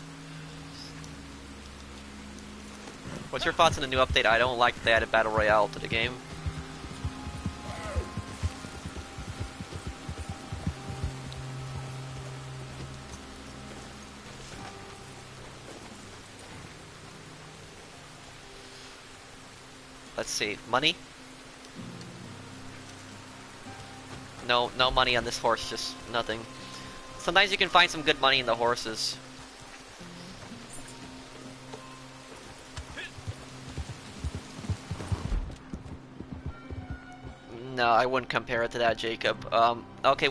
What's your thoughts on the new update? I don't like that they added Battle Royale to the game. Let's see. Money? No, no money on this horse, just nothing. Sometimes you can find some good money in the horses. No, I wouldn't compare it to that, Jacob. Okay,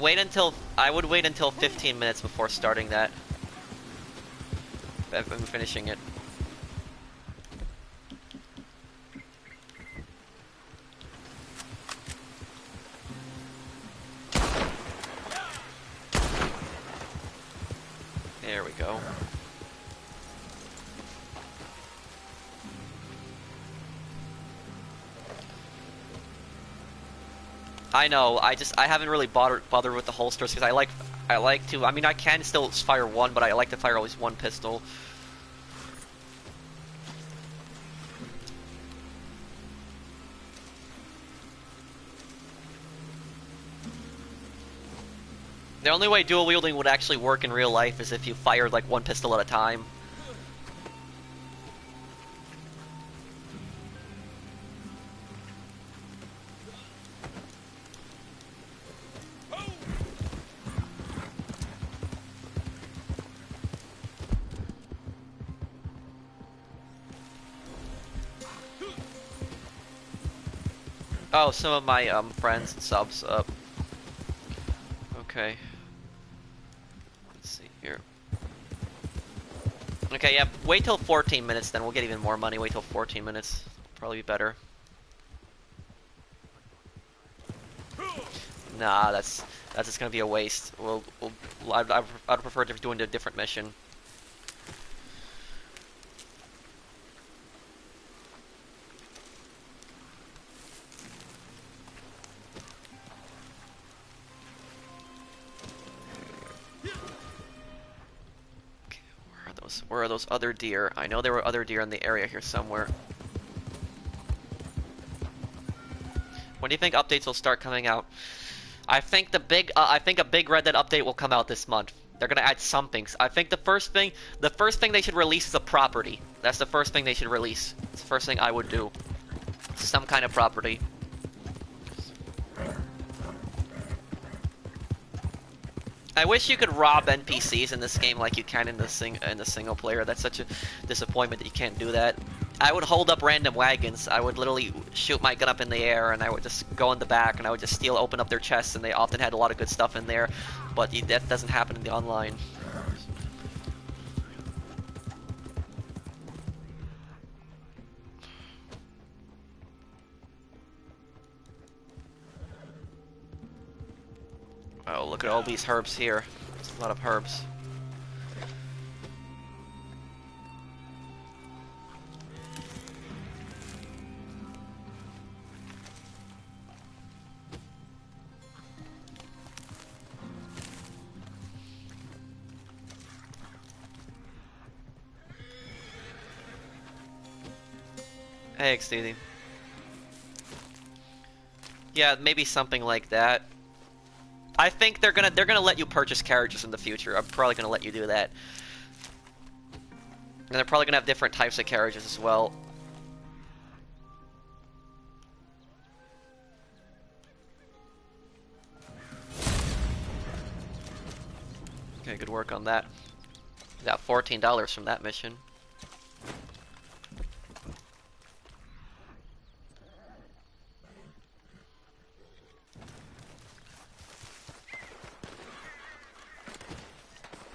I would wait until 15 minutes before starting that. I'm finishing it. There we go. I know. I haven't really bothered with the holsters because I like to. I mean, I can still fire one, but I like to fire always one pistol. The only way dual wielding would actually work in real life is if you fired like one pistol at a time. Oh, some of my friends and subs up. Okay. Let's see here. Okay, yeah, wait till 14 minutes, then we'll get even more money. Wait till 14 minutes. Probably be better. Nah, that's just gonna be a waste. I'd prefer doing a different mission. Where are those other deer? I know there were other deer in the area here somewhere. When do you think updates will start coming out? I think a big Red Dead update will come out this month. They're gonna add something. I think the first thing they should release is a property. That's the first thing they should release. It's the first thing I would do. Some kind of property. I wish you could rob NPCs in this game like you can in the single player. That's such a disappointment that you can't do that. I would hold up random wagons. I would literally shoot my gun up in the air and I would just go in the back and I would just open up their chests, and they often had a lot of good stuff in there, but that doesn't happen in the online. Oh, look at all these herbs here. There's a lot of herbs. Hey, XDD. Yeah, maybe something like that. I think they're gonna let you purchase carriages in the future. I'm probably gonna let you do that. And they're probably gonna have different types of carriages as well. Okay, good work on that. Got $14 from that mission.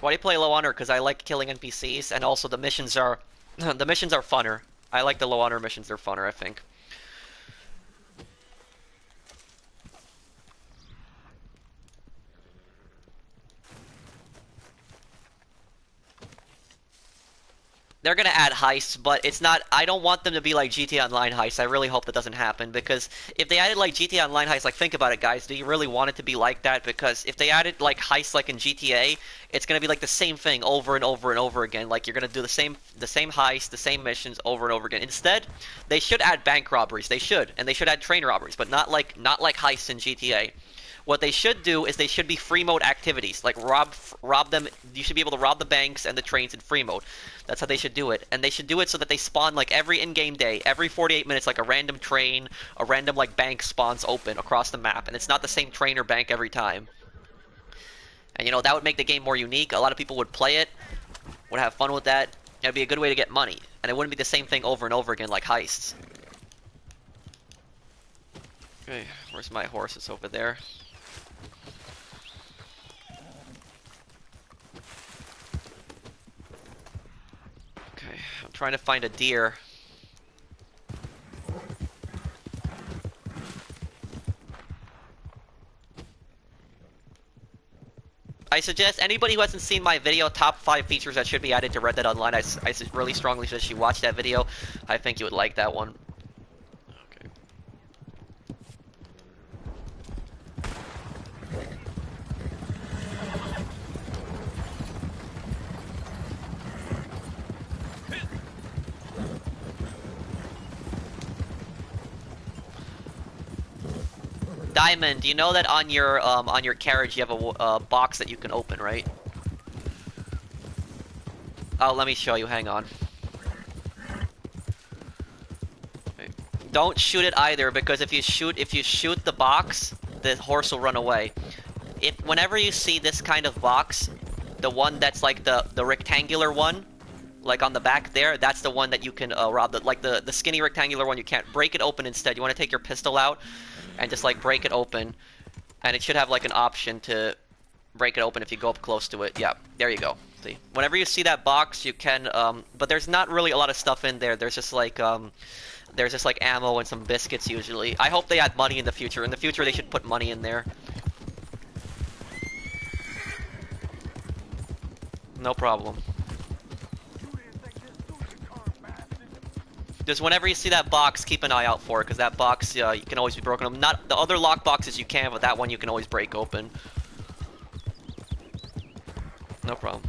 Why do you play low honor? Because I like killing NPCs, and also the missions are the missions are funner. I like the low honor missions; they're funner, I think. They're gonna add heists, but it's not. I don't want them to be like GTA Online heists. I really hope that doesn't happen, because if they added like GTA Online heists, like think about it, guys. Do you really want it to be like that? Because if they added like heists like in GTA, it's gonna be like the same thing over and over and over again. Like you're gonna do the same heist, the same missions over and over again. Instead, they should add bank robberies. They should, and they should add train robberies, but not like heists in GTA. What they should do is they should be free mode activities, like rob them. You should be able to rob the banks and the trains in free mode. That's how they should do it, and they should do it so that they spawn like every in-game day, every 48 minutes, like a random train, a random like bank spawns open across the map, and it's not the same train or bank every time. And you know that would make the game more unique. A lot of people would play it, would have fun with that. It'd be a good way to get money, and it wouldn't be the same thing over and over again like heists. Okay, where's my horse? It's over there. Okay, I'm trying to find a deer. I suggest anybody who hasn't seen my video, top 5 features that should be added to Red Dead Online, I really strongly suggest you watch that video. I think you would like that one. Okay. Diamond, you know that on your carriage you have a box that you can open, right? Oh, let me show you. Hang on. Okay. Don't shoot it either, because if you shoot the box, the horse will run away. Whenever you see this kind of box, the one that's like the rectangular one, like on the back there, that's the one that you can rob. The skinny rectangular one, you can't. Break it open instead. You want to take your pistol out and just like break it open, and it should have like an option to break it open if you go up close to it. Yeah, there you go. See, whenever you see that box, you can but there's not really a lot of stuff in there. There's just like ammo and some biscuits usually. I hope they add money in the future. In the future they should put money in there. No problem. Just whenever you see that box, keep an eye out for it, because that box, you can always be broken. Not the other lock boxes you can, but that one you can always break open. No problem.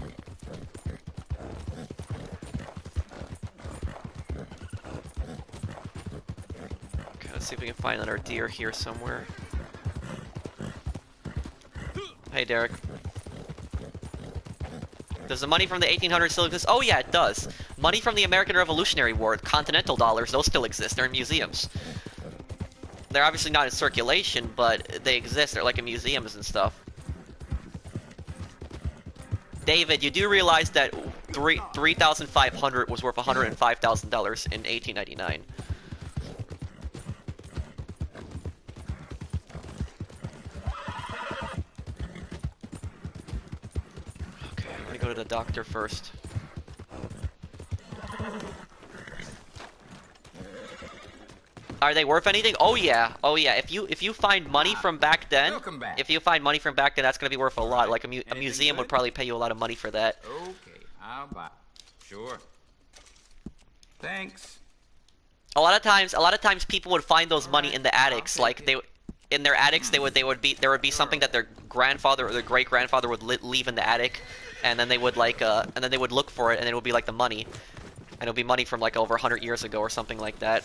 Okay, let's see if we can find another deer here somewhere. Hey, Derek. Does the money from the 1800s still exist? Oh yeah, it does. Money from the American Revolutionary War, Continental dollars, those still exist. They're in museums. They're obviously not in circulation, but they exist. They're like in museums and stuff. David, you do realize that 3,500 was worth $105,000 in 1899. Go to the doctor first. Are they worth anything? Oh yeah, oh yeah. If you find money from back then, if you find money from back then, that's gonna be worth a lot. Like a museum would probably pay you a lot of money for that. Okay, I'll buy. Sure. Thanks. A lot of times people would find those money in the attics. Like in their attics, there would be something that their grandfather or their great grandfather would leave in the attic. And then they would look for it, and it would be like the money, and it would be money from like over 100 years ago or something like that.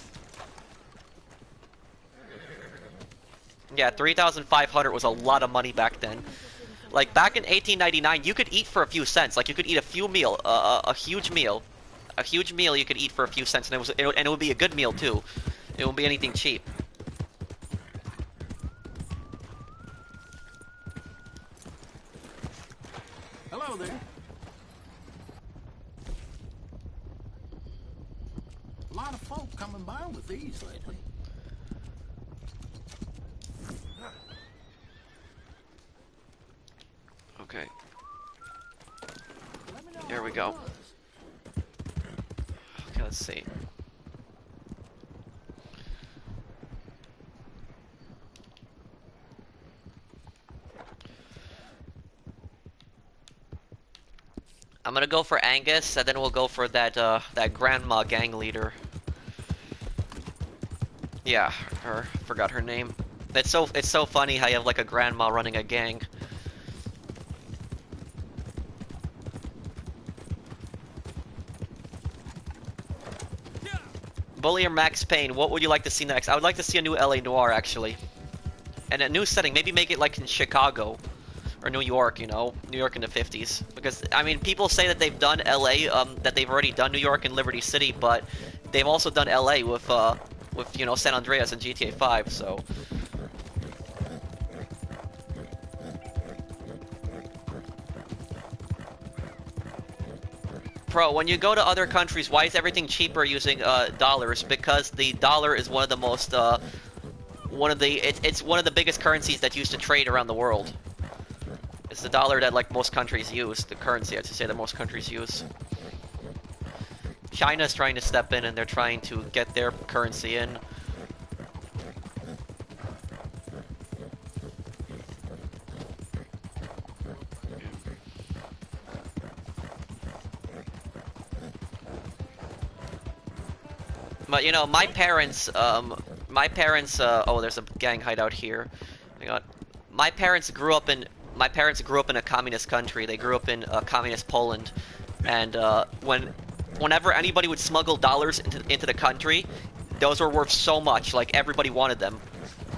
Yeah, 3,500 was a lot of money back then. Like back in 1899, you could eat for a few cents. Like you could eat a few meal, a huge meal, you could eat for a few cents, and it would be a good meal too. It won't be anything cheap. Hello there. A lot of folk coming by with these lately. Okay. Here we go. Okay, let's see. I'm gonna go for Angus, and then we'll go for that that grandma gang leader. Yeah, her. Forgot her name. It's so funny how you have like a grandma running a gang. Bully or Max Payne, what would you like to see next? I would like to see a new LA Noire, actually. And a new setting, maybe make it like in Chicago. Or New York, you know? New York in the 50s. Because, I mean, people say that they've done LA, that they've already done New York and Liberty City, but they've also done LA with, you know, San Andreas and GTA 5, so... Pro, when you go to other countries, why is everything cheaper using dollars? Because the dollar is one of the most it's one of the biggest currencies that's used to trade around the world. It's the dollar that like most countries use, the currency I should say that most countries use. China's trying to step in and they're trying to get their currency in. But you know, my parents, oh, there's a gang hideout here. Hang on. My parents grew up in a communist country. They grew up in communist Poland, and whenever anybody would smuggle dollars into the country, those were worth so much. Like everybody wanted them.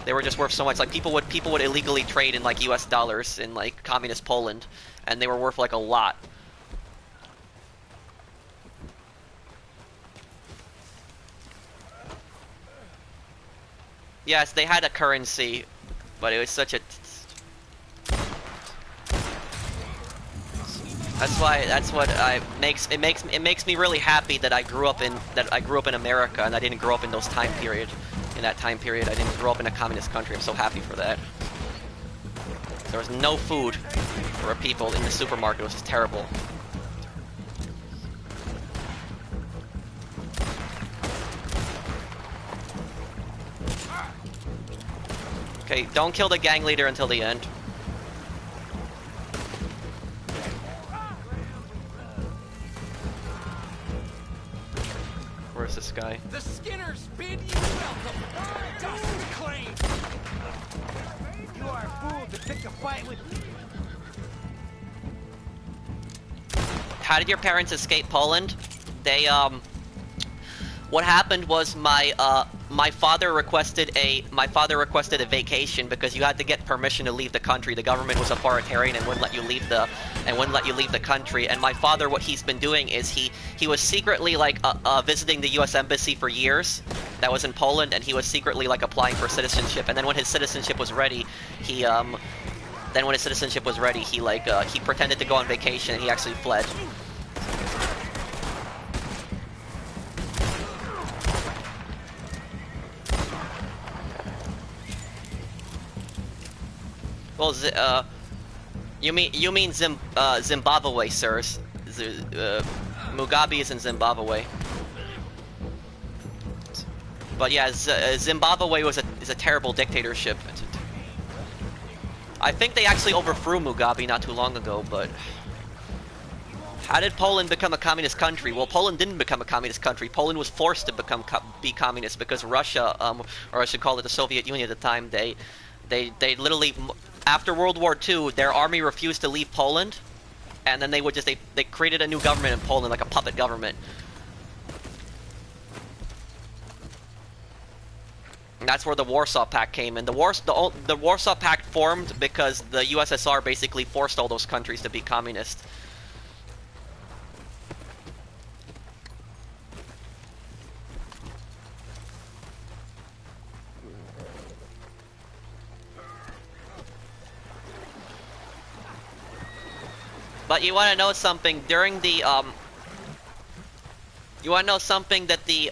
They were just worth so much. Like people would illegally trade in like U.S. dollars in like communist Poland, and they were worth like a lot. Yes, they had a currency, but it was such a... That's what it makes me really happy that I grew up in America and I didn't grow up in those time period. In that time period, I didn't grow up in a communist country. I'm so happy for that. There was no food for people in the supermarket. It was just terrible. Okay, don't kill the gang leader until the end. Where's this guy? The Skinners bid you welcome. Dust clean. You are a fool to pick a fight with me. How did your parents escape Poland? They what happened was my father requested a vacation because you had to get permission to leave the country. The government was authoritarian and wouldn't let you leave the country. And my father, what he's been doing is he was secretly like visiting the U.S. embassy for years. That was in Poland, and he was secretly like applying for citizenship. And then when his citizenship was ready, he pretended to go on vacation and he actually fled. Well, you mean Zimbabwe, sirs? Mugabe is in Zimbabwe. But yeah, Zimbabwe is a terrible dictatorship. I think they actually overthrew Mugabe not too long ago. But how did Poland become a communist country? Well, Poland didn't become a communist country. Poland was forced to be communist because Russia, or I should call it the Soviet Union at the time, they literally, after World War II, their army refused to leave Poland, and then they created a new government in Poland, like a puppet government. And that's where the Warsaw Pact came in. The Warsaw Pact formed because the USSR basically forced all those countries to be communist. But you want to know something? During the you want to know something that the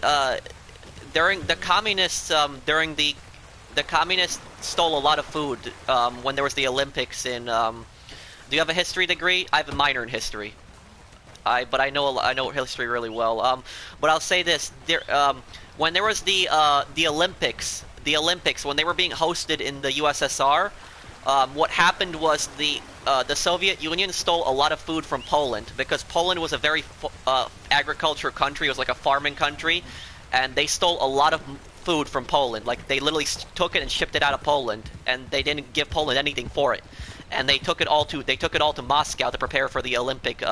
during the communists the communists stole a lot of food when there was the Olympics in. Do you have a history degree? I have a minor in history. But I know history really well. But I'll say this: when there was the Olympics when they were being hosted in the USSR. What happened was the Soviet Union stole a lot of food from Poland because Poland was a very agriculture country. It was like a farming country, and they stole a lot of food from Poland. Like they literally took it and shipped it out of Poland, and they didn't give Poland anything for it. And they took it all to Moscow to prepare for the Olympic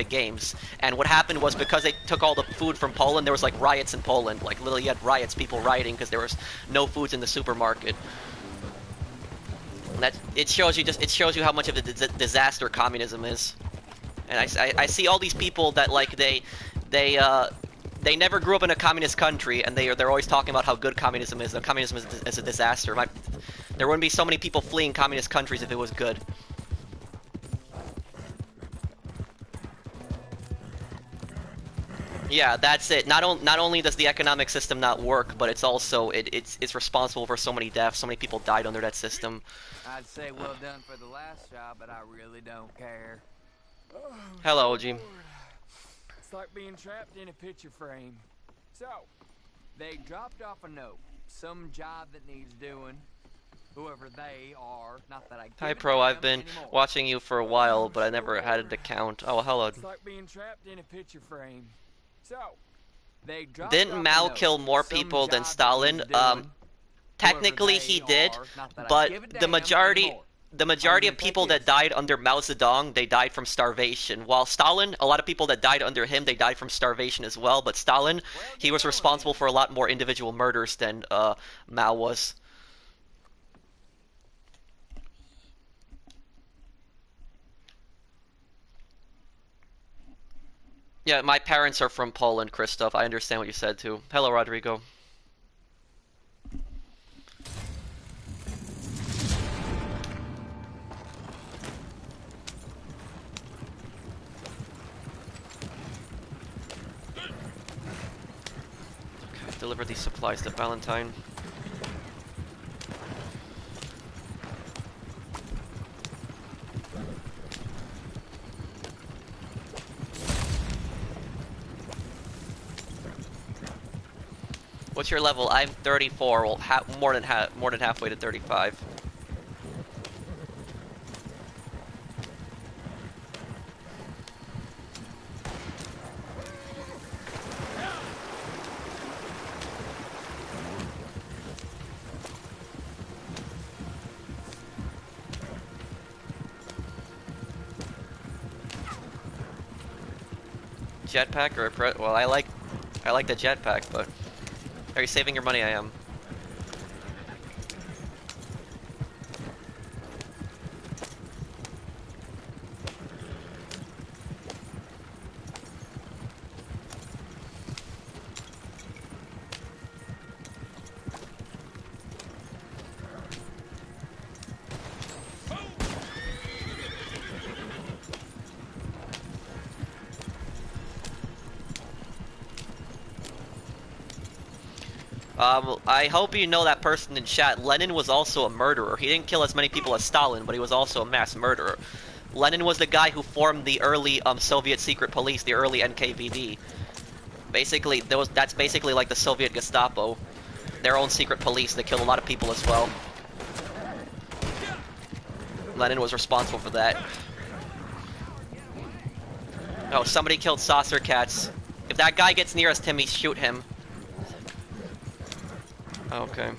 Games. And what happened was because they took all the food from Poland, there was like riots in Poland. Like literally, you had riots, people rioting because there was no foods in the supermarket. It shows you how much of a disaster communism is, and I see all these people that like they never grew up in a communist country, and they're always talking about how good communism is. Communism is a disaster. There wouldn't be so many people fleeing communist countries if it was good. Yeah, that's it. Not only does the economic system not work, but it's also it's responsible for so many deaths. So many people died under that system. I'd say well done for the last job, but I really don't care. Oh, hello, OG. It's like being trapped in a picture frame. So, they dropped off a note. Some job that needs doing. Whoever they are, not that I Hi, Pro. I've been watching you for a while, but I never had an account. Oh, hello. It's like being trapped in a picture frame. So, they dropped Didn't Mao kill more people than Stalin? Technically he did, but the majority of people that died under Mao Zedong, they died from starvation. While Stalin, a lot of people that died under him, they died from starvation as well. But Stalin, he was responsible for a lot more individual murders than Mao was. Yeah, my parents are from Poland, Christoph. I understand what you said too. Hello, Rodrigo. Deliver these supplies to Valentine. What's your level? I'm 34. Well, more than halfway to 35. Jetpack or a well, I like the jetpack, but are you saving your money? I am. I hope you know that person in chat. Lenin was also a murderer. He didn't kill as many people as Stalin, but he was also a mass murderer. Lenin was the guy who formed the early Soviet secret police, the early NKVD. Basically, that's basically like the Soviet Gestapo. Their own secret police. They killed a lot of people as well. Lenin was responsible for that. Oh, somebody killed Saucer Cats. If that guy gets near us, Timmy, shoot him. Okay.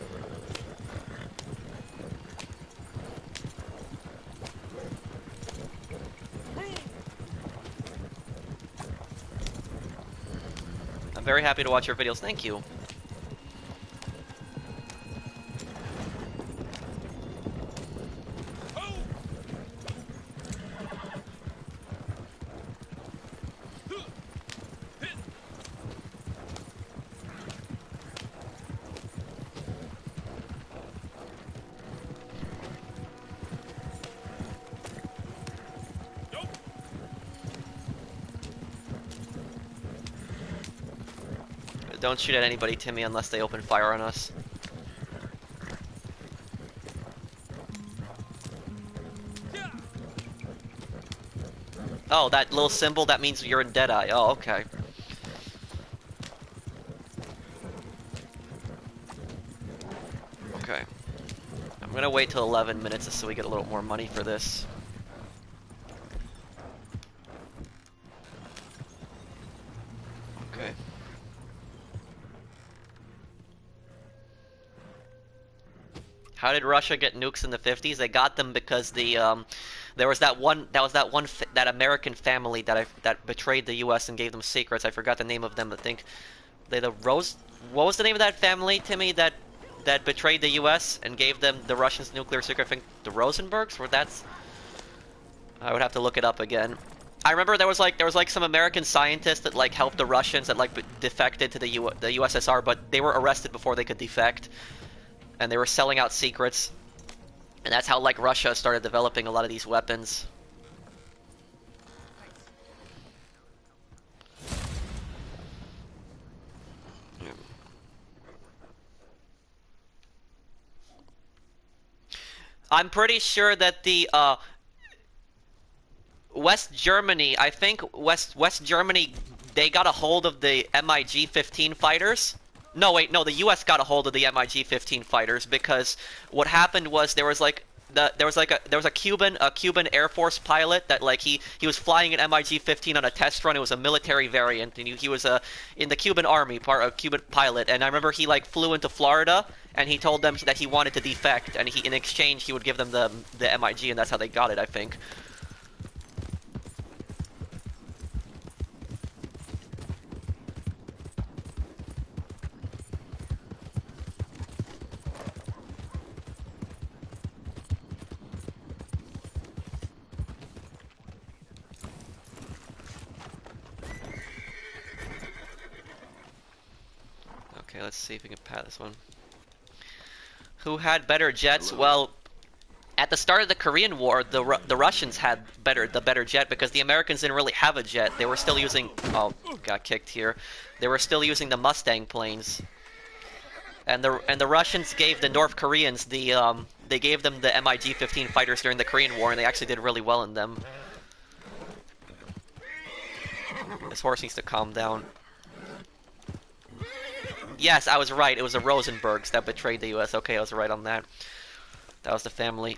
I'm very happy to watch your videos. Thank you. Don't shoot at anybody, Timmy, unless they open fire on us. Oh, that little symbol, that means you're in Deadeye. Oh, okay. Okay. I'm gonna wait till 11 minutes just so we get a little more money for this. Okay. How did Russia get nukes in the 50s? They got them because there was that American family that betrayed the U.S. and gave them secrets. I forgot the name of them. I think what was the name of that family, Timmy? That betrayed the U.S. and gave them the Russians nuclear secret. I think the Rosenbergs. I would have to look it up again. I remember there was like some American scientists that like helped the Russians that like defected to the USSR, but they were arrested before they could defect, and they were selling out secrets. And that's how, like, Russia started developing a lot of these weapons. I'm pretty sure that the, West Germany, I think West Germany, they got a hold of the MiG-15 fighters. No, wait, no, the U.S. got a hold of the MiG-15 fighters because what happened was there was a Cuban Air Force pilot that like he was flying an MiG-15 on a test run. It was a military variant, and he was in the Cuban Army, a Cuban pilot. And I remember he like flew into Florida, and he told them that he wanted to defect, and in exchange he would give them the MiG, and that's how they got it, I think. Okay, let's see if we can pat this one. Who had better jets? Well, at the start of the Korean War, the Russians had the better jet because the Americans didn't really have a jet. They were still using got kicked here. They were still using the Mustang planes. And the Russians gave the North Koreans they gave them the MiG-15 fighters during the Korean War, and they actually did really well in them. This horse needs to calm down. Yes, I was right. It was the Rosenbergs that betrayed the U.S. Okay, I was right on that. That was the family.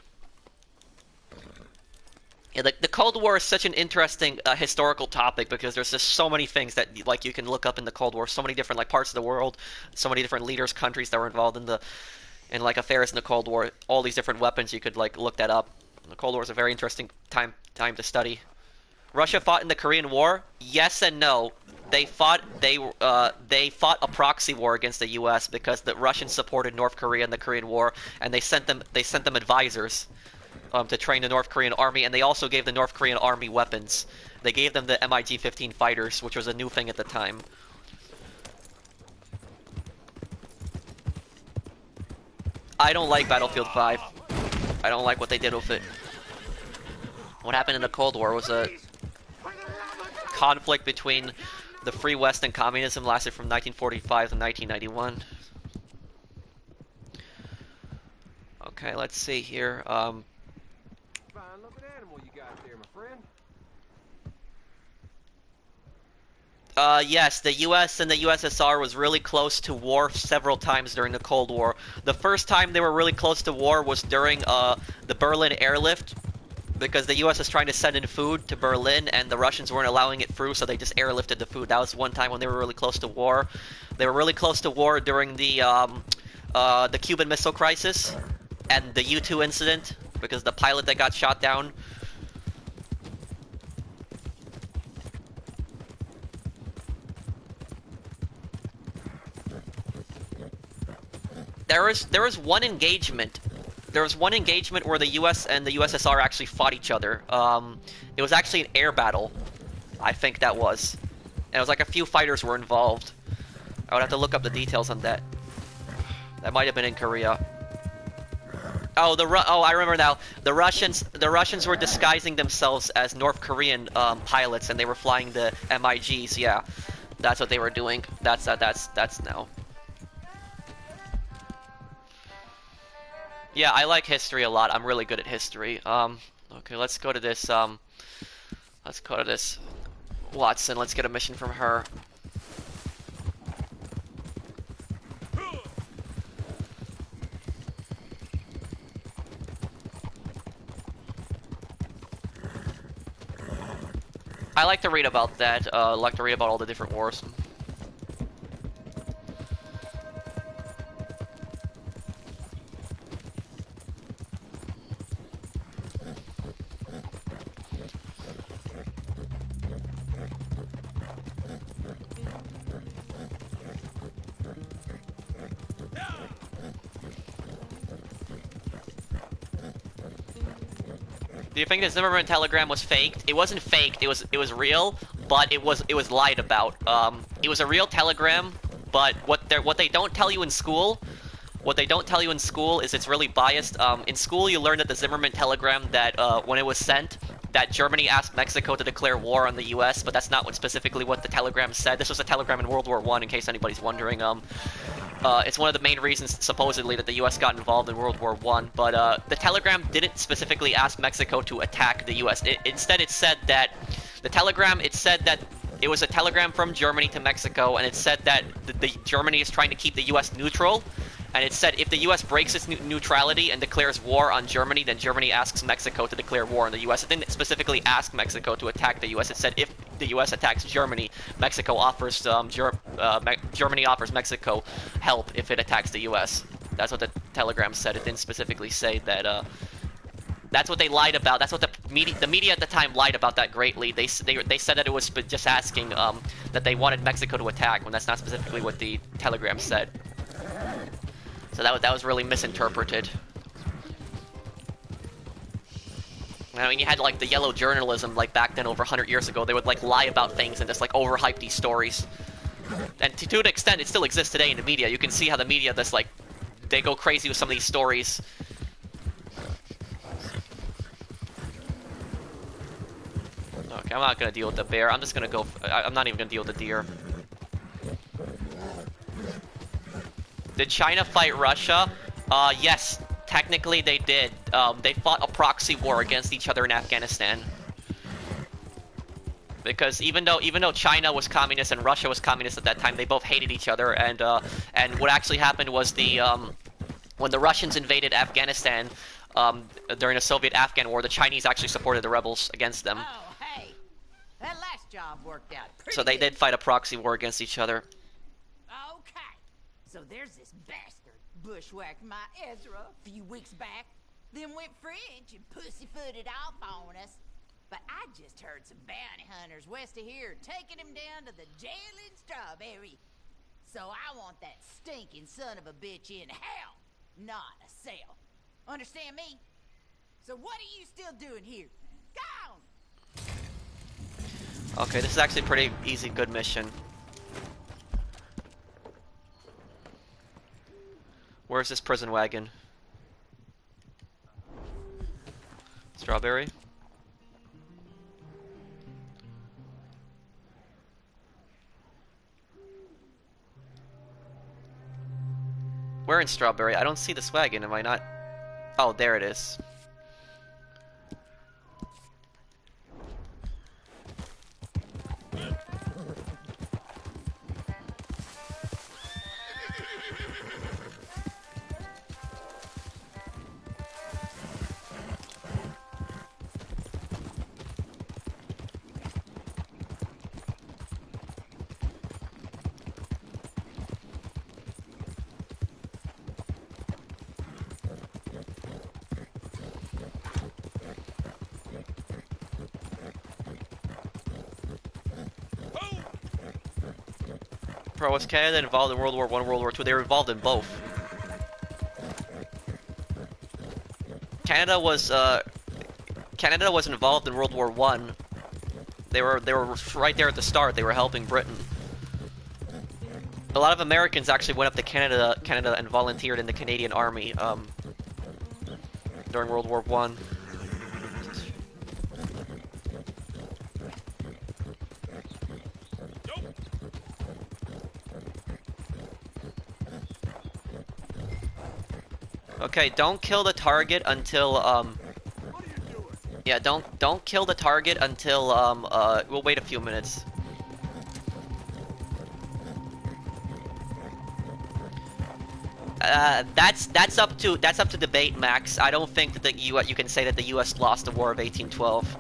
Yeah, the Cold War is such an interesting historical topic because there's just so many things that like you can look up in the Cold War. So many different like parts of the world, so many different leaders, countries that were involved in like affairs in the Cold War. All these different weapons, you could like look that up. The Cold War is a very interesting time to study. Russia fought in the Korean War? Yes and no. They fought a proxy war against the U.S. because the Russians supported North Korea in the Korean War, and they sent them advisors to train the North Korean army, and they also gave the North Korean army weapons. They gave them the MiG-15 fighters, which was a new thing at the time. I don't like Battlefield 5. I don't like what they did with it. What happened in the Cold War was a conflict between the Free West and communism, lasted from 1945 to 1991. Okay, let's see here. Fine looking animal you got there, my friend. Yes, the U.S. and the USSR was really close to war several times during the Cold War. The first time they were really close to war was during the Berlin airlift, because the U.S. was trying to send in food to Berlin, and the Russians weren't allowing it through, so they just airlifted the food. That was one time when they were really close to war. They were really close to war during the Cuban Missile Crisis and the U-2 incident, because the pilot that got shot down. There was one engagement. There was one engagement where the U.S. and the USSR actually fought each other. It was actually an air battle, I think that was. And it was like a few fighters were involved. I would have to look up the details on that. That might have been in Korea. Oh, I remember now. The Russians were disguising themselves as North Korean pilots, and they were flying the MiGs. Yeah, That's what they were doing. That's no. Yeah, I like history a lot. I'm really good at history. Okay, let's go to this. Let's go to this Watson. Let's get a mission from her. I like to read about that. I like to read about all the different wars. Do you think the Zimmerman telegram was faked? It wasn't faked. It was real, but it was lied about. It was a real telegram, but what they don't tell you in school, is it's really biased. In school, you learn that the Zimmerman telegram that when it was sent, that Germany asked Mexico to declare war on the U.S., but that's not specifically what the telegram said. This was a telegram in World War I, in case anybody's wondering. It's one of the main reasons, supposedly, that the U.S. got involved in World War I. But the telegram didn't specifically ask Mexico to attack the U.S. Instead, it said that it was a telegram from Germany to Mexico, and it said that Germany is trying to keep the U.S. neutral. And it said if the U.S. breaks its neutrality and declares war on Germany, then Germany asks Mexico to declare war on the U.S. It didn't specifically ask Mexico to attack the U.S. It said if the U.S. attacks Germany, Mexico offers Germany offers Mexico help if it attacks the U.S. That's what the telegram said. It didn't specifically say that. That's what they lied about. That's what the media at the time lied about that greatly. They said that it was just asking that they wanted Mexico to attack, when that's not specifically what the telegram said. So that was really misinterpreted. I mean, you had like the yellow journalism like back then over 100 years ago. They would like lie about things and just like overhype these stories. And to an extent, it still exists today in the media. You can see how the media just like they go crazy with some of these stories. Okay, I'm not gonna deal with the bear. I'm just gonna go. I'm not even gonna deal with the deer. Did China fight Russia? Yes, technically they did. They fought a proxy war against each other in Afghanistan. Because even though China was communist and Russia was communist at that time, they both hated each other. And what actually happened was when the Russians invaded Afghanistan during the Soviet-Afghan War, the Chinese actually supported the rebels against them. Oh, hey, that last job worked out pretty So they did fight a proxy war against each other. Okay, so there's this bastard bushwhacked my Ezra a few weeks back, then went French and pussyfooted off on us. But I just heard some bounty hunters west of here taking him down to the jail in Strawberry. So I want that stinking son of a bitch in hell, not a cell. Understand me? So what are you still doing here? Go on! Okay, this is actually a pretty easy, good mission. Where's this prison wagon? Strawberry? Where in Strawberry? I don't see this wagon, am I not? Oh, there it is. Bro, was Canada involved in World War I, World War II? They were involved in both. Canada was involved in World War I. They were right there at the start. They were helping Britain. A lot of Americans actually went up to Canada and volunteered in the Canadian Army during World War I. Okay, don't kill the target until yeah, don't kill the target until we'll wait a few minutes. That's up to debate, Max. I don't think that you can say that the U.S. lost the War of 1812.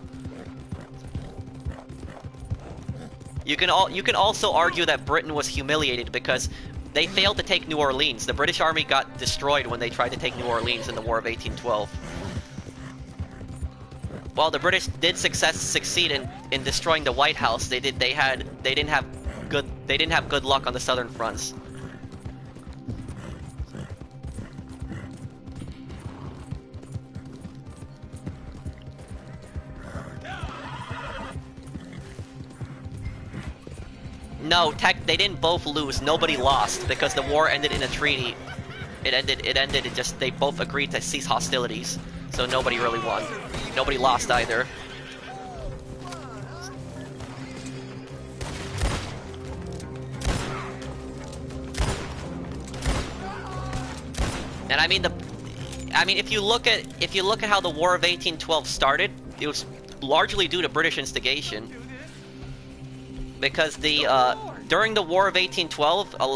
You can also argue that Britain was humiliated because they failed to take New Orleans. The British army got destroyed when they tried to take New Orleans in the War of 1812. While the British did succeed in destroying the White House, they didn't have good luck on the southern fronts. No, they didn't both lose. Nobody lost because the war ended in a treaty. It just they both agreed to cease hostilities. So nobody really won. Nobody lost either. And I mean if you look at how the War of 1812 started, it was largely due to British instigation. Because during the War of 1812, a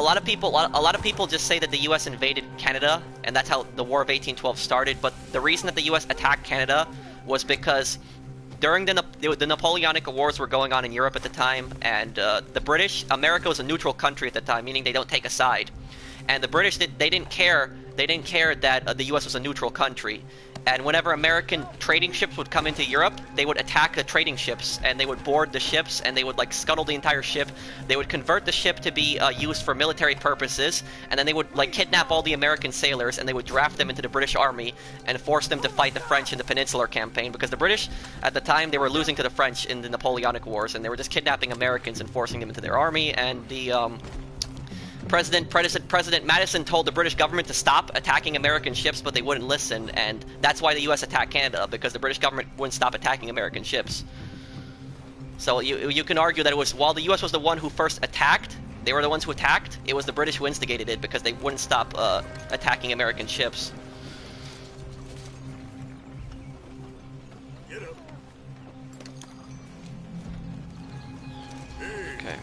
lot of people just say that the U.S. invaded Canada, and that's how the War of 1812 started. But the reason that the U.S. attacked Canada was because during the Napoleonic Wars were going on in Europe at the time, and America was a neutral country at the time, meaning they don't take a side. And the British they didn't care that the U.S. was a neutral country. And whenever American trading ships would come into Europe, they would attack the trading ships, and they would board the ships, and they would like scuttle the entire ship. They would convert the ship to be used for military purposes, and then they would like kidnap all the American sailors, and they would draft them into the British army and force them to fight the French in the Peninsular Campaign. Because the British, at the time, they were losing to the French in the Napoleonic Wars, and they were just kidnapping Americans and forcing them into their army. And the President Madison told the British government to stop attacking American ships, but they wouldn't listen, and that's why the U.S. attacked Canada, because the British government wouldn't stop attacking American ships. So you can argue that it was, while the U.S. was the one who first attacked, they were the ones who attacked, it was the British who instigated it, because they wouldn't stop attacking American ships. Okay.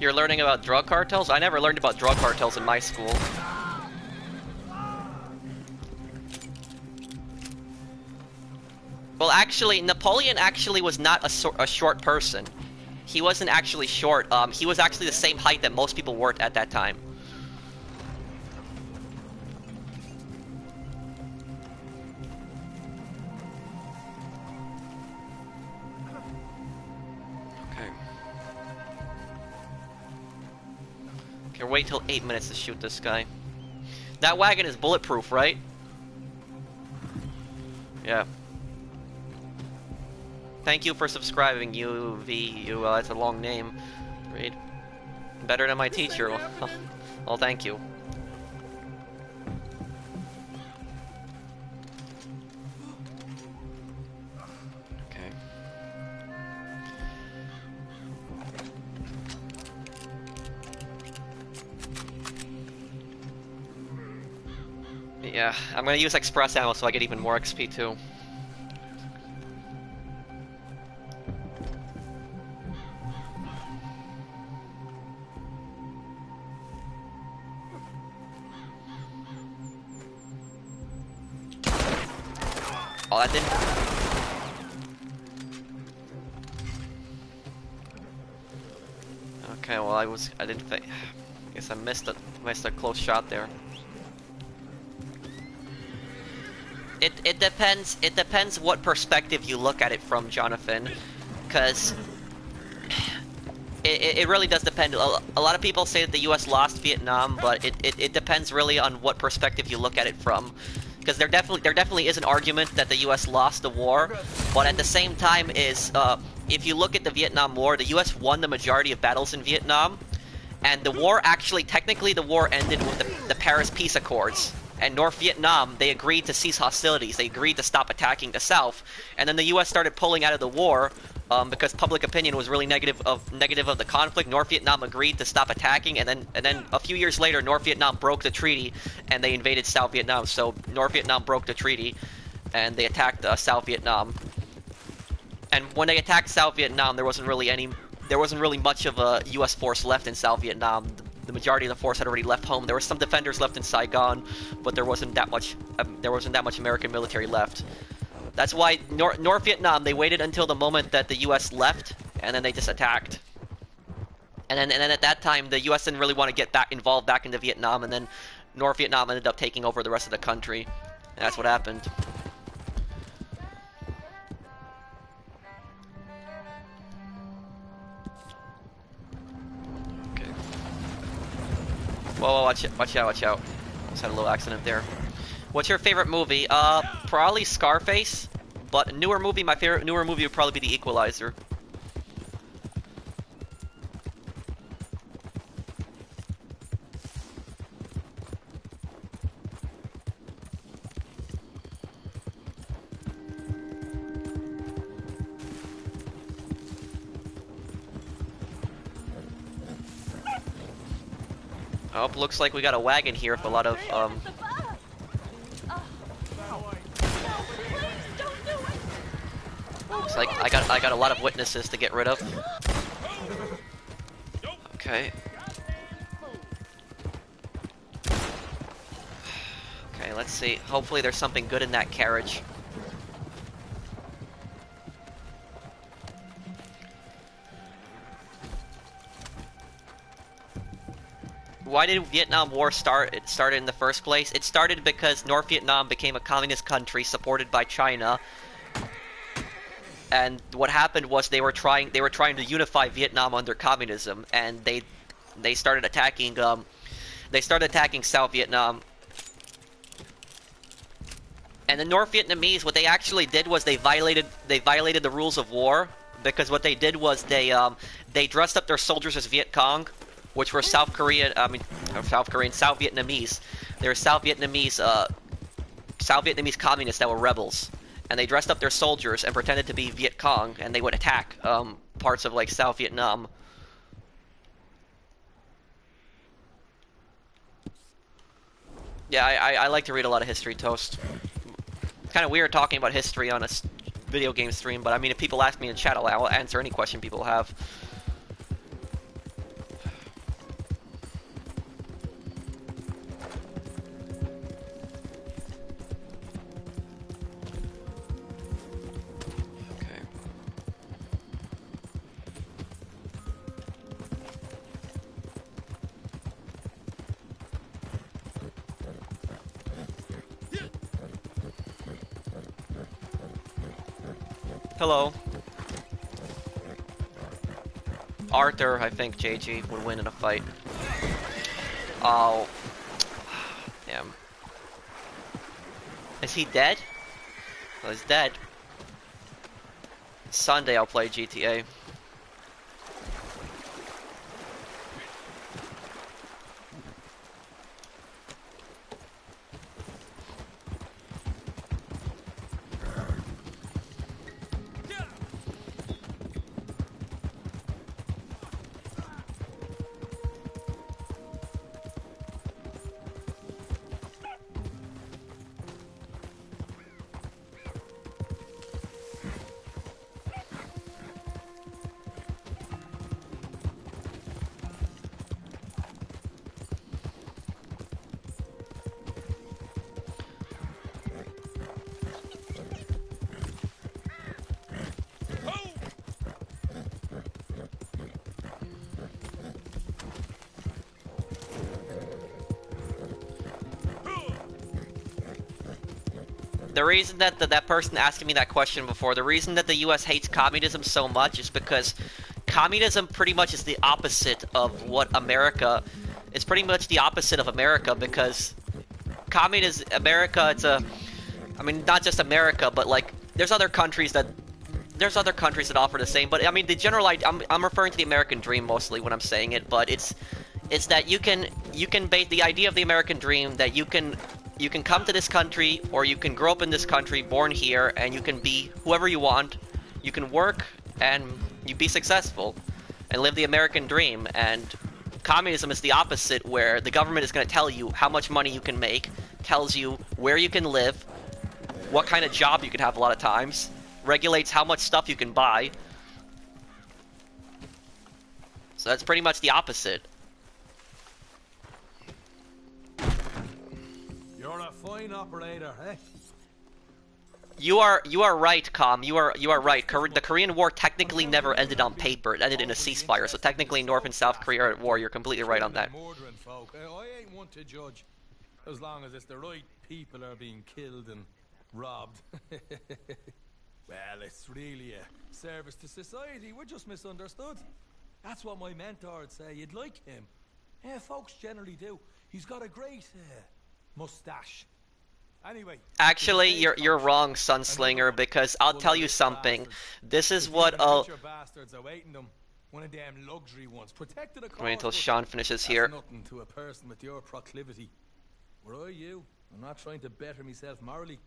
You're learning about drug cartels? I never learned about drug cartels in my school. Well, actually, Napoleon actually was not a short person. He wasn't actually short. He was actually the same height that most people were at that time. Okay, wait till 8 minutes to shoot this guy. That wagon is bulletproof, right? Yeah. Thank you for subscribing, that's a long name. Read. Better than my teacher. Well, thank you. Okay. Yeah, I'm gonna use express ammo so I get even more XP too. Oh, that didn't. Okay, well I didn't think. I guess I missed a close shot there. It depends what perspective you look at it from, Jonathan, because it really does depend. A lot of people say that the U.S. lost Vietnam, but it depends really on what perspective you look at it from. Because there definitely is an argument that the U.S. lost the war, but at the same time if you look at the Vietnam War, the U.S. won the majority of battles in Vietnam, and the war technically the war ended with the Paris Peace Accords. and North Vietnam, they agreed to cease hostilities. They agreed to stop attacking the South, and then the U.S. started pulling out of the war because public opinion was really negative of the conflict. North Vietnam agreed to stop attacking, and then a few years later, North Vietnam broke the treaty, and they invaded South Vietnam. So North Vietnam broke the treaty, and they attacked South Vietnam. And when they attacked South Vietnam, there wasn't really much of a U.S. force left in South Vietnam. The majority of the force had already left home. There were some defenders left in Saigon, but there wasn't that much American military left. That's why North Vietnam, they waited until the moment that the U.S. left, and then they just attacked. And then at that time, the U.S. didn't really want to get involved back into Vietnam, and then North Vietnam ended up taking over the rest of the country. And that's what happened. Whoa, watch out. Almost had a little accident there. What's your favorite movie? Probably Scarface, but my favorite newer movie would probably be The Equalizer. Oh, looks like we got a wagon here with a lot of, Looks like I got a lot of witnesses to get rid of. Okay. Okay, let's see. Hopefully there's something good in that carriage. Why did Vietnam War start? It started in the first place. It started because North Vietnam became a communist country supported by China. And what happened was they were trying to unify Vietnam under communism, and they started attacking South Vietnam. And the North Vietnamese, what they actually did was they violated the rules of war, because what they did was they dressed up their soldiers as Viet Cong, which were South Vietnamese. They were South Vietnamese communists that were rebels, and they dressed up their soldiers and pretended to be Viet Cong, and they would attack parts of like South Vietnam. Yeah, I like to read a lot of history, Toast. It's kind of weird talking about history on a video game stream, but I mean, if people ask me in chat, I'll answer any question people have. Hello. Arthur, I think JG would win in a fight. Oh. Damn. Is he dead? Well, he's dead. Sunday I'll play GTA. The reason that that person asking me that question before, the reason that the U.S. hates communism so much is because communism pretty much is the opposite of what America... It's pretty much the opposite of America, because America, it's a... I mean, not just America, but like, there's other countries that offer the same, but I mean, the general idea, I'm referring to the American dream mostly when I'm saying it, but it's that you can base the idea of the American dream that you can You can come to this country, or you can grow up in this country, born here, and you can be whoever you want. You can work, and you be successful, and live the American dream. And communism is the opposite, where the government is going to tell you how much money you can make, tells you where you can live, what kind of job you can have a lot of times, regulates how much stuff you can buy. So that's pretty much the opposite. You're a fine operator, eh? You are right, Com. You are right. The Korean War technically never ended on paper. It ended in a ceasefire. So technically, North and South Korea are at war. You're completely right on that. Murdering folk. I ain't one to judge, as long as it's the right people are being killed and robbed. Well, it's really a service to society. We're just misunderstood. That's what my mentor would say. You'd like him. Yeah, folks generally do. He's got a great mustache. Anyway. Actually, you're wrong, Sunslinger, because I'll tell you something. This is what bastards awaiting them. One of them luxury ones. Protected wait until Sean finishes here. Nothing to a person with your proclivity. Were I you, I'm not trying to better myself morally.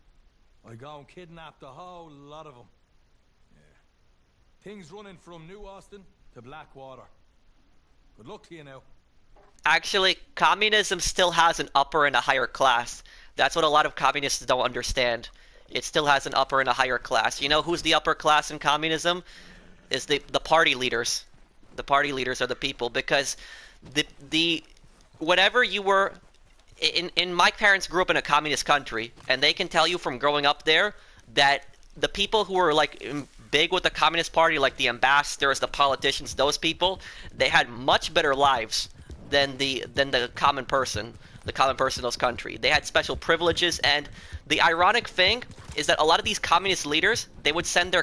I'd go and kidnap the whole lot of them. Yeah. Things running from New Austin to Blackwater. Good luck to you now. Actually, communism still has an upper and a higher class. That's what a lot of communists don't understand. It still has an upper and a higher class. You know who's the upper class in communism? Is the party leaders. The party leaders are the people, because the whatever you were in my parents grew up in a communist country, and they can tell you from growing up there that the people who were like big with the Communist Party, like the ambassadors, the politicians, those people, they had much better lives than the common person. The common person in those countries. They had special privileges, and the ironic thing is that a lot of these communist leaders, they would send their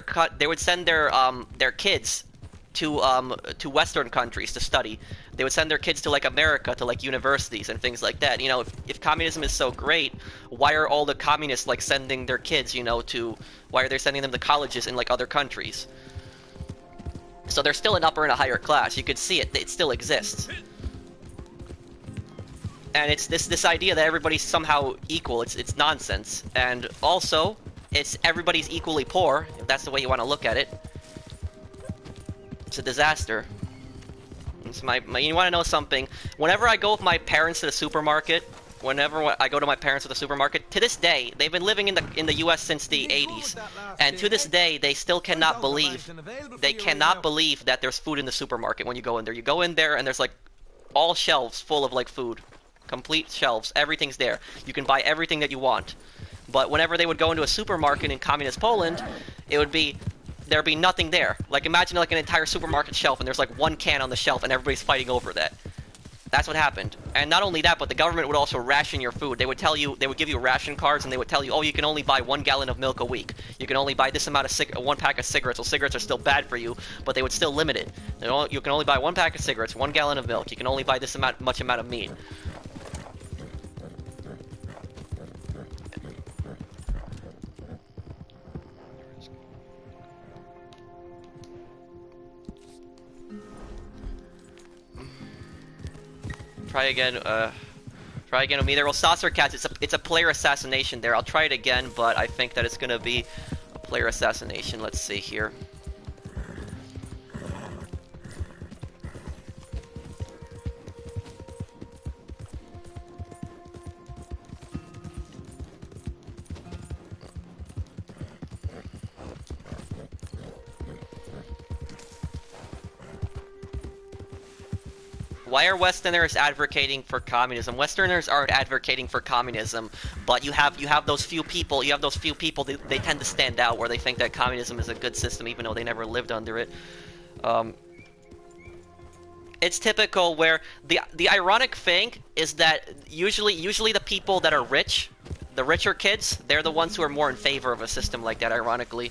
kids to Western countries to study. They would send their kids to like America, to like universities and things like that. You know, if communism is so great, why are all the communists like sending their kids, you know, why are they sending them to colleges in like other countries? So there's still an upper and a higher class. You could see it. It still exists. And it's this idea that everybody's somehow equal. It's nonsense. And also, it's everybody's equally poor, if that's the way you want to look at it. It's a disaster. It's you want to know something? Whenever I go with my parents to the supermarket, whenever I go to my parents to the supermarket, to this day, they've been living in the U.S. since the 80s, and to this day, they still cannot believe that there's food in the supermarket when you go in there. You go in there, and there's like all shelves full of like food. Complete shelves, everything's there. You can buy everything that you want. But whenever they would go into a supermarket in communist Poland, there'd be nothing there. Like imagine like an entire supermarket shelf and there's like one can on the shelf and everybody's fighting over that. That's what happened. And not only that, but the government would also ration your food. They would give you ration cards, and they would tell you, oh, you can only buy 1 gallon of milk a week. You can only buy this amount of 1 pack of cigarettes. Well, cigarettes are still bad for you, but they would still limit it. You can only buy 1 pack of cigarettes, 1 gallon of milk. You can only buy this much amount of meat. Try again with me there. Well, Saucer Cats, it's a player assassination there. I'll try it again, but I think that it's gonna be a player assassination. Let's see here. Why are Westerners advocating for communism? Westerners aren't advocating for communism, but you have those few people. They tend to stand out where they think that communism is a good system, even though they never lived under it. It's typical where the ironic thing is that usually the people that are rich, the richer kids, they're the ones who are more in favor of a system like that. Ironically.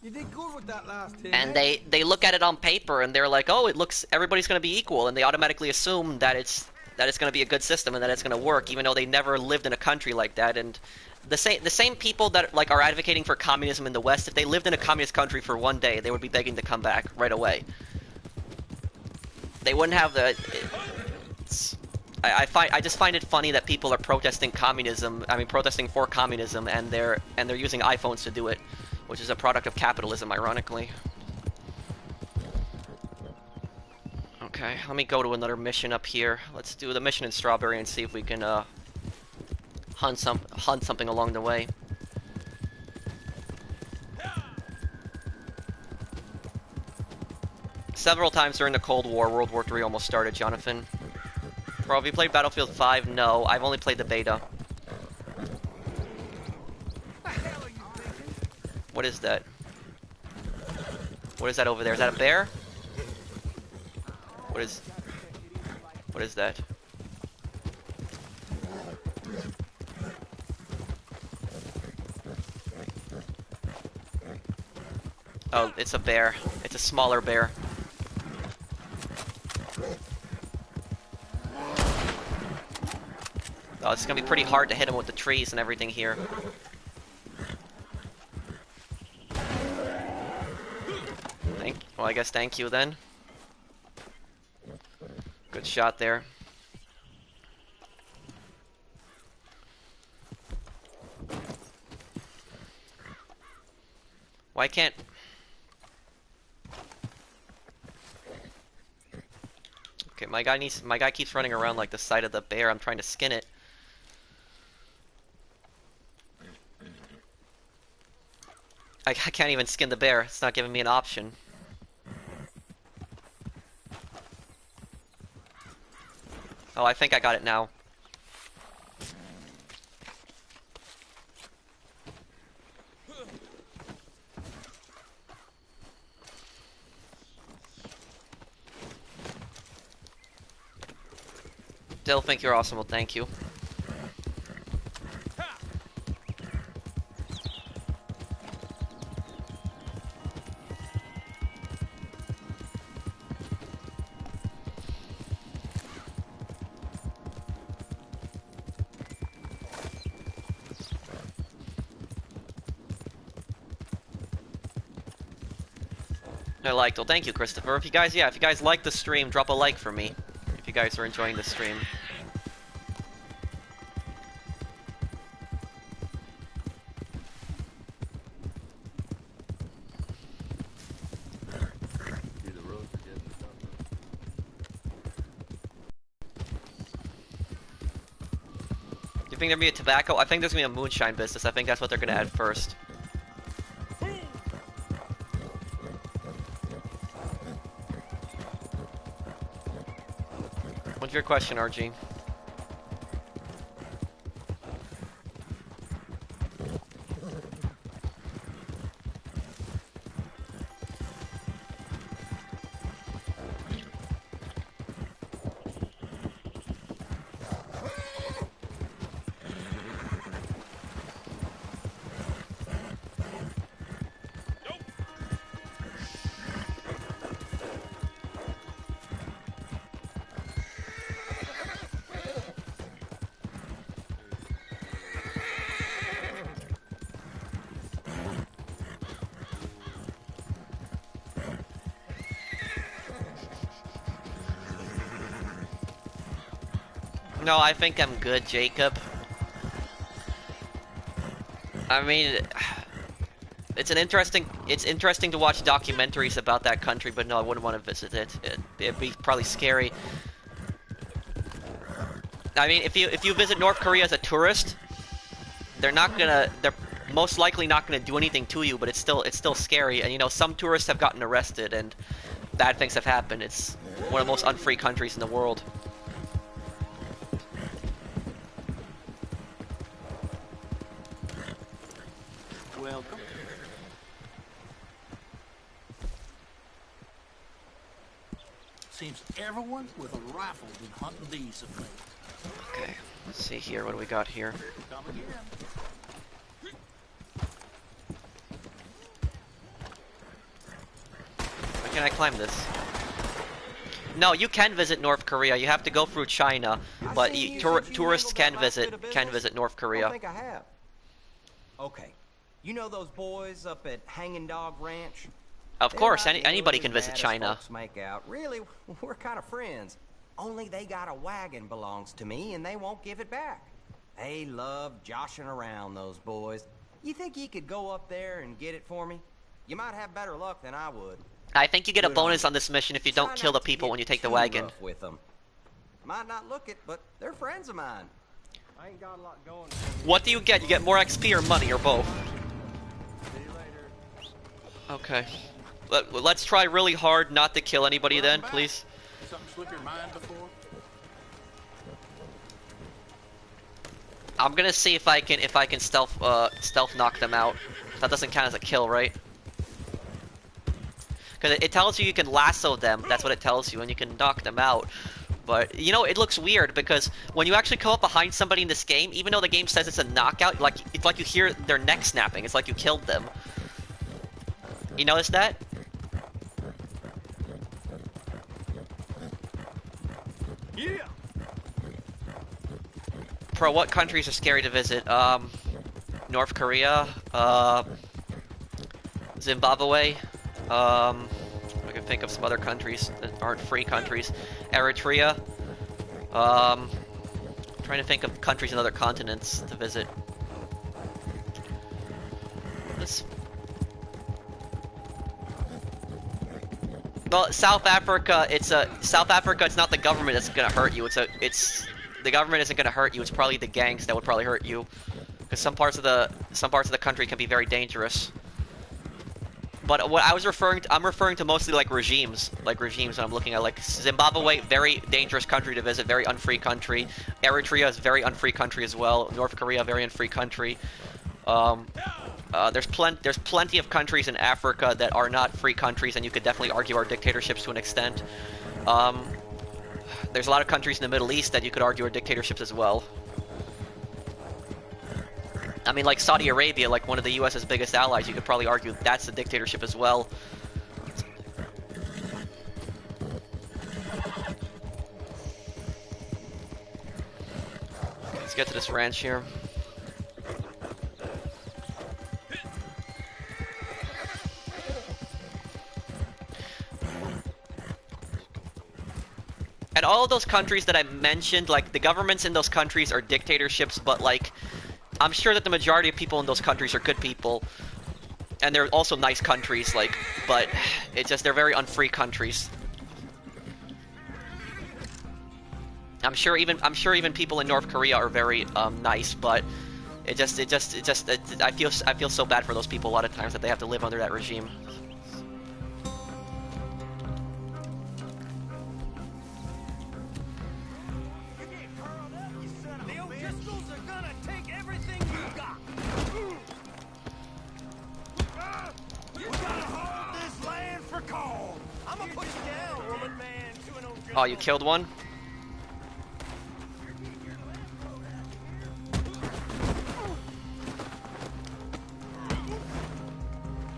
You did good with that last hit. And they look at it on paper and they're like, oh, everybody's going to be equal, and they automatically assume that it's going to be a good system and that it's going to work, even though they never lived in a country like that. And the same people that like are advocating for communism in the West, if they lived in a communist country for one day, they would be begging to come back right away. They wouldn't have I just find it funny that people are protesting communism. I mean, protesting for communism, and they're using iPhones to do it, which is a product of capitalism, ironically. Okay, let me go to another mission up here. Let's do the mission in Strawberry and see if we can hunt something along the way. Several times during the Cold War, World War III almost started, Jonathan. Bro, have you played Battlefield 5? No, I've only played the beta. What is that? What is that over there? Is that a bear? What is that? Oh, it's a bear. It's a smaller bear. Oh, it's gonna be pretty hard to hit him with the trees and everything here. Well, I guess thank you then. Good shot there. Why can't... Okay, my guy keeps running around like the side of the bear. I'm trying to skin it. I can't even skin the bear. It's not giving me an option. Oh, I think I got it now. Still think you're awesome. Well, thank you. I liked. Well, thank you, Christopher. If you guys like the stream, drop a like for me. If you guys are enjoying the stream. You think there'd be a tobacco? I think there's gonna be a moonshine business. I think that's what they're gonna add first. What's your question, RG? No, I think I'm good, Jacob. I mean, it's interesting to watch documentaries about that country, but no, I wouldn't want to visit it. It'd be probably scary. I mean, if you visit North Korea as a tourist, they're most likely not gonna do anything to you, but it's still scary. And you know, some tourists have gotten arrested and bad things have happened. It's one of the most unfree countries in the world. Welcome. Seems everyone with a rifle been hunting these of late. Okay, let's see here. What do we got here? Come again. Why can't I climb this? No, you can visit North Korea. You have to go through China, but tourists can visit North Korea. I think I have. Okay. You know those boys up at Hanging Dog Ranch? Of course, anybody can visit China. Make out. Really, we're kind of friends. Only they got a wagon belongs to me, and they won't give it back. They love joshing around, those boys. You think you could go up there and get it for me? You might have better luck than I would. I think you get a Good on bonus you. on this mission if you Try don't kill not the to people get when you take the too wagon. rough with them. Might not look it, but they're friends of mine. I ain't got a lot going. What do you get? You get more XP or money or both? See you later. Okay. Let's try really hard not to kill anybody then, please. Something slip your mind before? I'm gonna see if I can stealth knock them out. That doesn't count as a kill, right? Because it tells you can lasso them. That's what it tells you, and you can knock them out. But you know, it looks weird because when you actually come up behind somebody in this game, even though the game says it's a knockout, it's like you hear their neck snapping. It's like you killed them. You notice that? Yeah. Pro, what countries are scary to visit? North Korea, Zimbabwe, I can think of some other countries that aren't free countries. Eritrea, trying to think of countries in other continents to visit. Well, South Africa, it's not the government that's gonna hurt you, the government isn't gonna hurt you, it's probably the gangs that would probably hurt you. Because some parts of the country can be very dangerous. But what I'm referring to mostly like regimes when I'm looking at, like Zimbabwe, very dangerous country to visit, very unfree country. Eritrea is very unfree country as well. North Korea, very unfree country. There's plenty of countries in Africa that are not free countries, and you could definitely argue are dictatorships to an extent. There's a lot of countries in the Middle East that you could argue are dictatorships as well. I mean, like Saudi Arabia, like one of the US's biggest allies, you could probably argue that's a dictatorship as well. Let's get to this ranch here. And all of those countries that I mentioned, like, the governments in those countries are dictatorships, but, like, I'm sure that the majority of people in those countries are good people. And they're also nice countries, like, but it's just, they're very unfree countries. I'm sure even people in North Korea are very, nice, but I feel so bad for those people a lot of times that they have to live under that regime. Oh, you killed one?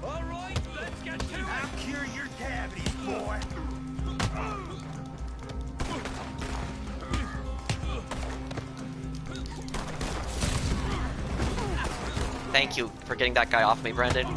All right, let's get to it. I'll cure your cavities, boy. Thank you for getting that guy off me, Brandon.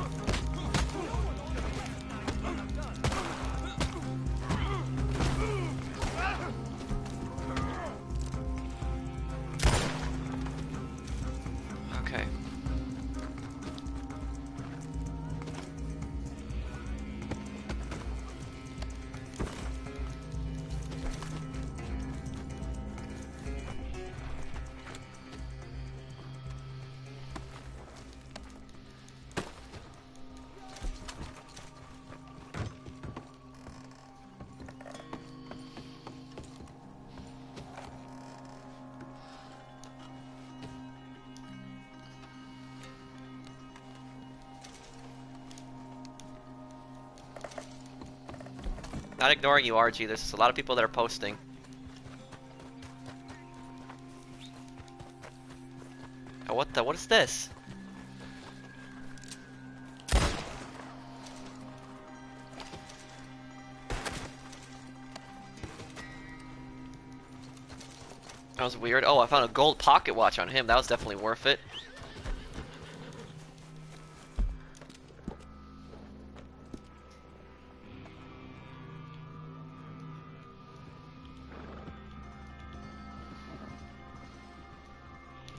Not ignoring you, RG. There's just a lot of people that are posting. Oh, what is this? That was weird. Oh, I found a gold pocket watch on him. That was definitely worth it.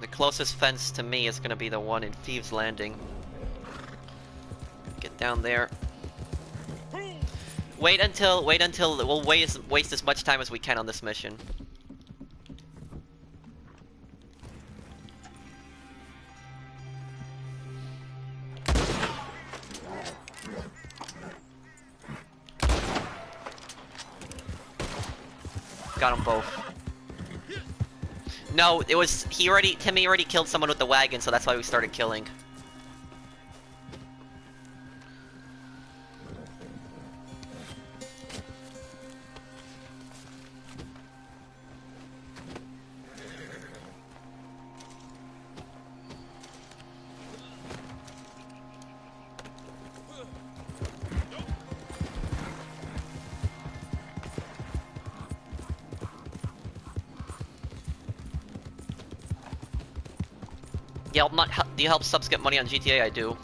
The closest fence to me is gonna be the one in Thieves Landing. Get down there. Wait until we'll waste as much time as we can on this mission. Got them both. No, it was Timmy already killed someone with the wagon, so that's why we started killing. Yeah, do you help subs get money on GTA? I do.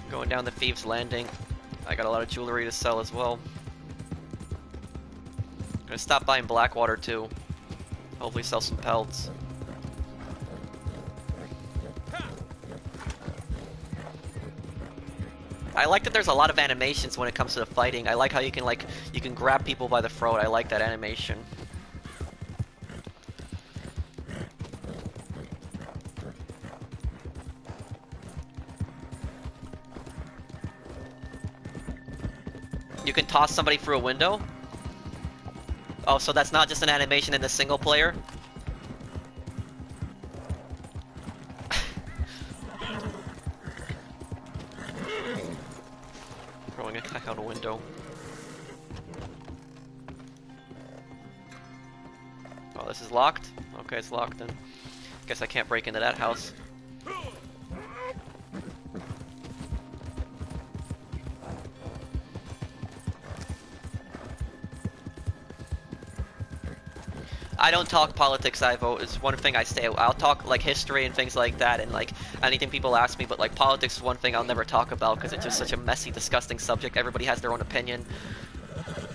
Going down the Thieves Landing. I got a lot of jewelry to sell as well. Gonna stop buying Blackwater too. Hopefully sell some pelts. I like that there's a lot of animations when it comes to the fighting. I like how you can grab people by the throat. I like that animation. You can toss somebody through a window? Oh, so that's not just an animation in the single player? Throwing a guy out a window. Oh, this is locked? Okay, it's locked then. Guess I can't break into that house. I don't talk politics, I vote. It's one thing I stay. I'll talk like history and things like that, and like anything people ask me. But like politics is one thing I'll never talk about because it's just such a messy, disgusting subject. Everybody has their own opinion,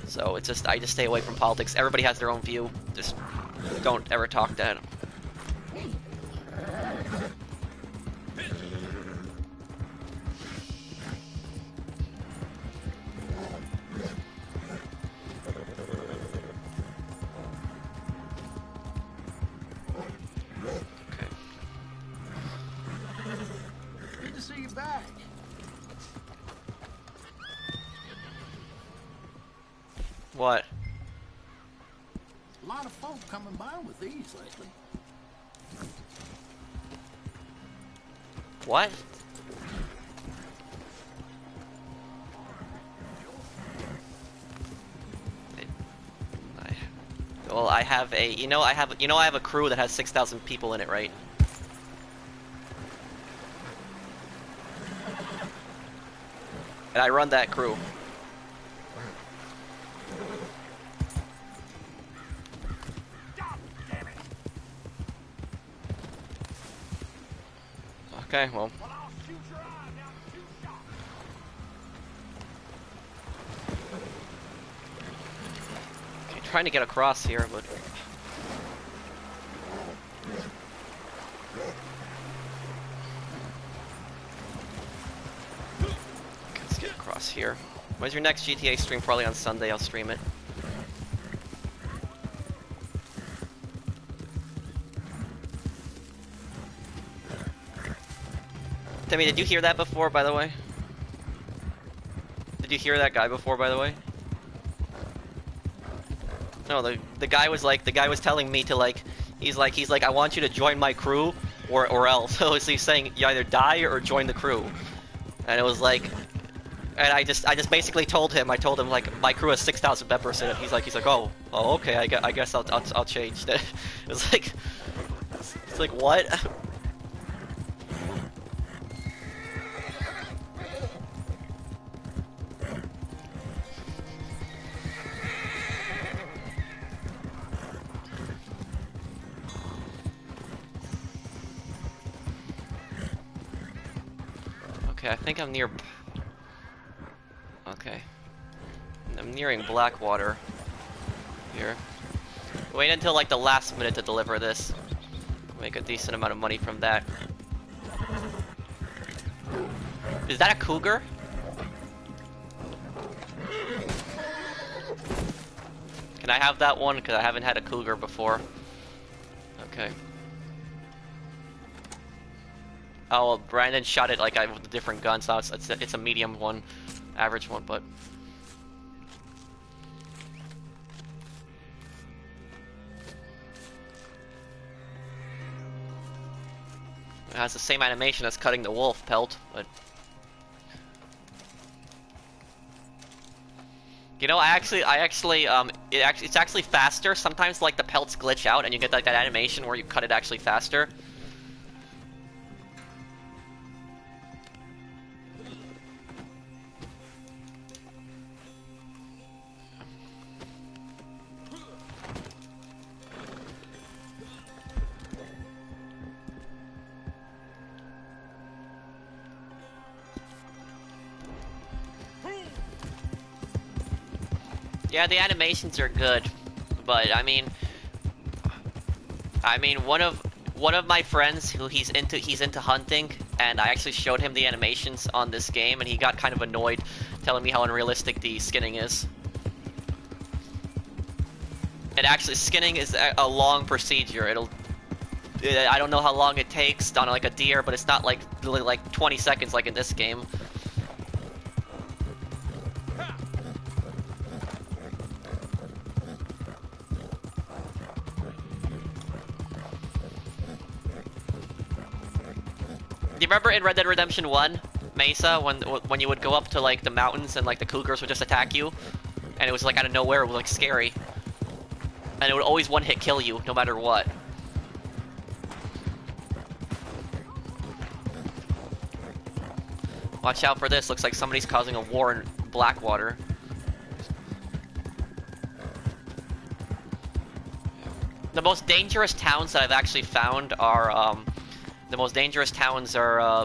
so it's just I just stay away from politics. Everybody has their own view. Just don't ever talk that. What? A lot of folk coming by with these lately. What? Well, I have a, I have a crew that has 6,000 people in it, right? And I run that crew. Okay, well. Okay, trying to get across here, but. Okay, let's get across here. When's your next GTA stream? Probably on Sunday. I'll stream it. Timmy, did you hear that before, by the way? Did you hear that guy before, by the way? No, the guy was telling me to he's like, I want you to join my crew or else. So he's saying you either die or join the crew. And it was like, and I just basically told him like my crew has 6,000 members in it. He's like, oh, okay, I guess I'll change that. It's like what? Okay, I think I'm near. Okay, I'm nearing Blackwater. here. Wait until like the last minute to deliver this. Make a decent amount of money from that. Is that a cougar? Can I have that one? Because I haven't had a cougar before. Okay. Oh, well, Brandon shot it like with a different gun, so it's a medium one, average one, but... It has the same animation as cutting the wolf pelt, but... You know, it's actually faster. Sometimes, like, the pelts glitch out, and you get, like, that animation where you cut it actually faster. Yeah, the animations are good, but I mean, one of my friends who he's into hunting, and I actually showed him the animations on this game, and he got kind of annoyed, telling me how unrealistic the skinning is. And actually, skinning is a long procedure. I don't know how long it takes on like a deer, but it's not like really like 20 seconds like in this game. Do you remember in Red Dead Redemption 1, Mesa, when you would go up to like the mountains and like the cougars would just attack you, and it was like out of nowhere, it was like scary, and it would always one-hit kill you no matter what. Watch out for this. Looks like somebody's causing a war in Blackwater. The most dangerous towns that I've actually found are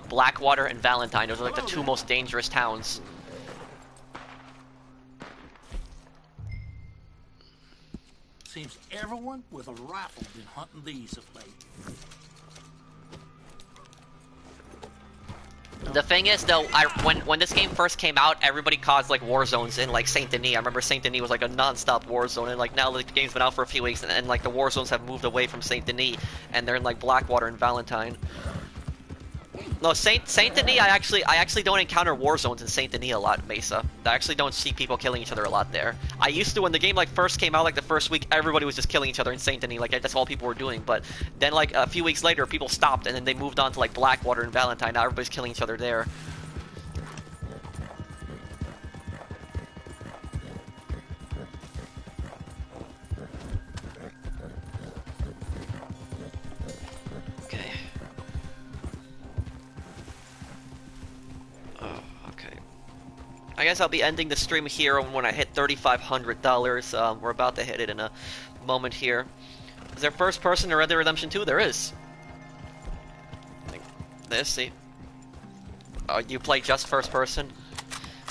Blackwater and Valentine. Those are like the two most dangerous towns. Seems everyone with a rifle been hunting these of late. The thing is, though, when this game first came out, everybody caused like war zones in like Saint Denis. I remember Saint Denis was like a non-stop war zone, and like now the game's been out for a few weeks, and like the war zones have moved away from Saint Denis, and they're in like Blackwater and Valentine. No, Saint Denis, I actually don't encounter war zones in Saint Denis a lot, Mesa. I actually don't see people killing each other a lot there. I used to when the game like first came out, like the first week, everybody was just killing each other in Saint Denis, like that's all people were doing. But then like a few weeks later, people stopped, and then they moved on to like Blackwater and Valentine. Now everybody's killing each other there. I guess I'll be ending the stream here when I hit $3,500. We're about to hit it in a moment here. Is there first person in Red Dead Redemption 2? There is. Like this, see? Oh, you play just first person?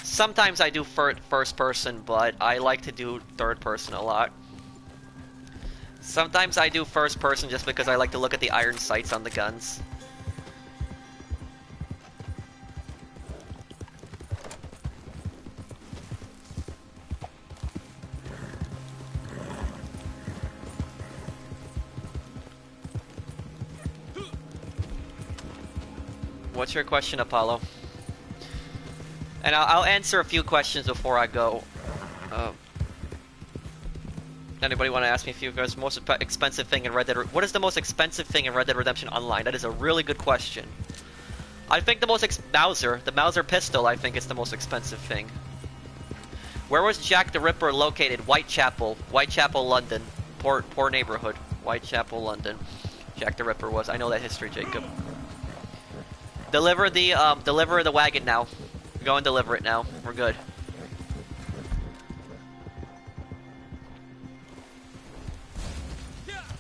Sometimes I do first person, but I like to do third person a lot. Sometimes I do first person just because I like to look at the iron sights on the guns. What's your question, Apollo? And I'll answer a few questions before I go. Anybody want to ask me a few questions? Most expensive thing in Red Dead? What is the most expensive thing in Red Dead Redemption Online? That is a really good question. I think the most the Mauser pistol, I think is the most expensive thing. Where was Jack the Ripper located? Whitechapel, London. Poor neighborhood. Whitechapel, London. Jack the Ripper was. I know that history, Jacob. Deliver the wagon now. Go and deliver it now. We're good.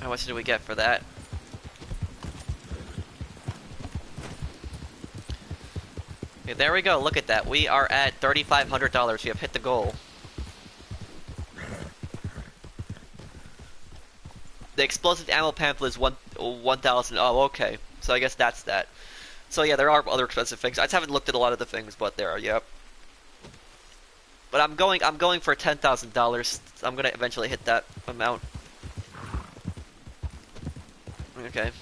How much do we get for that? Okay, there we go. Look at that. We are at $3,500. We have hit the goal. The explosive ammo pamphlet is 1,000. Oh, okay. So I guess that's that. So yeah, there are other expensive things. I just haven't looked at a lot of the things, but there are. Yep. But I'm going for $10,000. I'm gonna eventually hit that amount. Okay.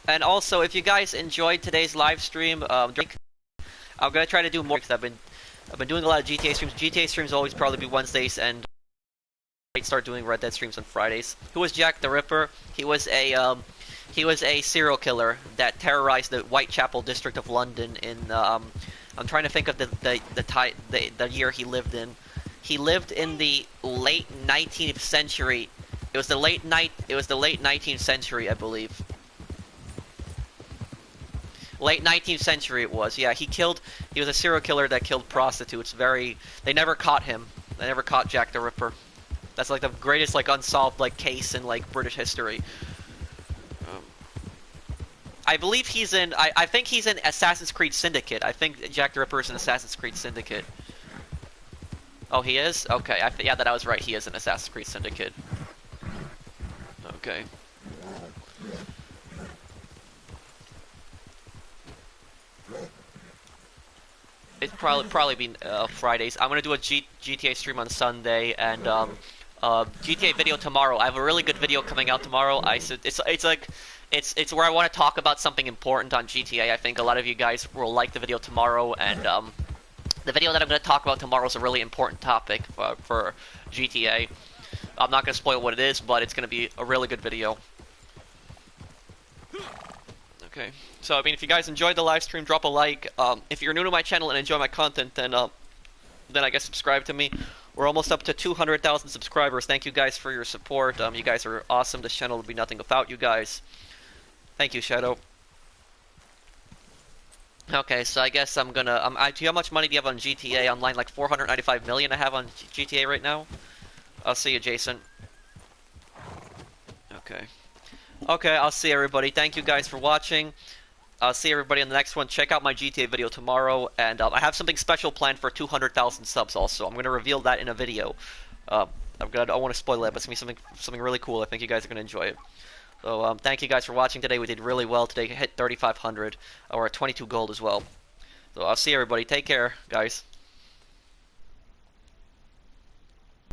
And also, if you guys enjoyed today's live stream, I'm gonna try to do more because I've been doing a lot of GTA streams. GTA streams will always probably be Wednesdays, and I start doing Red Dead streams on Fridays. Who was Jack the Ripper? He was a serial killer that terrorized the Whitechapel district of London in I'm trying to think of the year he lived in. He lived in the late 19th century. It was the late 19th century, I believe. Late 19th century it was. Yeah, he was a serial killer that killed prostitutes. They never caught him. They never caught Jack the Ripper. That's like the greatest like unsolved like case in like British history. I believe he's in. I think he's in Assassin's Creed Syndicate. I think Jack the Ripper is in Assassin's Creed Syndicate. Oh, he is? Okay. Yeah, that I was right. He is in Assassin's Creed Syndicate. Okay. It's probably been Fridays. I'm gonna do a GTA stream on Sunday and GTA video tomorrow. I have a really good video coming out tomorrow. It's where I want to talk about something important on GTA. I think a lot of you guys will like the video tomorrow, and the video that I'm going to talk about tomorrow is a really important topic for GTA. I'm not going to spoil what it is, but it's going to be a really good video. Okay, so I mean, if you guys enjoyed the live stream, drop a like. If you're new to my channel and enjoy my content, then I guess subscribe to me. We're almost up to 200,000 subscribers. Thank you guys for your support. You guys are awesome. This channel would be nothing without you guys. Thank you, Shadow. Okay, so I guess I'm gonna. How much money do you have on GTA Online? Like 495 million I have on GTA right now. I'll see you, Jason. Okay. Okay, I'll see everybody. Thank you guys for watching. I'll see everybody in the next one. Check out my GTA video tomorrow, and I have something special planned for 200,000 subs. Also, I'm gonna reveal that in a video. I don't want to spoil it, but it's gonna be something really cool. I think you guys are gonna enjoy it. So thank you guys for watching today. We did really well today. Hit 3,500. We're at 22 gold as well. So I'll see everybody. Take care, guys.